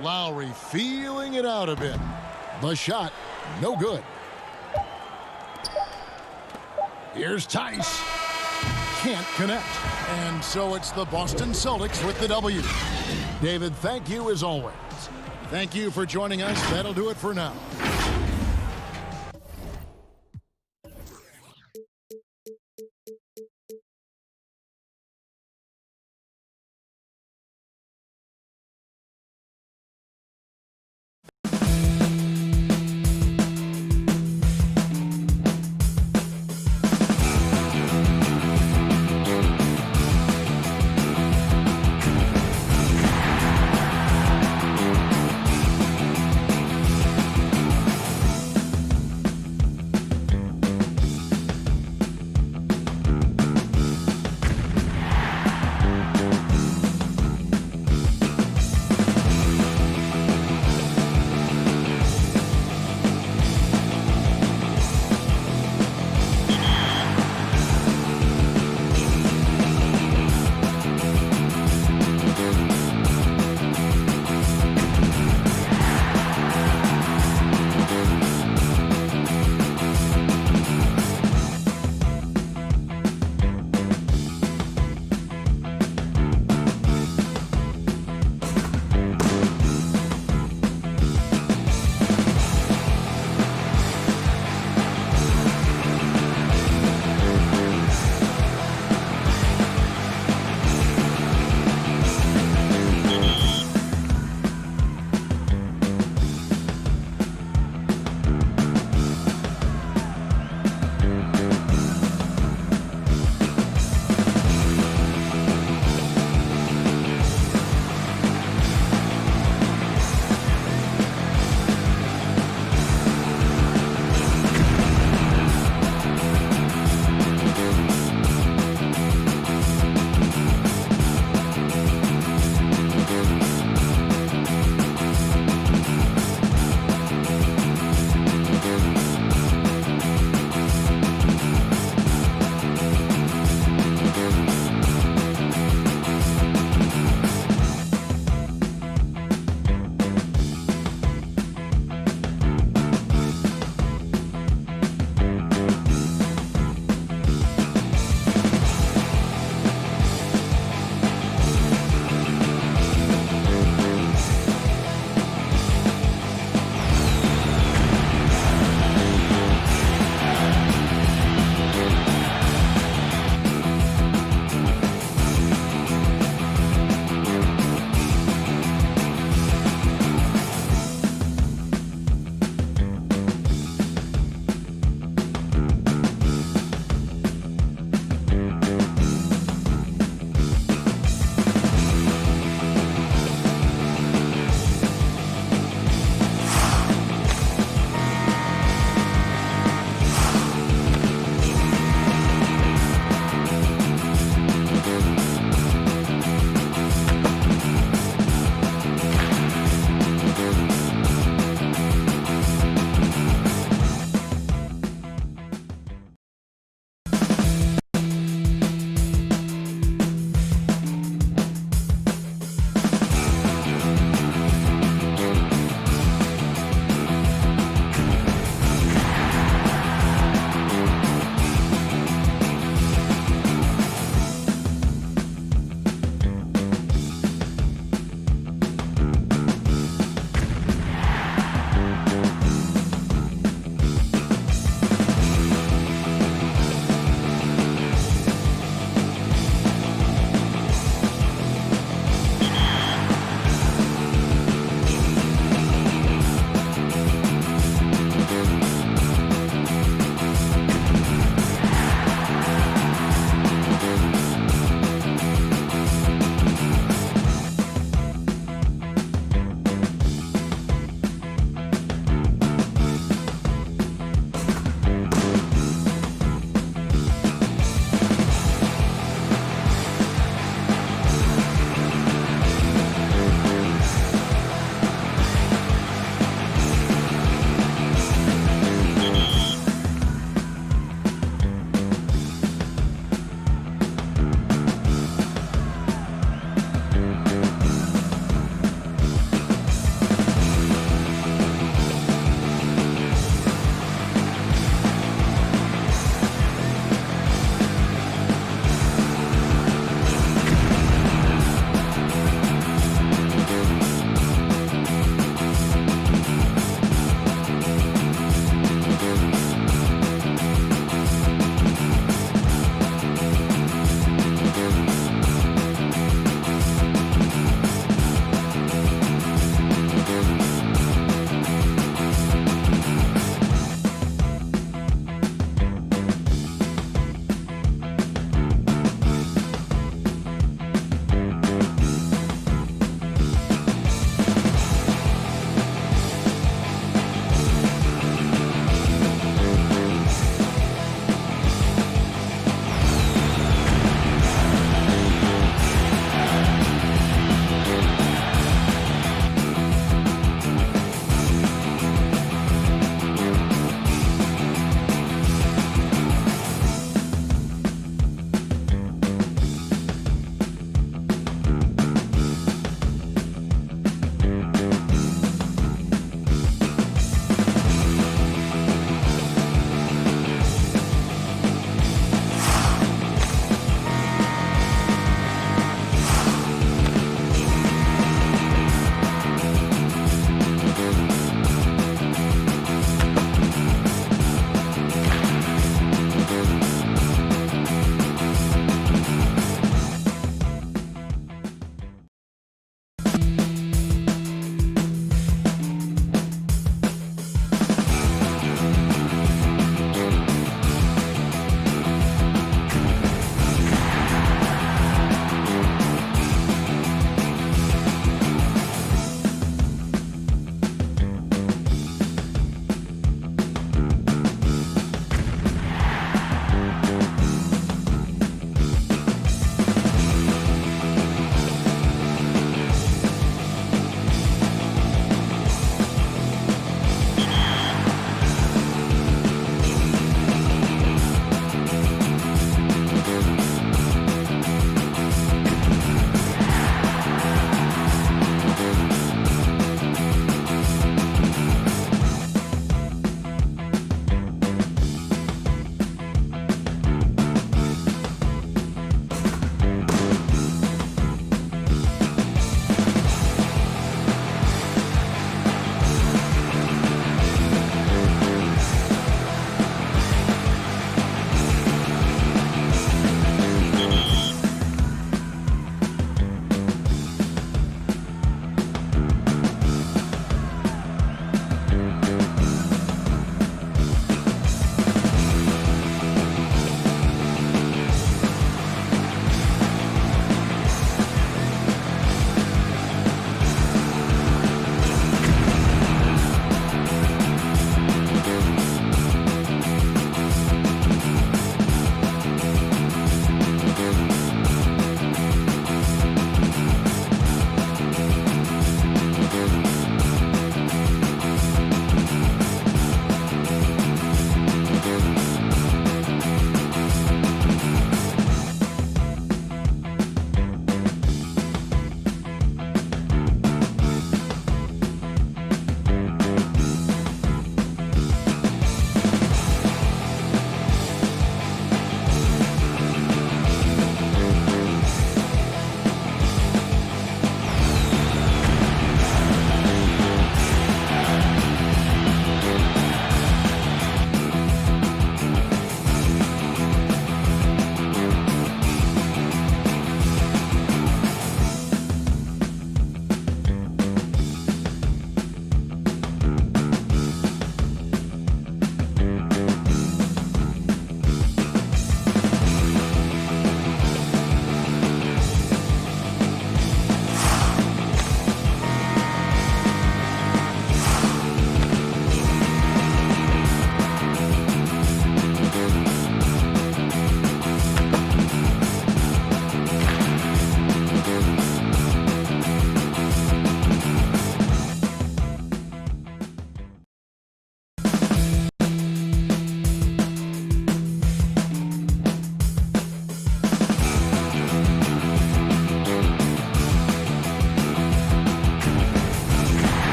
Lowry feeling it out a bit. The shot, no good. Here's Tice. Can't connect. And so it's the Boston Celtics with the W. David, thank you as always. Thank you for joining us. That'll do it for now.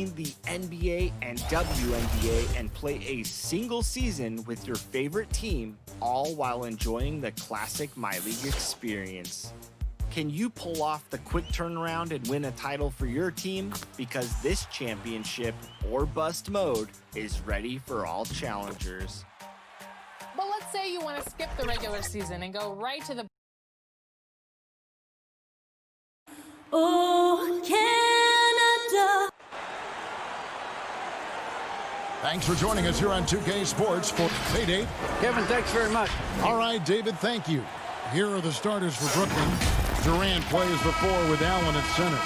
the NBA and WNBA and play a single season with your favorite team, all while enjoying the classic My League experience. Can you pull off the quick turnaround and win a title for your team? Because this championship or bust mode is ready for all challengers. But let's say you want to skip the regular season and go right to the... Oh, Canada. Thanks for joining us here on 2K Sports for Payday. Kevin, thanks very much. All right, David, thank you. Here are the starters for Brooklyn. Durant plays the 4 with Allen at center.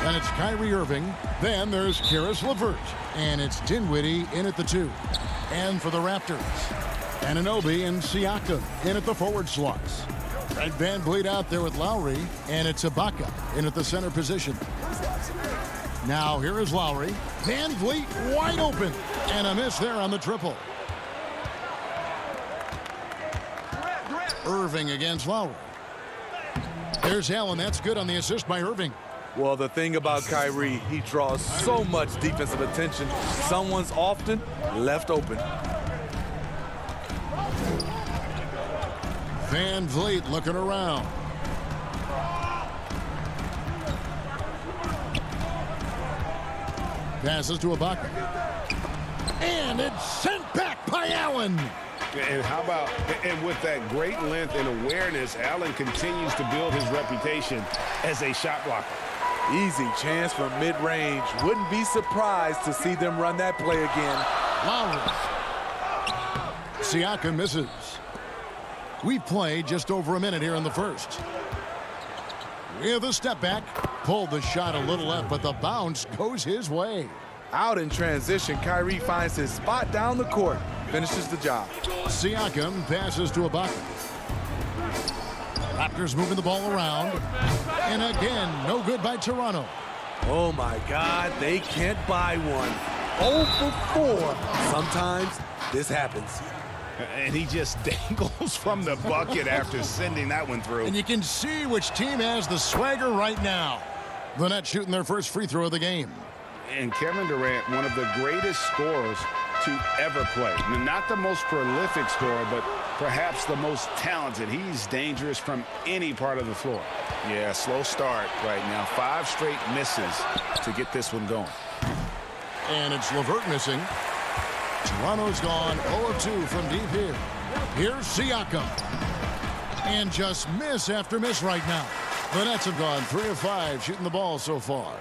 Then it's Kyrie Irving. Then there's Karis LeVert. And it's Dinwiddie in at the 2. And for the Raptors, Anunoby and Siakam in at the forward slots. Fred VanVleet out there with Lowry. And it's Ibaka in at the center position. Now here is Lowry. VanVleet wide open. And a miss there on the triple. Irving against Lowry. There's Allen. That's good on the assist by Irving. Well, the thing about Kyrie, he draws so much defensive attention. Someone's often left open. VanVleet looking around. Passes to Ibaka. And it's sent back by Allen. And how about, and with that great length and awareness, Allen continues to build his reputation as a shot blocker. Easy chance from mid-range. Wouldn't be surprised to see them run that play again. Lowry. Siakam misses. We played just over a minute here in the first. With a step back, pulled the shot a little left, but the bounce goes his way. Out in transition, Kyrie finds his spot down the court. Finishes the job. Siakam passes to Ibaka. Raptors moving the ball around. And again, no good by Toronto. Oh my God, they can't buy one. 0 for 4. Sometimes this happens. And he just dangles from the bucket after sending that one through. And you can see which team has the swagger right now. The Nets shooting their first free throw of the game. And Kevin Durant, one of the greatest scorers to ever play. Not the most prolific scorer, but perhaps the most talented. He's dangerous from any part of the floor. Yeah, slow start right now. 5 straight misses to get this one going. And it's LeVert missing. Toronto's gone 0 of 2 from deep here. Here's Siakam. And just miss after miss right now. The Nets have gone 3 of 5 shooting the ball so far.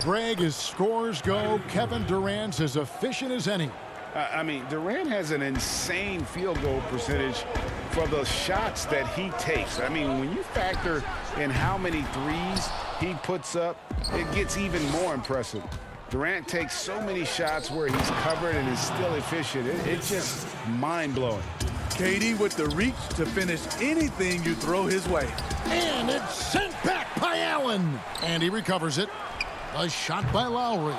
Greg, as scores go, Kevin Durant's as efficient as any. I mean, Durant has an insane field goal percentage for the shots that he takes. I mean, when you factor in how many threes he puts up, it gets even more impressive. Durant takes so many shots where he's covered and is still efficient. It's just mind-blowing. KD with the reach to finish anything you throw his way. And it's sent back by Allen. And he recovers it. A shot by Lowry.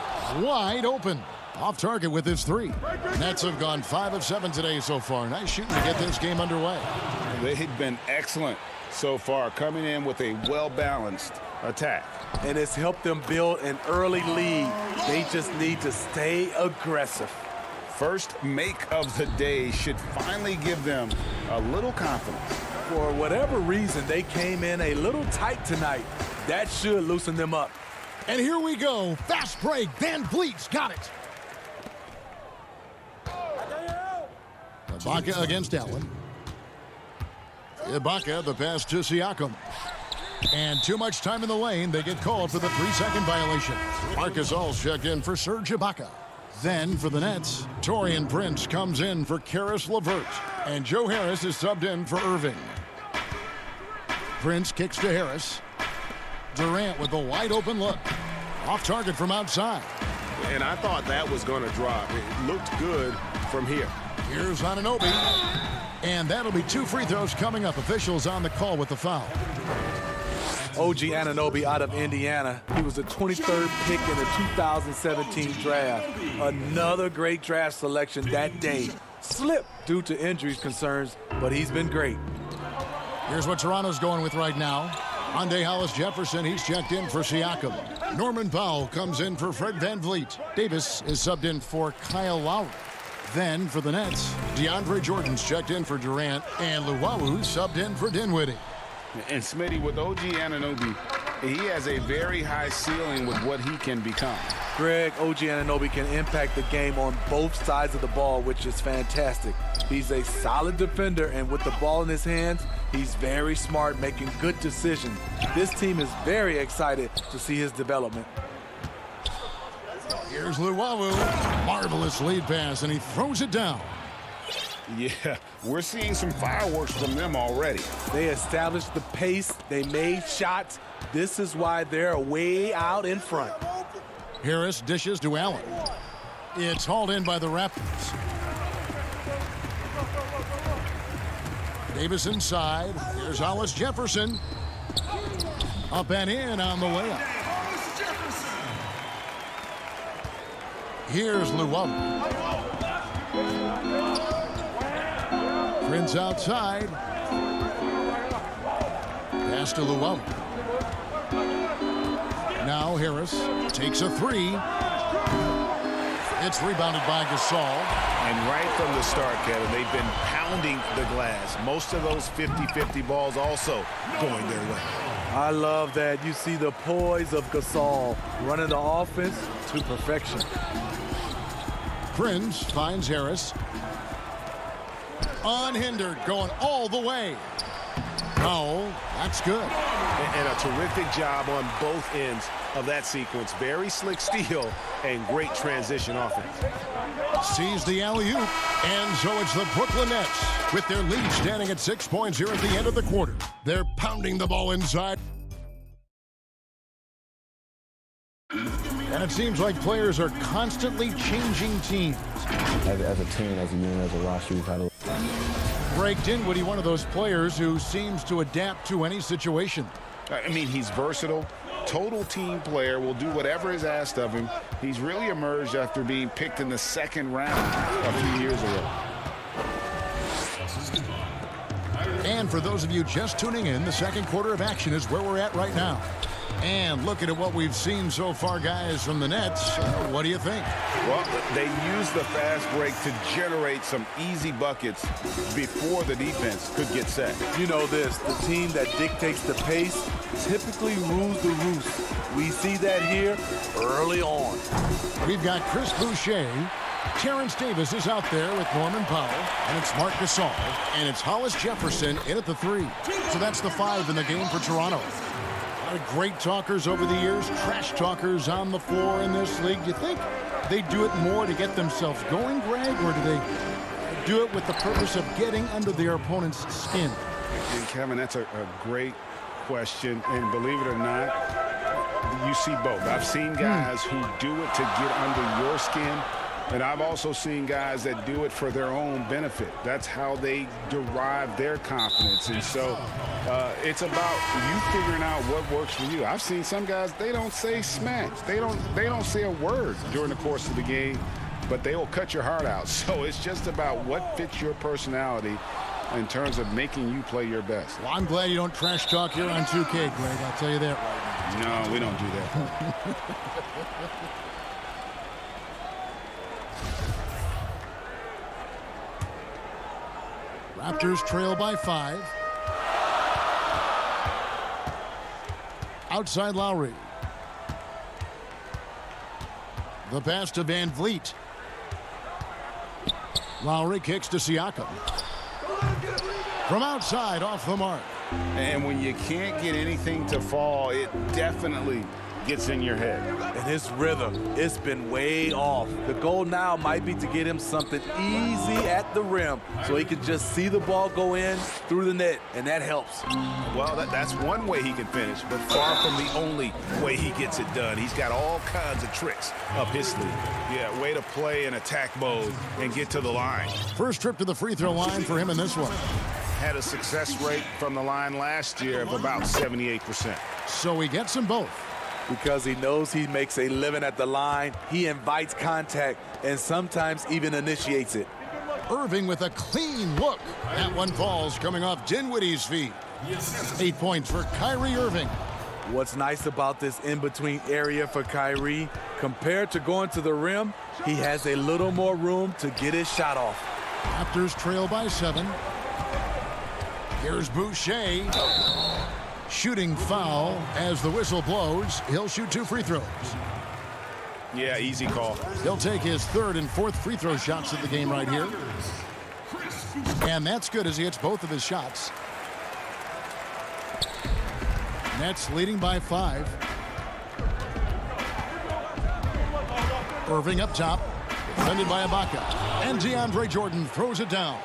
Wide open. Off target with his 3. Nets have gone 5 of 7 today so far. Nice shooting to get this game underway. They've been excellent so far, coming in with a well-balanced attack. And it's helped them build an early lead. They just need to stay aggressive. First make of the day should finally give them a little confidence. For whatever reason, they came in a little tight tonight. That should loosen them up. And here we go. Fast break. VanVleet's got it. Ibaka against Allen. Ibaka, the pass to Siakam. And too much time in the lane. They get called for the 3-second violation. Marcus All's checked in for Serge Ibaka. Then for the Nets, Taurean Prince comes in for Karis LeVert. And Joe Harris is subbed in for Irving. Prince kicks to Harris. Durant with a wide open look. Off target from outside. And I thought that was going to drop. It looked good from here. Here's Anunoby. And that'll be 2 free throws coming up. Officials on the call with the foul. OG Anunoby out of Indiana. He was the 23rd pick in the 2017 draft. Another great draft selection that day. Slipped due to injuries concerns, but he's been great. Here's what Toronto's going with right now. Andre Hollis-Jefferson, he's checked in for Siakam. Norman Powell comes in for Fred VanVleet. Davis is subbed in for Kyle Lowry. Then for the Nets, DeAndre Jordan's checked in for Durant, and Luwawu subbed in for Dinwiddie. And Smitty, with OG Anunoby, he has a very high ceiling with what he can become. Greg, OG Anunoby can impact the game on both sides of the ball, which is fantastic. He's a solid defender, and with the ball in his hands, he's very smart, making good decisions. This team is very excited to see his development. Here's Luwawu. Marvelous lead pass, and he throws it down. Yeah, we're seeing some fireworks from them already. They established the pace. They made shots. This is why they're way out in front. Harris dishes to Allen. It's hauled in by the Raptors. Davis inside. Here's Hollis-Jefferson. Up and in on the layup. Here's Luwawu. Prince outside. Pass to Luwawu. Now Harris takes a three. It's rebounded by Gasol. And right from the start, Kevin, they've been pounding the glass. Most of those 50-50 balls also going their way. I love that. You see the poise of Gasol running the offense to perfection. Prince finds Harris. Unhindered, going all the way. Powell, that's good. And a terrific job on both ends of that sequence. Very slick steal and great transition offense. Sees the alley-oop, and so it's the Brooklyn Nets with their lead standing at 6 points here at the end of the quarter. They're pounding the ball inside. And it seems like players are constantly changing teams. As a team, as a unit, as a roster, we've had a... Greg Dinwiddie, one of those players who seems to adapt to any situation. I mean, he's versatile, total team player, will do whatever is asked of him. He's really emerged after being picked in the second round a few years ago. And for those of you just tuning in, the second quarter of action is where we're at right now. And looking at what we've seen so far, guys, from the Nets, what do you think? Well, they used the fast break to generate some easy buckets before the defense could get set. You know this, the team that dictates the pace typically rules the roost. We see that here early on. We've got Chris Boucher. Terrence Davis is out there with Norman Powell, and it's Marc Gasol, and it's Hollis-Jefferson in at the three. So that's the 5 in the game for Toronto. A lot of great talkers over the years, trash talkers on the floor in this league. Do you think they do it more to get themselves going, Greg, or do they do it with the purpose of getting under their opponent's skin? And Kevin, that's a great question, and believe it or not, you see both. I've seen guys who do it to get under your skin, and I've also seen guys that do it for their own benefit. That's how they derive their confidence. And so it's about you figuring out what works for you. I've seen some guys, they don't say smash. They don't say a word during the course of the game, but they will cut your heart out. So it's just about what fits your personality in terms of making you play your best. Well, I'm glad you don't trash talk here on 2K, Greg. I'll tell you that right now. No, we don't do that. Raptors trail by 5. Outside Lowry. The pass to VanVleet. Lowry kicks to Siakam. From outside, off the mark. And when you can't get anything to fall, it definitely gets in your head. And his rhythm, it's been way off. The goal now might be to get him something easy at the rim so he can just see the ball go in through the net, and that helps. Well, that's one way he can finish, but far from the only way he gets it done. He's got all kinds of tricks up his sleeve. Yeah, way to play in attack mode and get to the line. First trip to the free throw line for him in this one. Had a success rate from the line last year of about 78%. So he gets them both. Because he knows he makes a living at the line, he invites contact and sometimes even initiates it. Irving with a clean look. That one falls coming off Dinwiddie's feet. 8 points for Kyrie Irving. What's nice about this in-between area for Kyrie, compared to going to the rim, he has a little more room to get his shot off. Raptors trail by 7. Here's Boucher. Shooting foul as the whistle blows. He'll shoot 2 free throws. Yeah, easy call. He'll take his 3rd and 4th free throw shots of the game right here. And that's good as he hits both of his shots. Nets leading by 5. Irving up top. Defended by Ibaka. And DeAndre Jordan throws it down.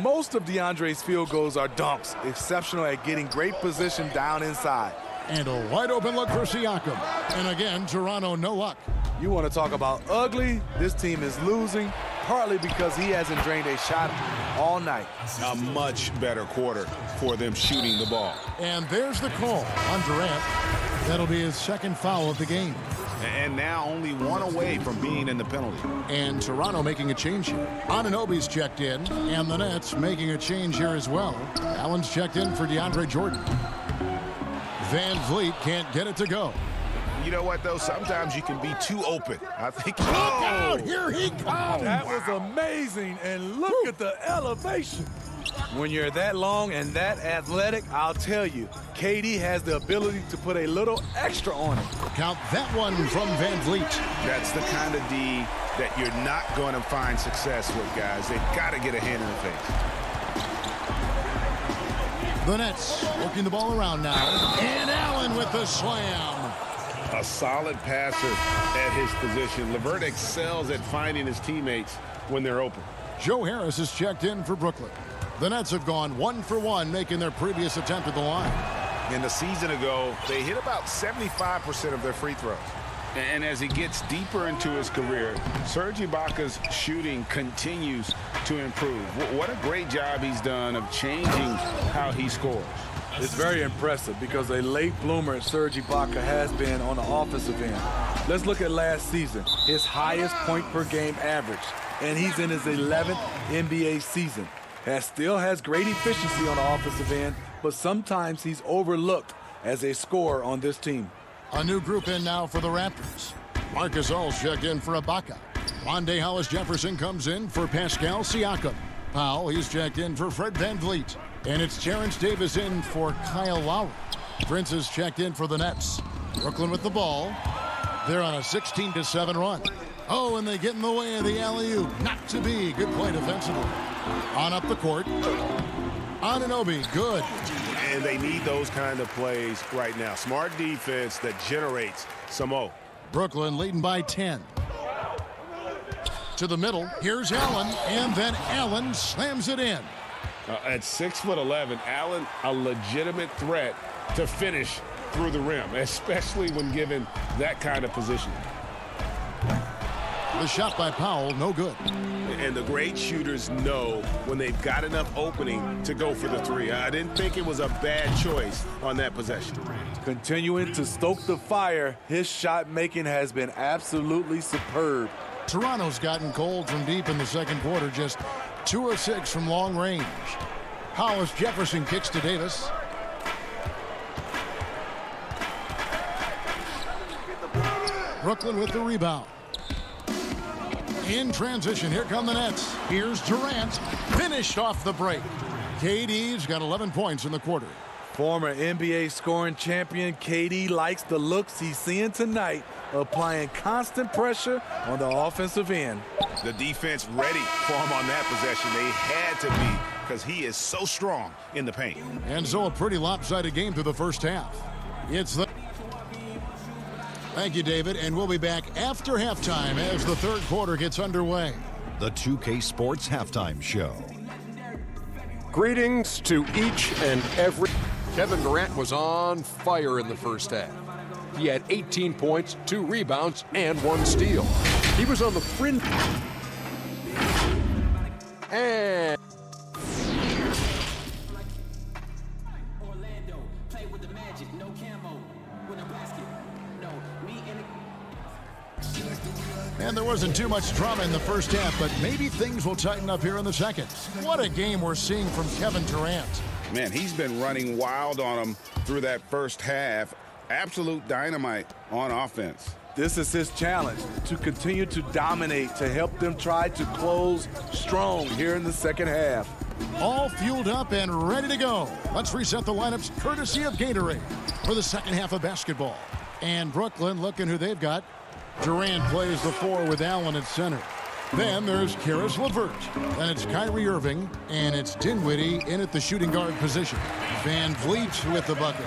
Most of DeAndre's field goals are dunks. Exceptional at getting great position down inside. And a wide open look for Siakam. And again, Toronto no luck. You want to talk about ugly? This team is losing, partly because he hasn't drained a shot all night. A much better quarter for them shooting the ball. And there's the call on Durant. That'll be his 2nd foul of the game. And now only 1 away from being in the penalty. And Toronto making a change here. Anunoby's checked in, and the Nets making a change here as well. Allen's checked in for DeAndre Jordan. Van Vliet can't get it to go. You know what, though? Sometimes you can be too open. I think. Look out! Here he comes! That was amazing, and look at the elevation. When you're that long and that athletic, I'll tell you, KD has the ability to put a little extra on it. Count that one from Van Vliet. That's the kind of D that you're not going to find success with, guys. They've got to get a hand in the face. The Nets working the ball around now. And Allen with the slam. A solid passer at his position. LeVert excels at finding his teammates when they're open. Joe Harris is checked in for Brooklyn. The Nets have gone 1 for 1, making their previous attempt at the line. In the season ago, they hit about 75% of their free throws. And as he gets deeper into his career, Serge Ibaka's shooting continues to improve. What a great job he's done of changing how he scores. It's very impressive because a late bloomer Serge Ibaka has been on the offensive end. Let's look at last season, his highest point per game average, and he's in his 11th NBA season. Still has great efficiency on the offensive end, but sometimes he's overlooked as a scorer on this team. A new group in now for the Raptors. Marcus All's checked in for Ibaka. Wande Hollis-Jefferson comes in for Pascal Siakam. Powell, he's checked in for Fred VanVleet. And it's Terrence Davis in for Kyle Lowry. Prince is checked in for the Nets. Brooklyn with the ball. They're on a 16-7 run. Oh, and they get in the way of the alley-oop. Not to be. Good play defensively. On up the court. Anunoby, good. And they need those kind of plays right now. Smart defense that generates some O. Brooklyn leading by 10. To the middle. Here's Allen. And then Allen slams it in. At 6'11", Allen, a legitimate threat to finish through the rim, especially when given that kind of position. The shot by Powell, no good. And the great shooters know when they've got enough opening to go for the three. I didn't think it was a bad choice on that possession. Continuing to stoke the fire, his shot making has been absolutely superb. Toronto's gotten cold from deep in the second quarter, just 2 of 6 from long range. Hollis-Jefferson kicks to Davis. Brooklyn with the rebound. In transition, here come the Nets. Here's Durant, finished off the break. KD's got 11 points in the quarter. Former NBA scoring champion KD likes the looks he's seeing tonight, applying constant pressure on the offensive end. The defense ready for him on that possession. They had to be because he is so strong in the paint. And so a pretty lopsided game through the first half. It's the... Thank you, David, and we'll be back after halftime as the third quarter gets underway. The 2K Sports Halftime Show. Greetings to each and every... Kevin Durant was on fire in the first half. He had 18 points, 2 rebounds, and 1 steal. He was on the fringe. And... And there wasn't too much drama in the first half, but maybe things will tighten up here in the second. What a game we're seeing from Kevin Durant. Man, he's been running wild on them through that first half. Absolute dynamite on offense. This is his challenge, to continue to dominate, to help them try to close strong here in the second half. All fueled up and ready to go. Let's reset the lineups courtesy of Gatorade for the second half of basketball. And Brooklyn, looking who they've got. Durant plays the 4 with Allen at center. Then there's Caris LeVert. Then it's Kyrie Irving. And it's Dinwiddie in at the shooting guard position. Van Vliet with the bucket.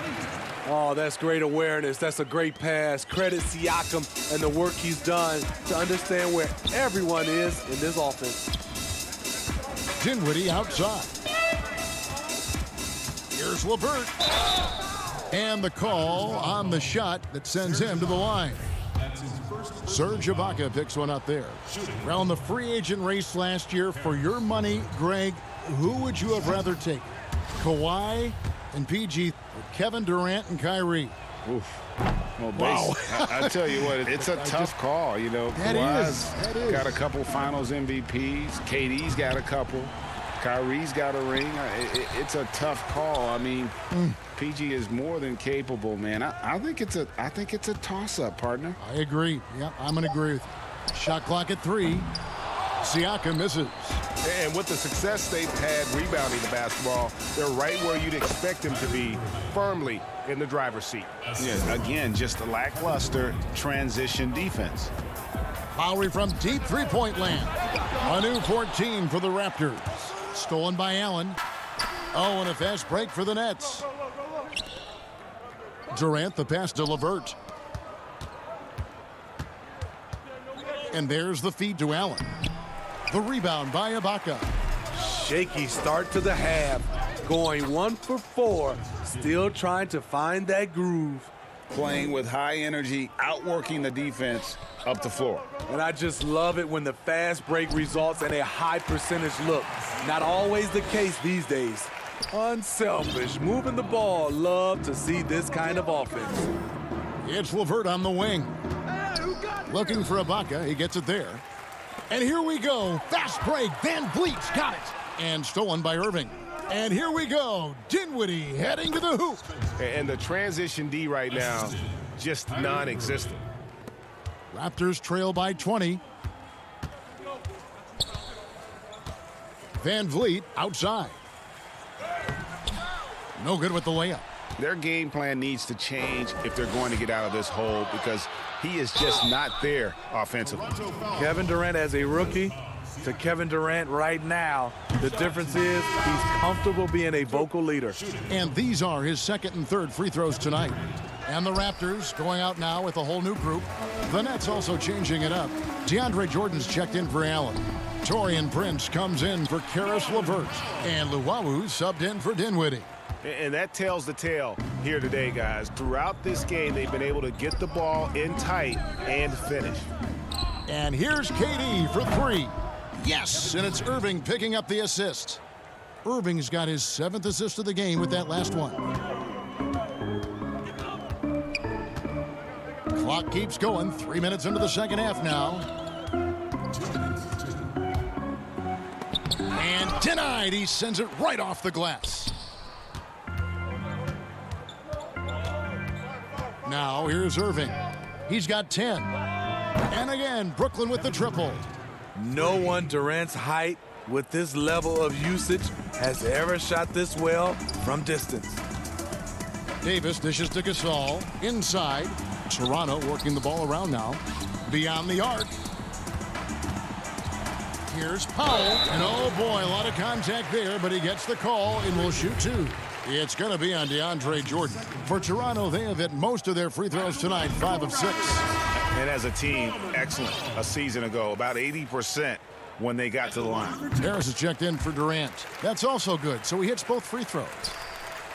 Oh, that's great awareness. That's a great pass. Credit Siakam and the work he's done to understand where everyone is in this offense. Dinwiddie outside. Here's LeVert. And the call on the shot that sends him to the line. Serge Ibaka picks one up there. Around the free agent race last year, for your money, Greg, who would you have rather taken? Kawhi and PG, or Kevin Durant and Kyrie? Oof. Well, wow. I tell you what, it's a tough call. You know, Kawhi's got a couple finals MVPs. KD's got a couple. Kyrie's got a ring. It's a tough call. I mean, PG is more than capable, man. I think it's a toss-up, partner. I agree. Yeah, I'm going to agree with you. Shot clock at 3. Siakam misses. And with the success they've had rebounding the basketball, they're right where you'd expect them to be, firmly in the driver's seat. Yeah, again, just a lackluster transition defense. Lowry from deep three-point land. A new 14 for the Raptors. Stolen by Allen. Oh, and a fast break for the Nets. Durant, the pass to LeVert. And there's the feed to Allen. The rebound by Ibaka. Shaky start to the half. Going 1 for 4. Still trying to find that groove. Playing with high energy, outworking the defense up the floor. And I just love it when the fast break results in a high percentage look. Not always the case these days. Unselfish, moving the ball. Love to see this kind of offense. It's LeVert on the wing. Looking for Ibaka. He gets it there. And here we go. Fast break. Van Vliet's got it. And stolen by Irving. And here we go. Dinwiddie heading to the hoop. And the transition D right now, just non-existent. Raptors trail by 20. Van Vliet outside. No good with the layup. Their game plan needs to change if they're going to get out of this hole, because he is just not there offensively. Kevin Durant as a rookie to Kevin Durant right now, the difference is he's comfortable being a vocal leader. And these are his second and third free throws tonight. And the Raptors going out now with a whole new group. The Nets also changing it up. DeAndre Jordan's checked in for Allen. Taurean Prince comes in for Caris LeVert. And Luwawu subbed in for Dinwiddie. And that tells the tale here today, guys. Throughout this game, they've been able to get the ball in tight and finish. And here's KD for 3. Yes, and it's Irving picking up the assist. Irving's got his 7th assist of the game with that last one. Clock keeps going. 3 minutes into the second half now. And denied. He sends it right off the glass. Now here's Irving. He's got 10. And again, Brooklyn with the triple. No one Durant's height with this level of usage has ever shot this well from distance. Davis dishes to Gasol. Inside. Toronto working the ball around now. Beyond the arc. Here's Powell. And oh boy, a lot of contact there, but he gets the call and will shoot 2. It's going to be on DeAndre Jordan. For Toronto, they have hit most of their free throws tonight, 5 of 6. And as a team, excellent a season ago, about 80% when they got to the line. Harris is checked in for Durant. That's also good, so he hits both free throws.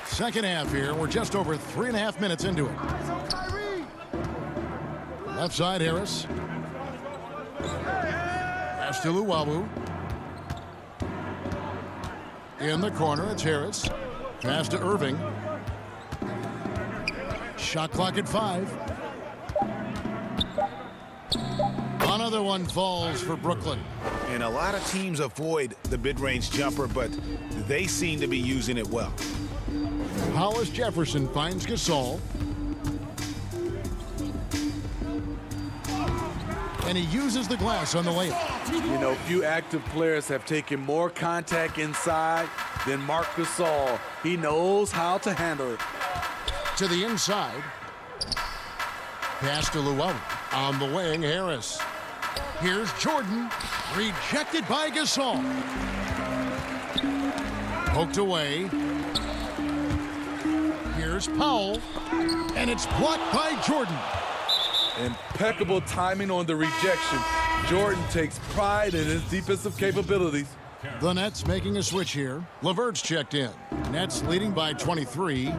Second half here, we're just over 3.5 minutes into it. Left side, Harris. Pass to Luwawu. In the corner, it's Harris. Pass to Irving. Shot clock at 5. Another one falls for Brooklyn. And a lot of teams avoid the mid-range jumper, but they seem to be using it well. Hollis Jefferson finds Gasol. And he uses the glass on the layup. You know, few active players have taken more contact inside than Marc Gasol. He knows how to handle it. To the inside. Pass to Lowry. On the wing, Harris. Here's Jordan. Rejected by Gasol. Poked away. Here's Powell. And it's blocked by Jordan. Impeccable timing on the rejection. Jordan takes pride in his defensive capabilities. The Nets making a switch here. LeVert's checked in. Nets leading by 23.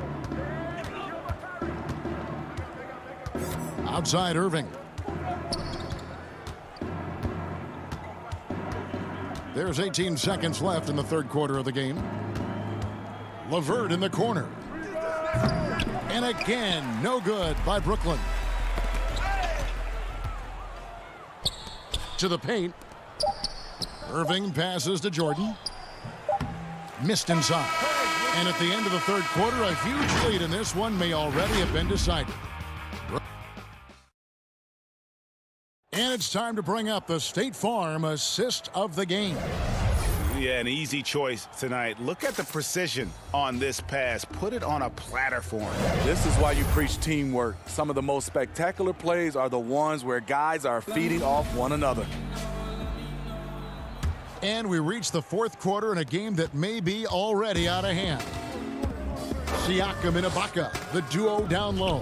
Outside Irving. There's 18 seconds left in the third quarter of the game. LeVert in the corner. And again, no good by Brooklyn. To the paint. Irving passes to Jordan. Missed inside. And at the end of the third quarter, a huge lead in this one may already have been decided. And it's time to bring up the State Farm assist of the game. Yeah, an easy choice tonight. Look at the precision on this pass. Put it on a platter for him. This is why you preach teamwork. Some of the most spectacular plays are the ones where guys are feeding off one another. And we reach the fourth quarter in a game that may be already out of hand. Siakam and Ibaka, the duo down low.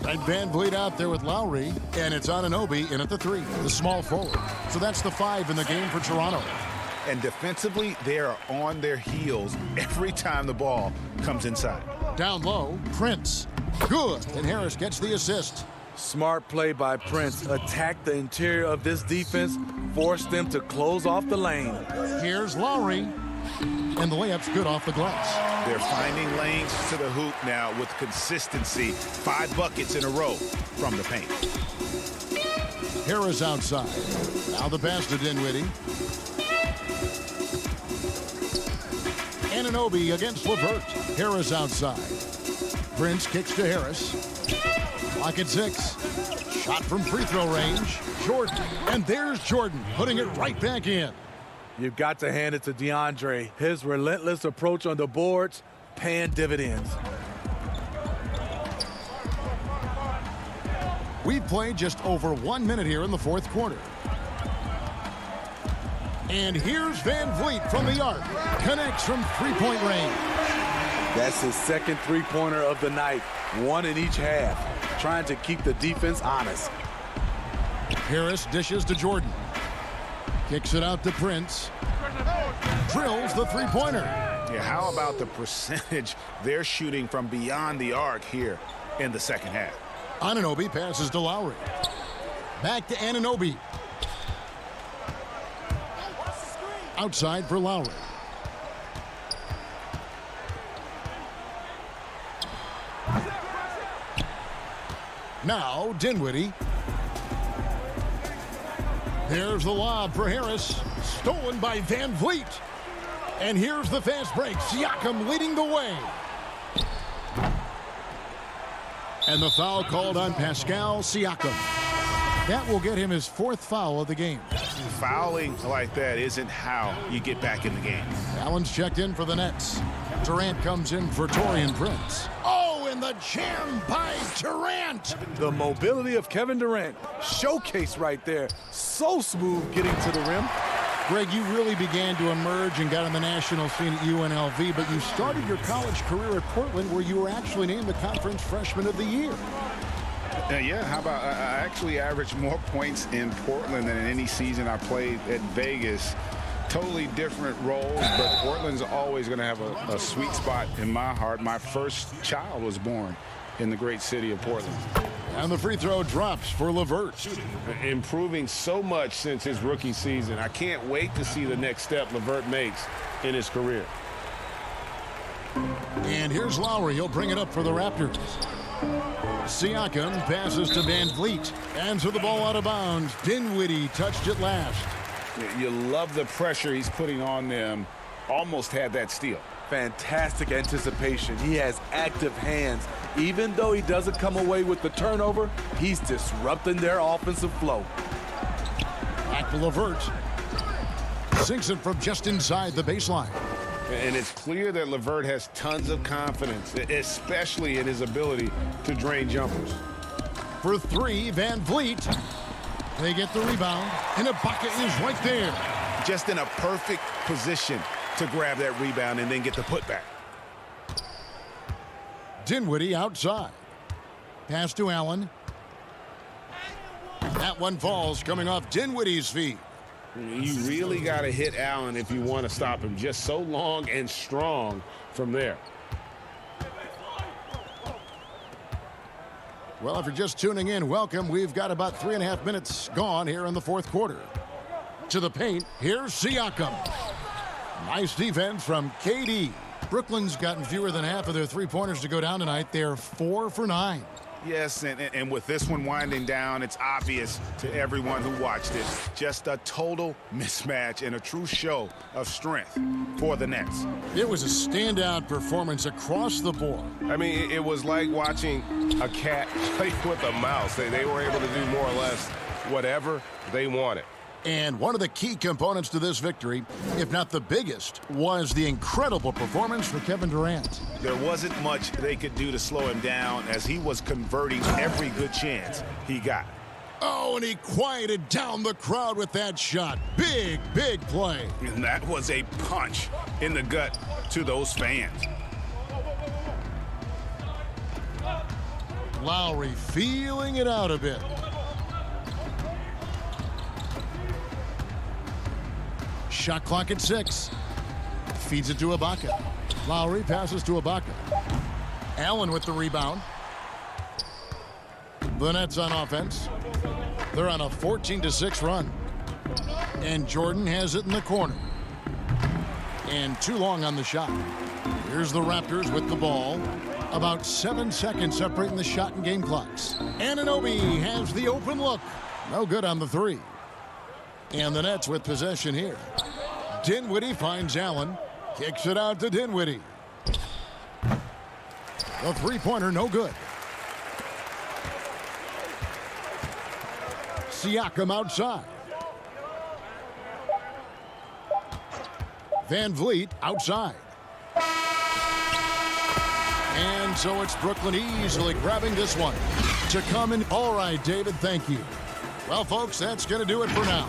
And Van Vliet out there with Lowry, and it's Anunoby in at the 3, the small forward. So that's the 5 in the game for Toronto. And defensively, they are on their heels every time the ball comes inside. Down low, Prince. Good, and Harris gets the assist. Smart play by Prince. Attack the interior of this defense, force them to close off the lane. Here's Lowry, and the layup's good off the glass. They're finding lanes to the hoop now with consistency. 5 buckets in a row from the paint. Harris outside. Now the pass to Dinwiddie. Anunoby against LeVert. Harris outside. Prince kicks to Harris. Clock at 6. Shot from free throw range. Jordan. And there's Jordan putting it right back in. You've got to hand it to DeAndre. His relentless approach on the boards, paying dividends. We've played just over 1 minute here in the fourth quarter. And here's Van Vliet from the arc. Connects from three-point range. That's his second three-pointer of the night. 1 in each half. Trying to keep the defense honest. Harris dishes to Jordan. Kicks it out to Prince. Drills the three-pointer. Yeah, how about the percentage they're shooting from beyond the arc here in the second half? Anunoby passes to Lowry. Back to Anunoby. Outside for Lowry. Now Dinwiddie. There's the lob for Harris. Stolen by Van Vliet. And here's the fast break. Siakam leading the way. And the foul called on Pascal Siakam. That will get him his 4th foul of the game. Fouling like that isn't how you get back in the game. Allen's checked in for the Nets. Durant comes in for Taurean Prince. Oh, and the jam by Durant. The mobility of Kevin Durant. Showcase right there. So smooth getting to the rim. Greg, you really began to emerge and got on the national scene at UNLV, but you started your college career at Portland, where you were actually named the Conference Freshman of the Year. Yeah, how about I actually averaged more points in Portland than in any season I played at Vegas. Totally different roles, but Portland's always going to have a sweet spot in my heart. My first child was born in the great city of Portland. And the free throw drops for LeVert. Improving so much since his rookie season. I can't wait to see the next step LeVert makes in his career. And here's Lowry. He'll bring it up for the Raptors. Siakam passes to Van Vliet. And so the ball out of bounds. Dinwiddie touched it last. You love the pressure he's putting on them. Almost had that steal. Fantastic anticipation. He has active hands. Even though he doesn't come away with the turnover, he's disrupting their offensive flow. Back to LeVert. Sinks it from just inside the baseline. And it's clear that LeVert has tons of confidence, especially in his ability to drain jumpers. For three, Van Vliet. They get the rebound, and Ibaka is right there. Just in a perfect position to grab that rebound and then get the putback. Dinwiddie outside. Pass to Allen. That one falls, coming off Dinwiddie's feet. You really got to hit Allen if you want to stop him. Just so long and strong from there. Well, if you're just tuning in, welcome. We've got about 3.5 minutes gone here in the fourth quarter. To the paint, here's Siakam. Nice defense from KD. Brooklyn's gotten fewer than half of their three-pointers to go down tonight. They're 4 for 9. Yes, and with this one winding down, it's obvious to everyone who watched it. Just a total mismatch and a true show of strength for the Nets. It was a standout performance across the board. I mean, it was like watching a cat play with a mouse. They were able to do more or less whatever they wanted. And one of the key components to this victory, if not the biggest, was the incredible performance for Kevin Durant. There wasn't much they could do to slow him down as he was converting every good chance he got. Oh, and he quieted down the crowd with that shot. Big, big play. And that was a punch in the gut to those fans. Lowry feeling it out a bit. Shot clock at 6. Feeds it to Ibaka. Lowry passes to Ibaka. Allen with the rebound. The Nets on offense. They're on a 14-6 run. And Jordan has it in the corner. And too long on the shot. Here's the Raptors with the ball. About 7 seconds separating the shot and game clocks. Anunoby has the open look. No good on the three. And the Nets with possession here. Dinwiddie finds Allen. Kicks it out to Dinwiddie. The three-pointer no good. Siakam outside. Van Vliet outside. And so it's Brooklyn easily grabbing this one. To come in. All right, David, thank you. Well, folks, that's going to do it for now.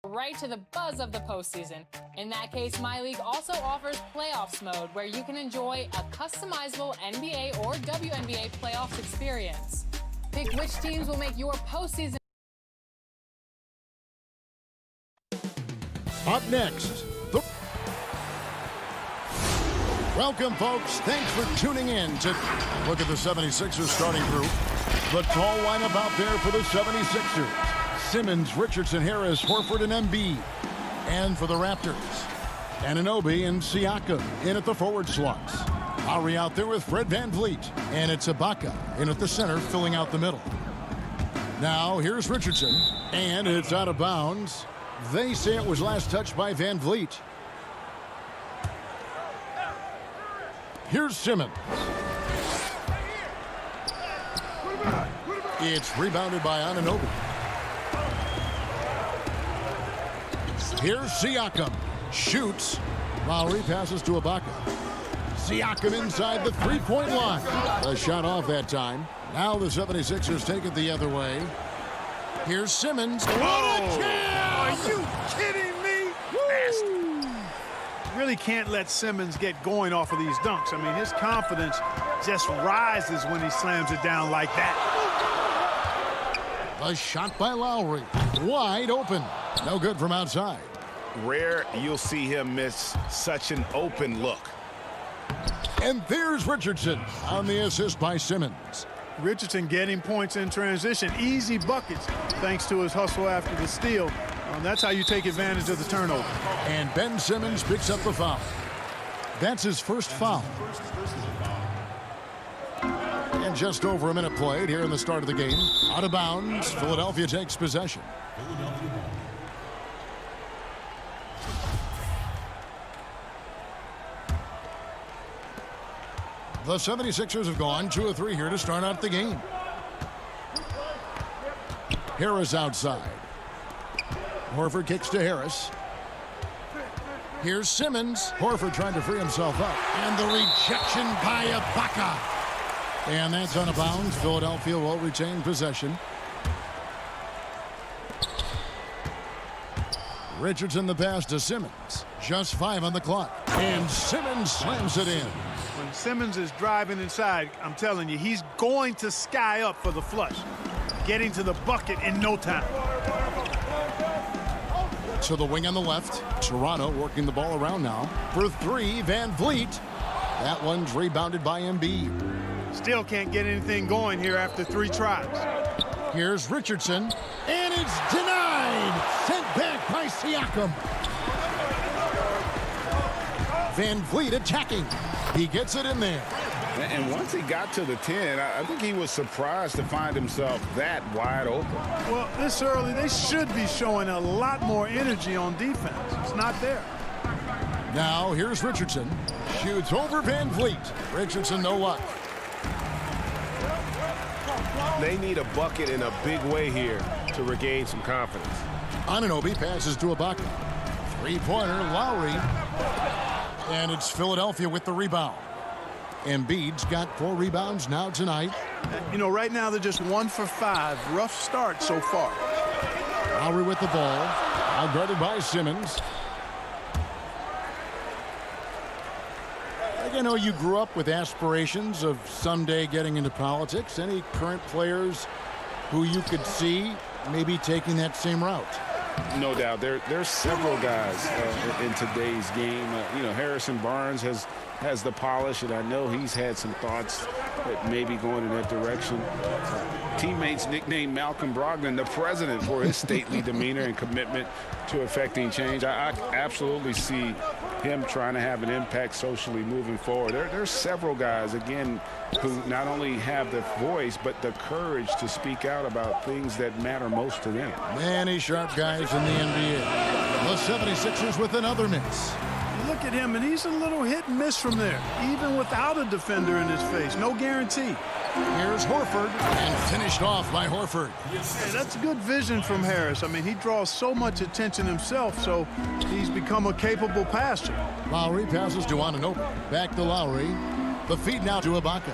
Right to the buzz of the postseason. In that case, My League also offers playoffs mode, where you can enjoy a customizable NBA or WNBA playoffs experience. Pick which teams will make your postseason. Up next, welcome, folks. Thanks for tuning in to look at the 76ers starting group. The tall lineup out there for the 76ers. Simmons, Richardson, Harris, Horford, and Embiid. And for the Raptors, Anunoby and Siakam in at the forward slots. Lowry out there with Fred VanVleet. And it's Ibaka in at the center, filling out the middle. Now, here's Richardson. And it's out of bounds. They say it was last touched by VanVleet. Here's Simmons. It's rebounded by Anunoby. Here's Siakam. Shoots. Lowry passes to Ibaka. Siakam inside the three-point line. A shot off that time. Now the 76ers take it the other way. Here's Simmons. What a jam! Are you kidding me? Nasty. Really can't let Simmons get going off of these dunks. I mean, his confidence just rises when he slams it down like that. A shot by Lowry. Wide open. No good from outside. Rare you'll see him miss such an open look. And there's Richardson on the assist by Simmons. Richardson getting points in transition. Easy buckets thanks to his hustle after the steal. That's how you take advantage of the turnover. And Ben Simmons picks up the foul. That's his first foul. And just over a minute played here in the start of the game. Out of bounds. Philadelphia takes possession. The 76ers have gone 2 of 3 here to start out the game. Harris outside. Horford kicks to Harris. Here's Simmons. Horford trying to free himself up. And the rejection by Ibaka. And that's out of bounds. Philadelphia will retain possession. Richardson the pass to Simmons. Just 5 on the clock. And Simmons slams it in. When Simmons is driving inside, I'm telling you, he's going to sky up for the flush. Getting to the bucket in no time. To the wing on the left. Toronto working the ball around now. For 3, VanVleet. That one's rebounded by Embiid. Still can't get anything going here after 3 tries. Here's Richardson. And it's denied. Sent back by Siakam. VanVleet attacking. He gets it in there. And once he got to the 10, I think he was surprised to find himself that wide open. Well, this early, they should be showing a lot more energy on defense. It's not there. Now, here's Richardson. Shoots over VanVleet. Richardson, no luck. They need a bucket in a big way here to regain some confidence. Anunoby passes to Ibaka. Three-pointer, Lowry. And it's Philadelphia with the rebound. Embiid's got 4 rebounds now tonight. You know, right now they're just 1 for 5. Rough start so far. Lowry with the ball. Outguarded by Simmons. I know you grew up with aspirations of someday getting into politics. Any current players who you could see maybe taking that same route? No doubt. There's several guys in today's game. Harrison Barnes has the polish, and I know he's had some thoughts that maybe going in that direction. Teammates nicknamed Malcolm Brogdon the president for his stately demeanor and commitment to affecting change. I absolutely see him trying to have an impact socially moving forward. There's several guys, again, who not only have the voice, but the courage to speak out about things that matter most to them. Many sharp guys in the NBA. The 76ers with another miss. Look at him, and he's a little hit and miss from there, even without a defender in his face. No guarantee. Here's Horford, and finished off by Horford. Yeah, that's good vision from Harris. I mean, he draws so much attention himself, so he's become a capable passer. Lowry passes to Anunoby. Back to Lowry. The feed now to Ibaka.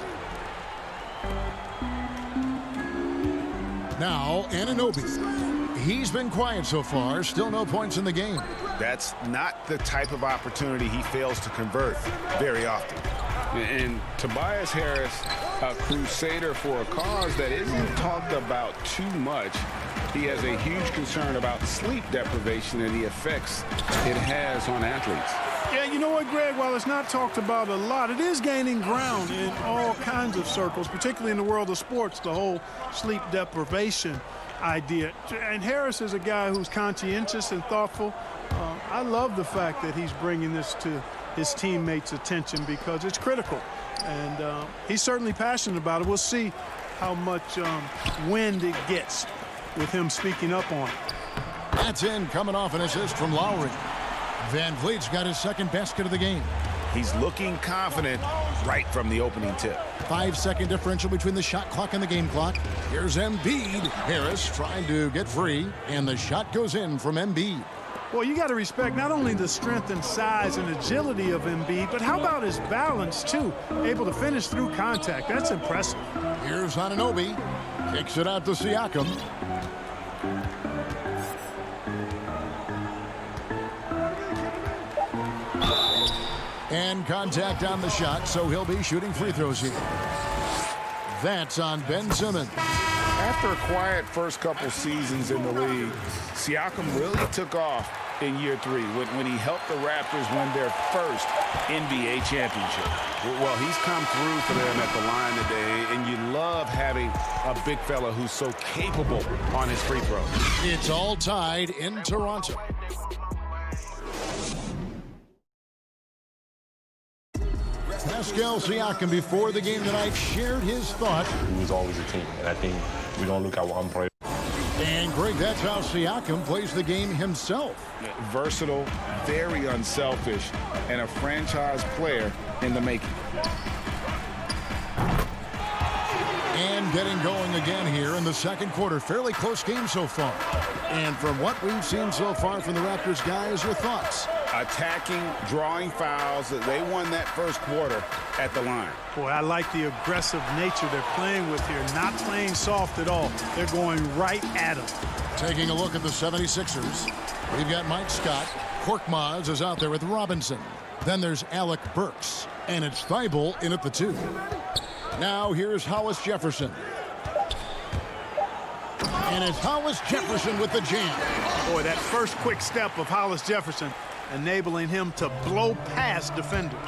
Now, Anunoby. He's been quiet so far. Still no points in the game. That's not the type of opportunity he fails to convert very often. And Tobias Harris, a crusader for a cause that isn't talked about too much. He has a huge concern about sleep deprivation and the effects it has on athletes. Yeah, you know what, Greg? While it's not talked about a lot, it is gaining ground in all kinds of circles, particularly in the world of sports, the whole sleep deprivation idea. And Harris is a guy who's conscientious and thoughtful. I love the fact that he's bringing this to his teammates' attention because it's critical. And he's certainly passionate about it. We'll see how much wind it gets with him speaking up on it. That's in, coming off an assist from Lowry. Van Vliet's got his second basket of the game. He's looking confident right from the opening tip. 5-second differential between the shot clock and the game clock. Here's Embiid. Harris trying to get free, and the shot goes in from Embiid. Well, you got to respect not only the strength and size and agility of Embiid, but how about his balance, too? Able to finish through contact. That's impressive. Here's Anunoby. Kicks it out to Siakam. And contact on the shot, so he'll be shooting free throws here. That's on Ben Simmons. After a quiet first couple seasons in the league, Siakam really took off in year 3 when he helped the Raptors win their first NBA championship. Well, he's come through for them at the line today, and you love having a big fella who's so capable on his free throws. It's all tied in Toronto. Pascal Siakam, before the game tonight, shared his thought. It was always a team, and I think we don't look at one player. And, Greg, that's how Siakam plays the game himself. Versatile, very unselfish, and a franchise player in the making. And getting going again here in the second quarter. Fairly close game so far. And from what we've seen so far from the Raptors, guys, your thoughts? Attacking, drawing fouls. They won that first quarter at the line. Boy, I like the aggressive nature they're playing with here. Not playing soft at all. They're going right at them. Taking a look at the 76ers. We've got Mike Scott. Korkmaz is out there with Robinson. Then there's Alec Burks. And it's Thibault in at the 2. Now here's Hollis Jefferson. And it's Hollis Jefferson with the jam. Boy, that first quick step of Hollis Jefferson enabling him to blow past defenders.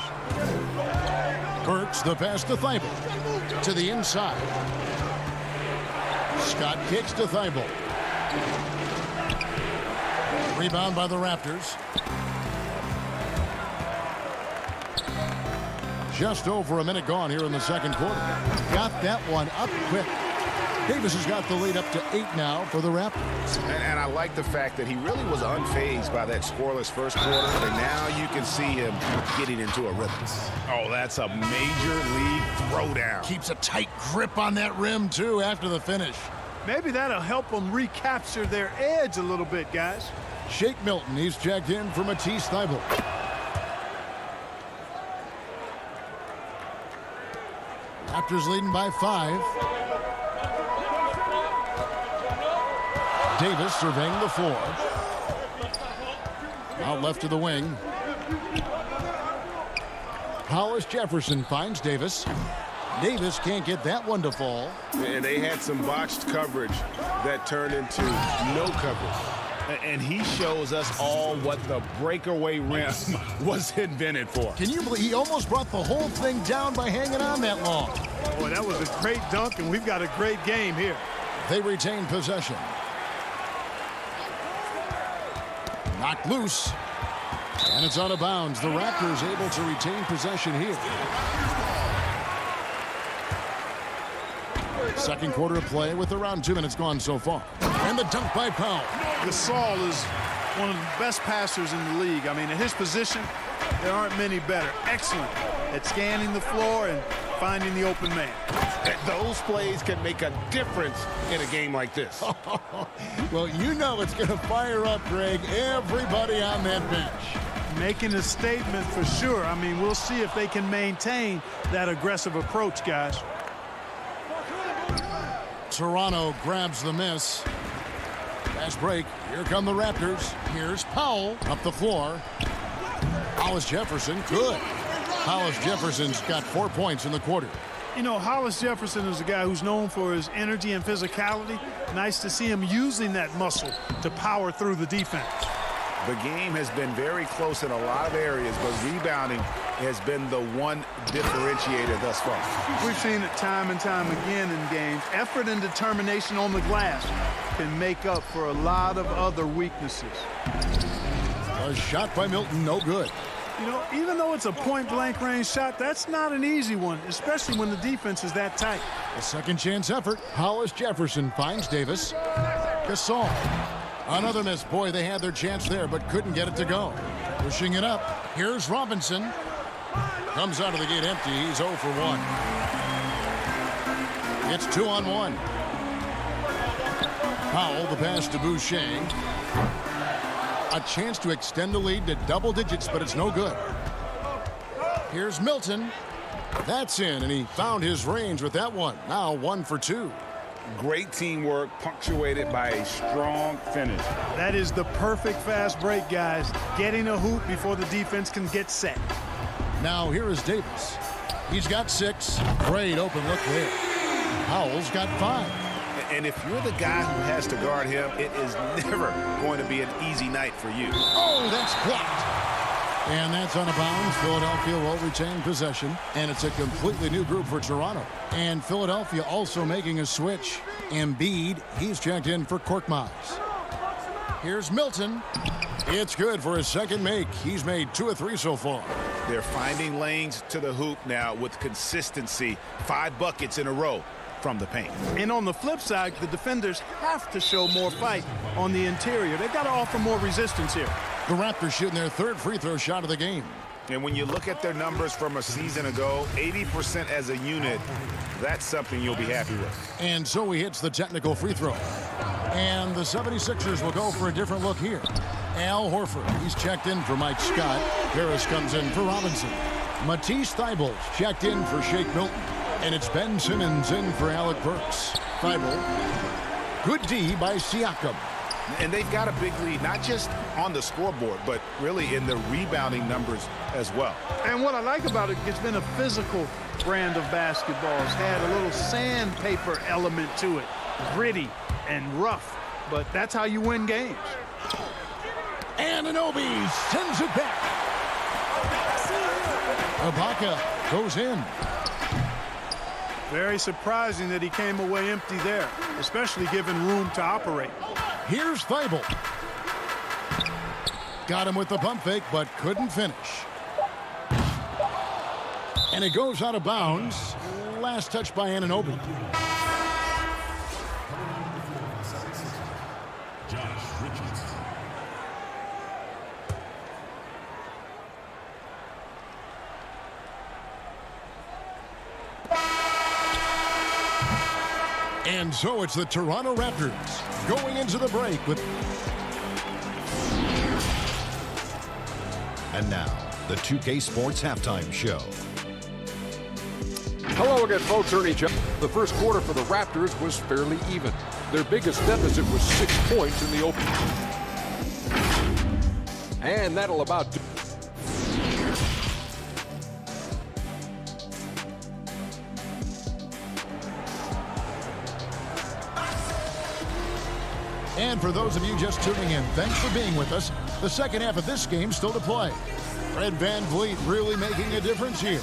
Burks, the pass to Thibault. To the inside. Scott kicks to Thibault. Rebound by the Raptors. Just over a minute gone here in the second quarter. Got that one up quick. Davis has got the lead up to 8 now for the Raptors. And I like the fact that he really was unfazed by that scoreless first quarter. And now you can see him getting into a rhythm. Oh, that's a major league throwdown. Keeps a tight grip on that rim, too, after the finish. Maybe that'll help them recapture their edge a little bit, guys. Shake Milton, he's checked in for Matisse Thybulle. Raptors leading by 5. Davis surveying the floor. Out left to the wing. Hollis Jefferson finds Davis. Davis can't get that one to fall. And they had some botched coverage that turned into no coverage. And he shows us all what the breakaway rim was invented for. Can you believe he almost brought the whole thing down by hanging on that long? Boy, that was a great dunk, and we've got a great game here. They retain possession. Knocked loose. And it's out of bounds. The Raptors able to retain possession here. Second quarter of play with around 2 minutes gone so far. And the dunk by Powell. Gasol is one of the best passers in the league. I mean, at his position, there aren't many better. Excellent at scanning the floor and finding the open man. Those plays can make a difference in a game like this. Well, you know it's going to fire up, Greg, everybody on that bench. Making a statement for sure. I mean, we'll see if they can maintain that aggressive approach, guys. Toronto grabs the miss. Fast break. Here come the Raptors. Here's Powell up the floor. Hollis Jefferson, good. Hollis Jefferson's got 4 points in the quarter. You know, Hollis Jefferson is a guy who's known for his energy and physicality. Nice to see him using that muscle to power through the defense. The game has been very close in a lot of areas, but rebounding has been the one differentiator thus far. We've seen it time and time again in games. Effort and determination on the glass can make up for a lot of other weaknesses. A shot by Milton, no good. You know, even though it's a point-blank range shot, that's not an easy one, especially when the defense is that tight. A second chance effort. Hollis Jefferson finds Davis. Gasol. Another miss. Boy, they had their chance there, but couldn't get it to go. Pushing it up. Here's Robinson. Comes out of the gate empty. He's 0 for 1. It's 2-on-1. Powell, the pass to Boucher. A chance to extend the lead to double digits, but it's no good. Here's Milton. That's in, and he found his range with that one. Now 1 for 2. Great teamwork punctuated by a strong finish. That is the perfect fast break, guys. Getting a hoop before the defense can get set. Now here is Davis. He's got 6. Great open look there. Powell's got 5. And if you're the guy who has to guard him, it is never going to be an easy night for you. Oh, that's blocked. And that's out of bounds. Philadelphia will retain possession. And it's a completely new group for Toronto. And Philadelphia also making a switch. Embiid, he's checked in for Korkmaz. Here's Milton. It's good for his second make. He's made 2 of 3 so far. They're finding lanes to the hoop now with consistency. 5 buckets in a row from the paint. And on the flip side, the defenders have to show more fight on the interior. They've got to offer more resistance here. The Raptors shooting their 3rd free throw shot of the game. And when you look at their numbers from a season ago, 80% as a unit, that's something you'll be happy with. And so he hits the technical free throw. And the 76ers will go for a different look here. Al Horford, he's checked in for Mike Scott. Harris comes in for Robinson. Matisse Thybulle's checked in for Shake Milton. And it's Ben Simmons in for Alec Burks. Thybulle. Good D by Siakam. And they've got a big lead, not just on the scoreboard, but really in the rebounding numbers as well. And what I like about it, it's been a physical brand of basketball. It's had a little sandpaper element to it. Gritty and rough, but that's how you win games. Anunoby sends it back. Ibaka goes in. Very surprising that he came away empty there, especially given room to operate. Here's Thybulle. Got him with the pump fake, but couldn't finish. And it goes out of bounds. Last touch by Anunoby. And so it's the Toronto Raptors going into the break with... And now, the 2K Sports Halftime Show. Hello again, folks. Ernie Jones. The first quarter for the Raptors was fairly even. Their biggest deficit was 6 points in the open. And that'll about do. And for those of you just tuning in, thanks for being with us. The second half of this game still to play. Fred VanVleet really making a difference here.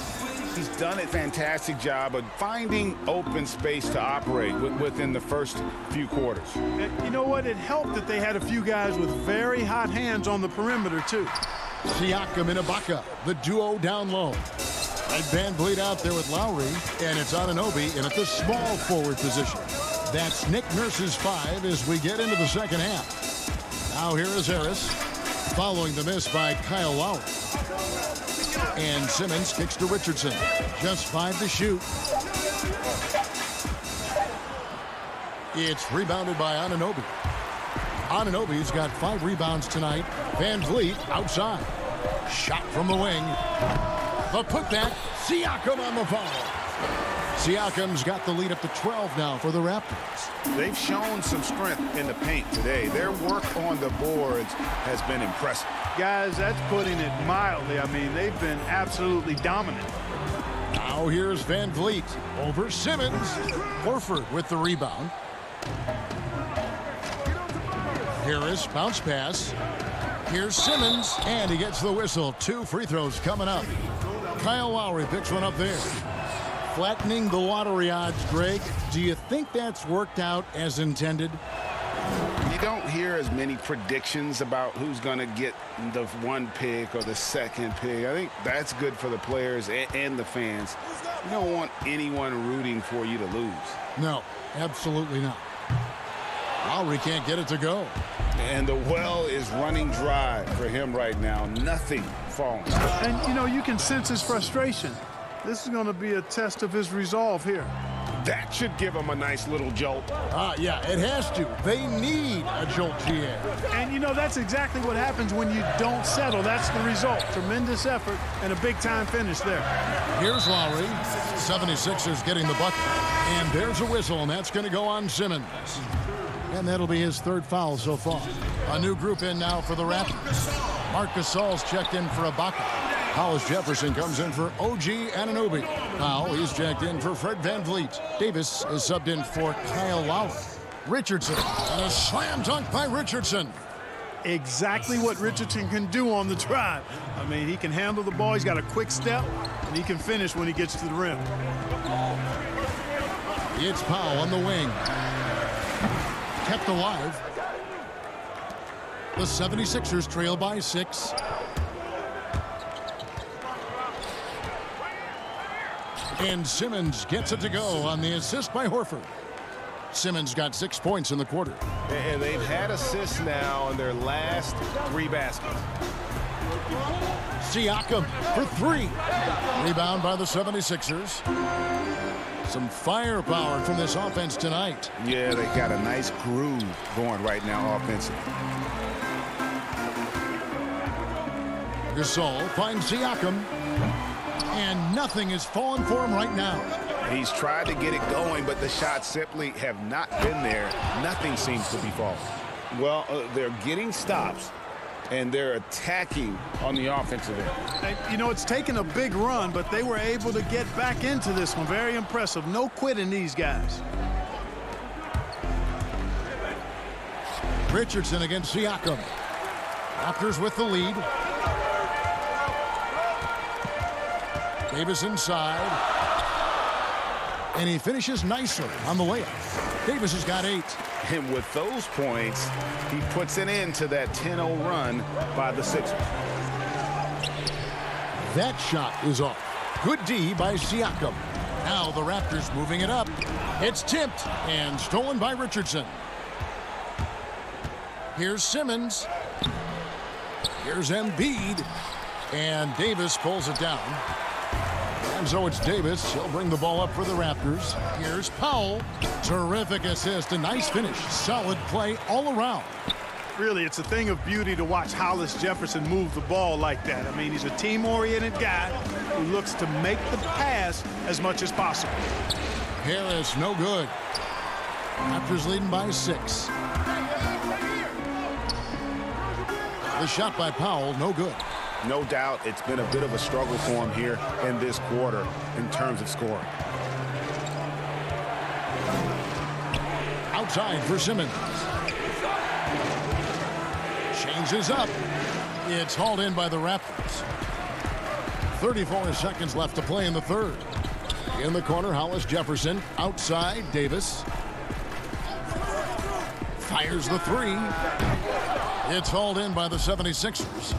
He's done a fantastic job of finding open space to operate within the first few quarters. You know what? It helped that they had a few guys with very hot hands on the perimeter, too. Siakam and Ibaka, the duo down low. Fred VanVleet out there with Lowry, and it's Anunoby in at the small forward position. That's Nick Nurse's 5 as we get into the second half. Now here is Harris, following the miss by Kyle Lowry. And Simmons kicks to Richardson. Just 5 to shoot. It's rebounded by Anunoby. Anunoby's got 5 rebounds tonight. Van Vliet outside. Shot from the wing. The putback. Siakam on the foul. Siakam's got the lead up to 12 now for the Raptors. They've shown some strength in the paint today. Their work on the boards has been impressive. Guys, that's putting it mildly. I mean, they've been absolutely dominant. Now here's Van Vliet over Simmons. Horford with the rebound. Harris, bounce pass. Here's Simmons, and he gets the whistle. 2 free throws coming up. Kyle Lowry picks one up there. Flattening the lottery odds, Greg. Do you think that's worked out as intended? You don't hear as many predictions about who's going to get the 1 pick or the 2nd pick. I think that's good for the players and the fans. You don't want anyone rooting for you to lose. No, absolutely not. Lowry can't get it to go. And the well is running dry for him right now. Nothing falling. And, you know, you can sense his frustration. This is going to be a test of his resolve here. That should give him a nice little jolt. Yeah, it has to. They need a jolt, GA. And, you know, that's exactly what happens when you don't settle. That's the result. Tremendous effort and a big-time finish there. Here's Lowry. 76ers getting the bucket. And there's a whistle, and that's going to go on Simmons. And that'll be his 3rd foul so far. A new group in now for the Raptors. Marc Gasol's checked in for Ibaka. Hollis Jefferson comes in for OG Anunoby. Now he's checked in for Fred Van Vliet. Davis is subbed in for Kyle Lowry. Richardson, and a slam dunk by Richardson. Exactly what Richardson can do on the drive. I mean, he can handle the ball. He's got a quick step, and he can finish when he gets to the rim. It's Powell on the wing. Kept alive. The 76ers trail by 6. And Simmons gets it to go on the assist by Horford. Simmons got 6 points in the quarter. And they've had assists now in their last 3 baskets. Siakam for 3. Rebound by the 76ers. Some firepower from this offense tonight. Yeah, they got a nice groove going right now offensively. Gasol finds Siakam. And nothing is falling for him right now. He's tried to get it going, but the shots simply have not been there. Nothing seems to be falling. Well, they're getting stops, and they're attacking on the offensive end. You know, it's taken a big run, but they were able to get back into this one. Very impressive. No quitting these guys. Richardson against Siakam. Raptors with the lead. Davis inside. And he finishes nicely on the layup. Davis has got 8. And with those points, he puts an end to that 10-0 run by the Sixers. That shot is off. Good D by Siakam. Now the Raptors moving it up. It's tipped and stolen by Richardson. Here's Simmons. Here's Embiid. And Davis pulls it down. And so it's Davis. He'll bring the ball up for the Raptors. Here's Powell. Terrific assist. A nice finish. Solid play all around. Really, it's a thing of beauty to watch Hollis Jefferson move the ball like that. I mean, he's a team-oriented guy who looks to make the pass as much as possible. Harris, no good. Raptors leading by 6. The shot by Powell, no good. No doubt it's been a bit of a struggle for him here in this quarter in terms of scoring. Outside for Simmons. Changes up. It's hauled in by the Raptors. 34 seconds left to play in the 3rd. In the corner, Hollis Jefferson. Outside, Davis. Fires the 3. It's hauled in by the 76ers.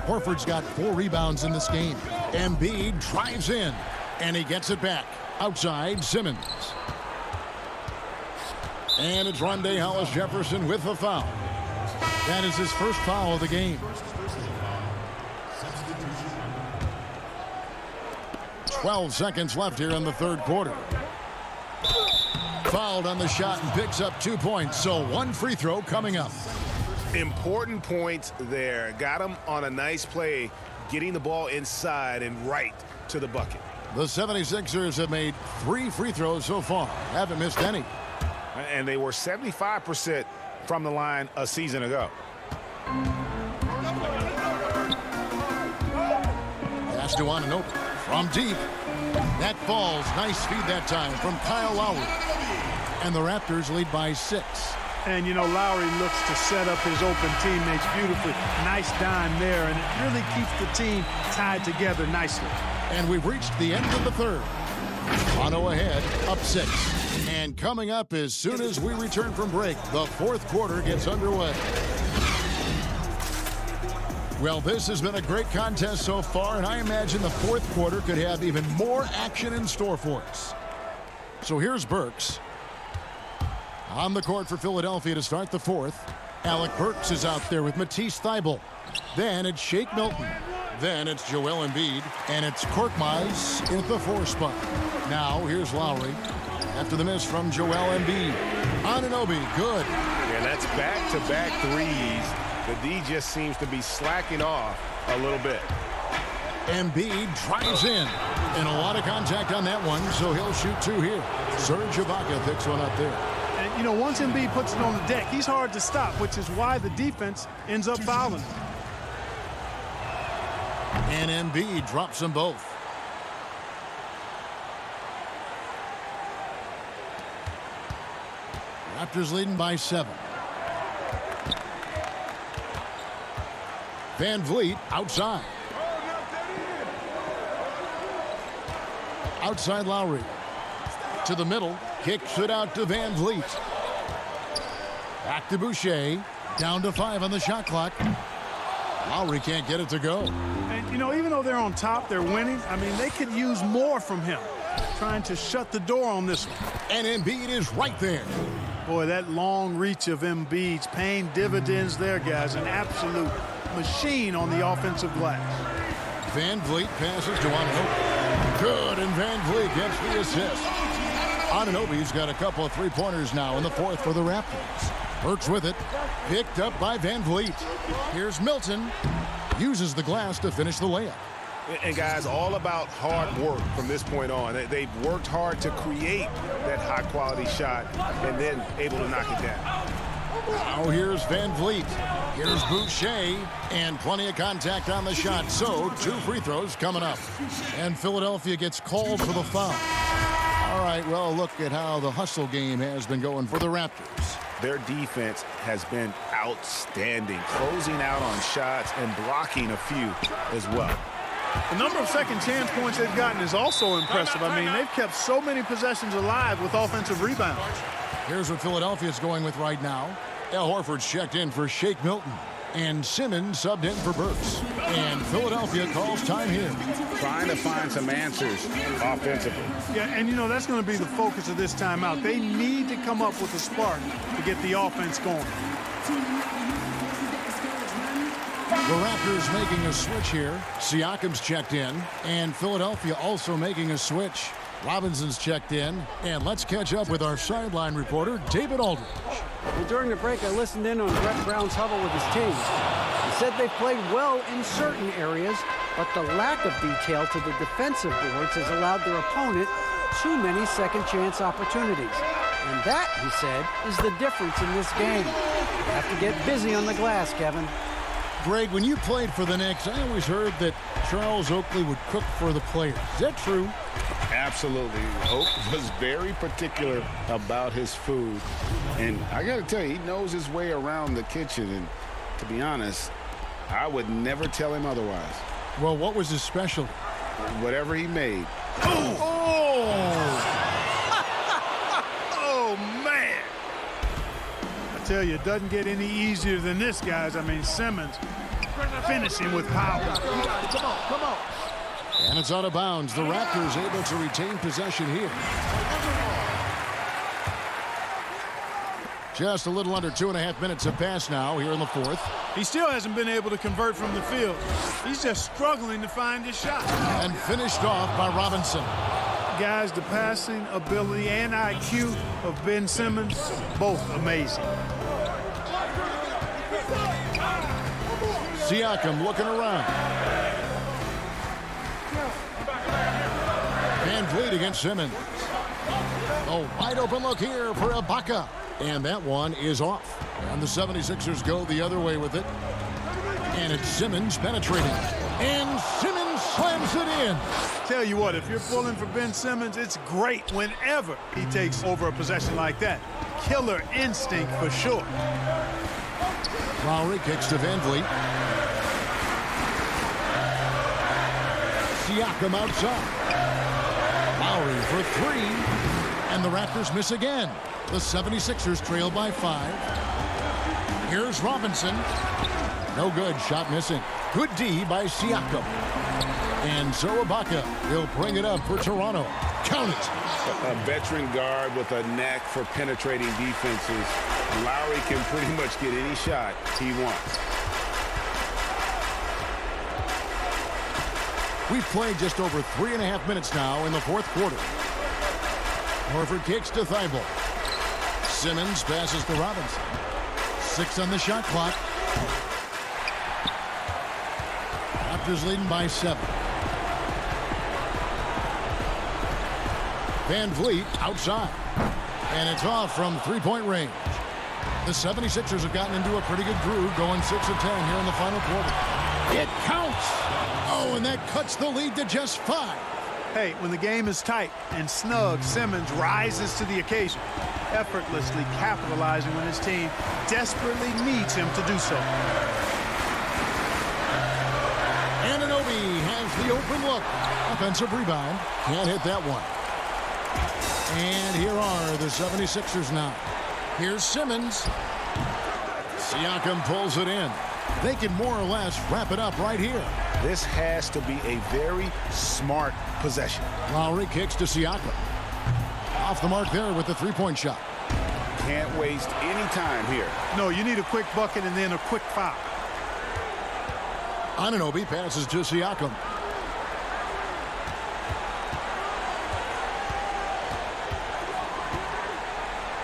Horford's got 4 rebounds in this game. Embiid drives in, and he gets it back. Outside, Simmons. And it's Rondé Hollis Jefferson with the foul. That is his first foul of the game. 12 seconds left here in the third quarter. Fouled on the shot and picks up 2 points, so one free throw coming up. Important points there. Got him on a nice play, getting the ball inside and right to the bucket. The 76ers have made 3 free throws so far. Haven't missed any. And they were 75% from the line a season ago. Pass to Anunoby from deep. That falls. Nice feed that time from Kyle Lowry. And the Raptors lead by 6. And, you know, Lowry looks to set up his open teammates beautifully. Nice dime there, and it really keeps the team tied together nicely. And we've reached the end of the third. Toronto ahead, up 6. And coming up as soon as we return from break, the fourth quarter gets underway. Well, this has been a great contest so far, and I imagine the fourth quarter could have even more action in store for us. So here's Burks. On the court for Philadelphia to start the fourth. Alec Burks is out there with Matisse Thybulle. Then it's Shake Milton. Then it's Joel Embiid. And it's Korkmaz at the 4 spot. Now here's Lowry. After the miss from Joel Embiid. Anunoby, good. And that's back-to-back threes. The D just seems to be slacking off a little bit. Embiid drives in. And a lot of contact on that one, so he'll shoot 2 here. Serge Ibaka picks one up there. And, you know, once Embiid puts it on the deck, he's hard to stop, which is why the defense ends up fouling him. And Embiid drops them both. Raptors leading by 7. Van Vliet outside. Outside Lowry. To the middle. Kicks it out to Van Vliet. Back to Boucher. Down to 5 on the shot clock. Lowry can't get it to go. And, you know, even though they're on top, they're winning. I mean, they could use more from him. Trying to shut the door on this one. And Embiid is right there. Boy, that long reach of Embiid's paying dividends there, guys. An absolute machine on the offensive glass. Van Vliet passes to Anunoby. Good, and Van Vliet gets the assist. Anunoby's got a couple of three-pointers now in the fourth for the Raptors. Burks with it. Picked up by Van Vliet. Here's Milton. Uses the glass to finish the layup. And, guys, all about hard work from this point on. They've worked hard to create that high-quality shot and then able to knock it down. Now here's Van Vliet. Here's Boucher. And plenty of contact on the shot. So 2 free throws coming up. And Philadelphia gets called for the foul. All right, well, look at how the hustle game has been going for the Raptors. Their defense has been outstanding, closing out on shots and blocking a few as well. The number of second chance points they've gotten is also impressive. I mean, they've kept so many possessions alive with offensive rebounds. Here's what Philadelphia's going with right now. Al Horford's checked in for Shake Milton. And Simmons subbed in for Burks. And Philadelphia calls time here. Trying to find some answers offensively. Yeah, and you know, that's going to be the focus of this timeout. They need to come up with a spark to get the offense going. The Raptors making a switch here. Siakam's checked in. And Philadelphia also making a switch. Robinson's checked in. And let's catch up with our sideline reporter, David Aldridge. Well, during the break, I listened in on Brett Brown's huddle with his team. He said they played well in certain areas, but the lack of detail to the defensive boards has allowed their opponent too many second chance opportunities. And that, he said, is the difference in this game. You have to get busy on the glass, Kevin. Greg, when you played for the Knicks, I always heard that Charles Oakley would cook for the players. Is that true? Absolutely. Oak was very particular about his food. And I got to tell you, he knows his way around the kitchen. And to be honest, I would never tell him otherwise. Well, what was his specialty? Whatever he made. Oh, man. I tell you, it doesn't get any easier than this, guys. I mean, Simmons finishing with power. Come on. And it's out of bounds. The Raptors able to retain possession here. Just a little under 2.5 minutes have passed now here in the fourth. He still hasn't been able to convert from the field. He's just struggling to find his shot. And finished off by Robinson. Guys, the passing ability and IQ of Ben Simmons, both amazing. Siakam looking around. Van Vliet against Simmons. A wide open look here for Ibaka. And that one is off. And the 76ers go the other way with it. And it's Simmons penetrating. And Simmons slams it in. Tell you what, if you're pulling for Ben Simmons, it's great whenever he takes over a possession like that. Killer instinct for sure. Lowry kicks to Van Vliet. Siakam outside. Lowry for three. And the Raptors miss again. The 76ers trail by 5. Here's Robinson. No good. Shot missing. Good D by Siakam. And so Ibaka will bring it up for Toronto. Count it. A veteran guard with a knack for penetrating defenses. Lowry can pretty much get any shot he wants. We've played just over 3.5 minutes now in the fourth quarter. Horford kicks to Thibault. Simmons passes to Robinson. 6 on the shot clock. Raptors leading by 7. Van Vliet outside. And it's off from three-point range. The 76ers have gotten into a pretty good groove, going 6 of 10 here in the final quarter. It counts! Oh, and that cuts the lead to just 5. Hey, when the game is tight and snug, Simmons rises to the occasion, effortlessly capitalizing when his team desperately needs him to do so. Anunoby has the open look. Offensive rebound. Can't hit that one. And here are the 76ers now. Here's Simmons. Siakam pulls it in. They can more or less wrap it up right here. This has to be a very smart possession. Lowry kicks to Siakam. Off the mark there with the three-point shot. Can't waste any time here. No, you need a quick bucket and then a quick foul. Anunoby passes to Siakam.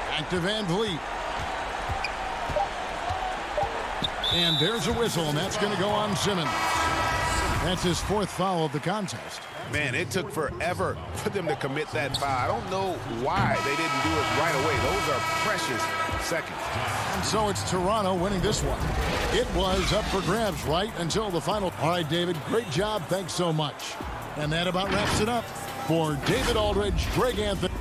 Back to Van Vliet. And there's a whistle, and that's going to go on Simmons. That's his 4th foul of the contest. Man, it took forever for them to commit that foul. I don't know why they didn't do it right away. Those are precious seconds. And so it's Toronto winning this one. It was up for grabs right until the final. All right, David, great job. Thanks so much. And that about wraps it up. For David Aldridge, Greg Anthony.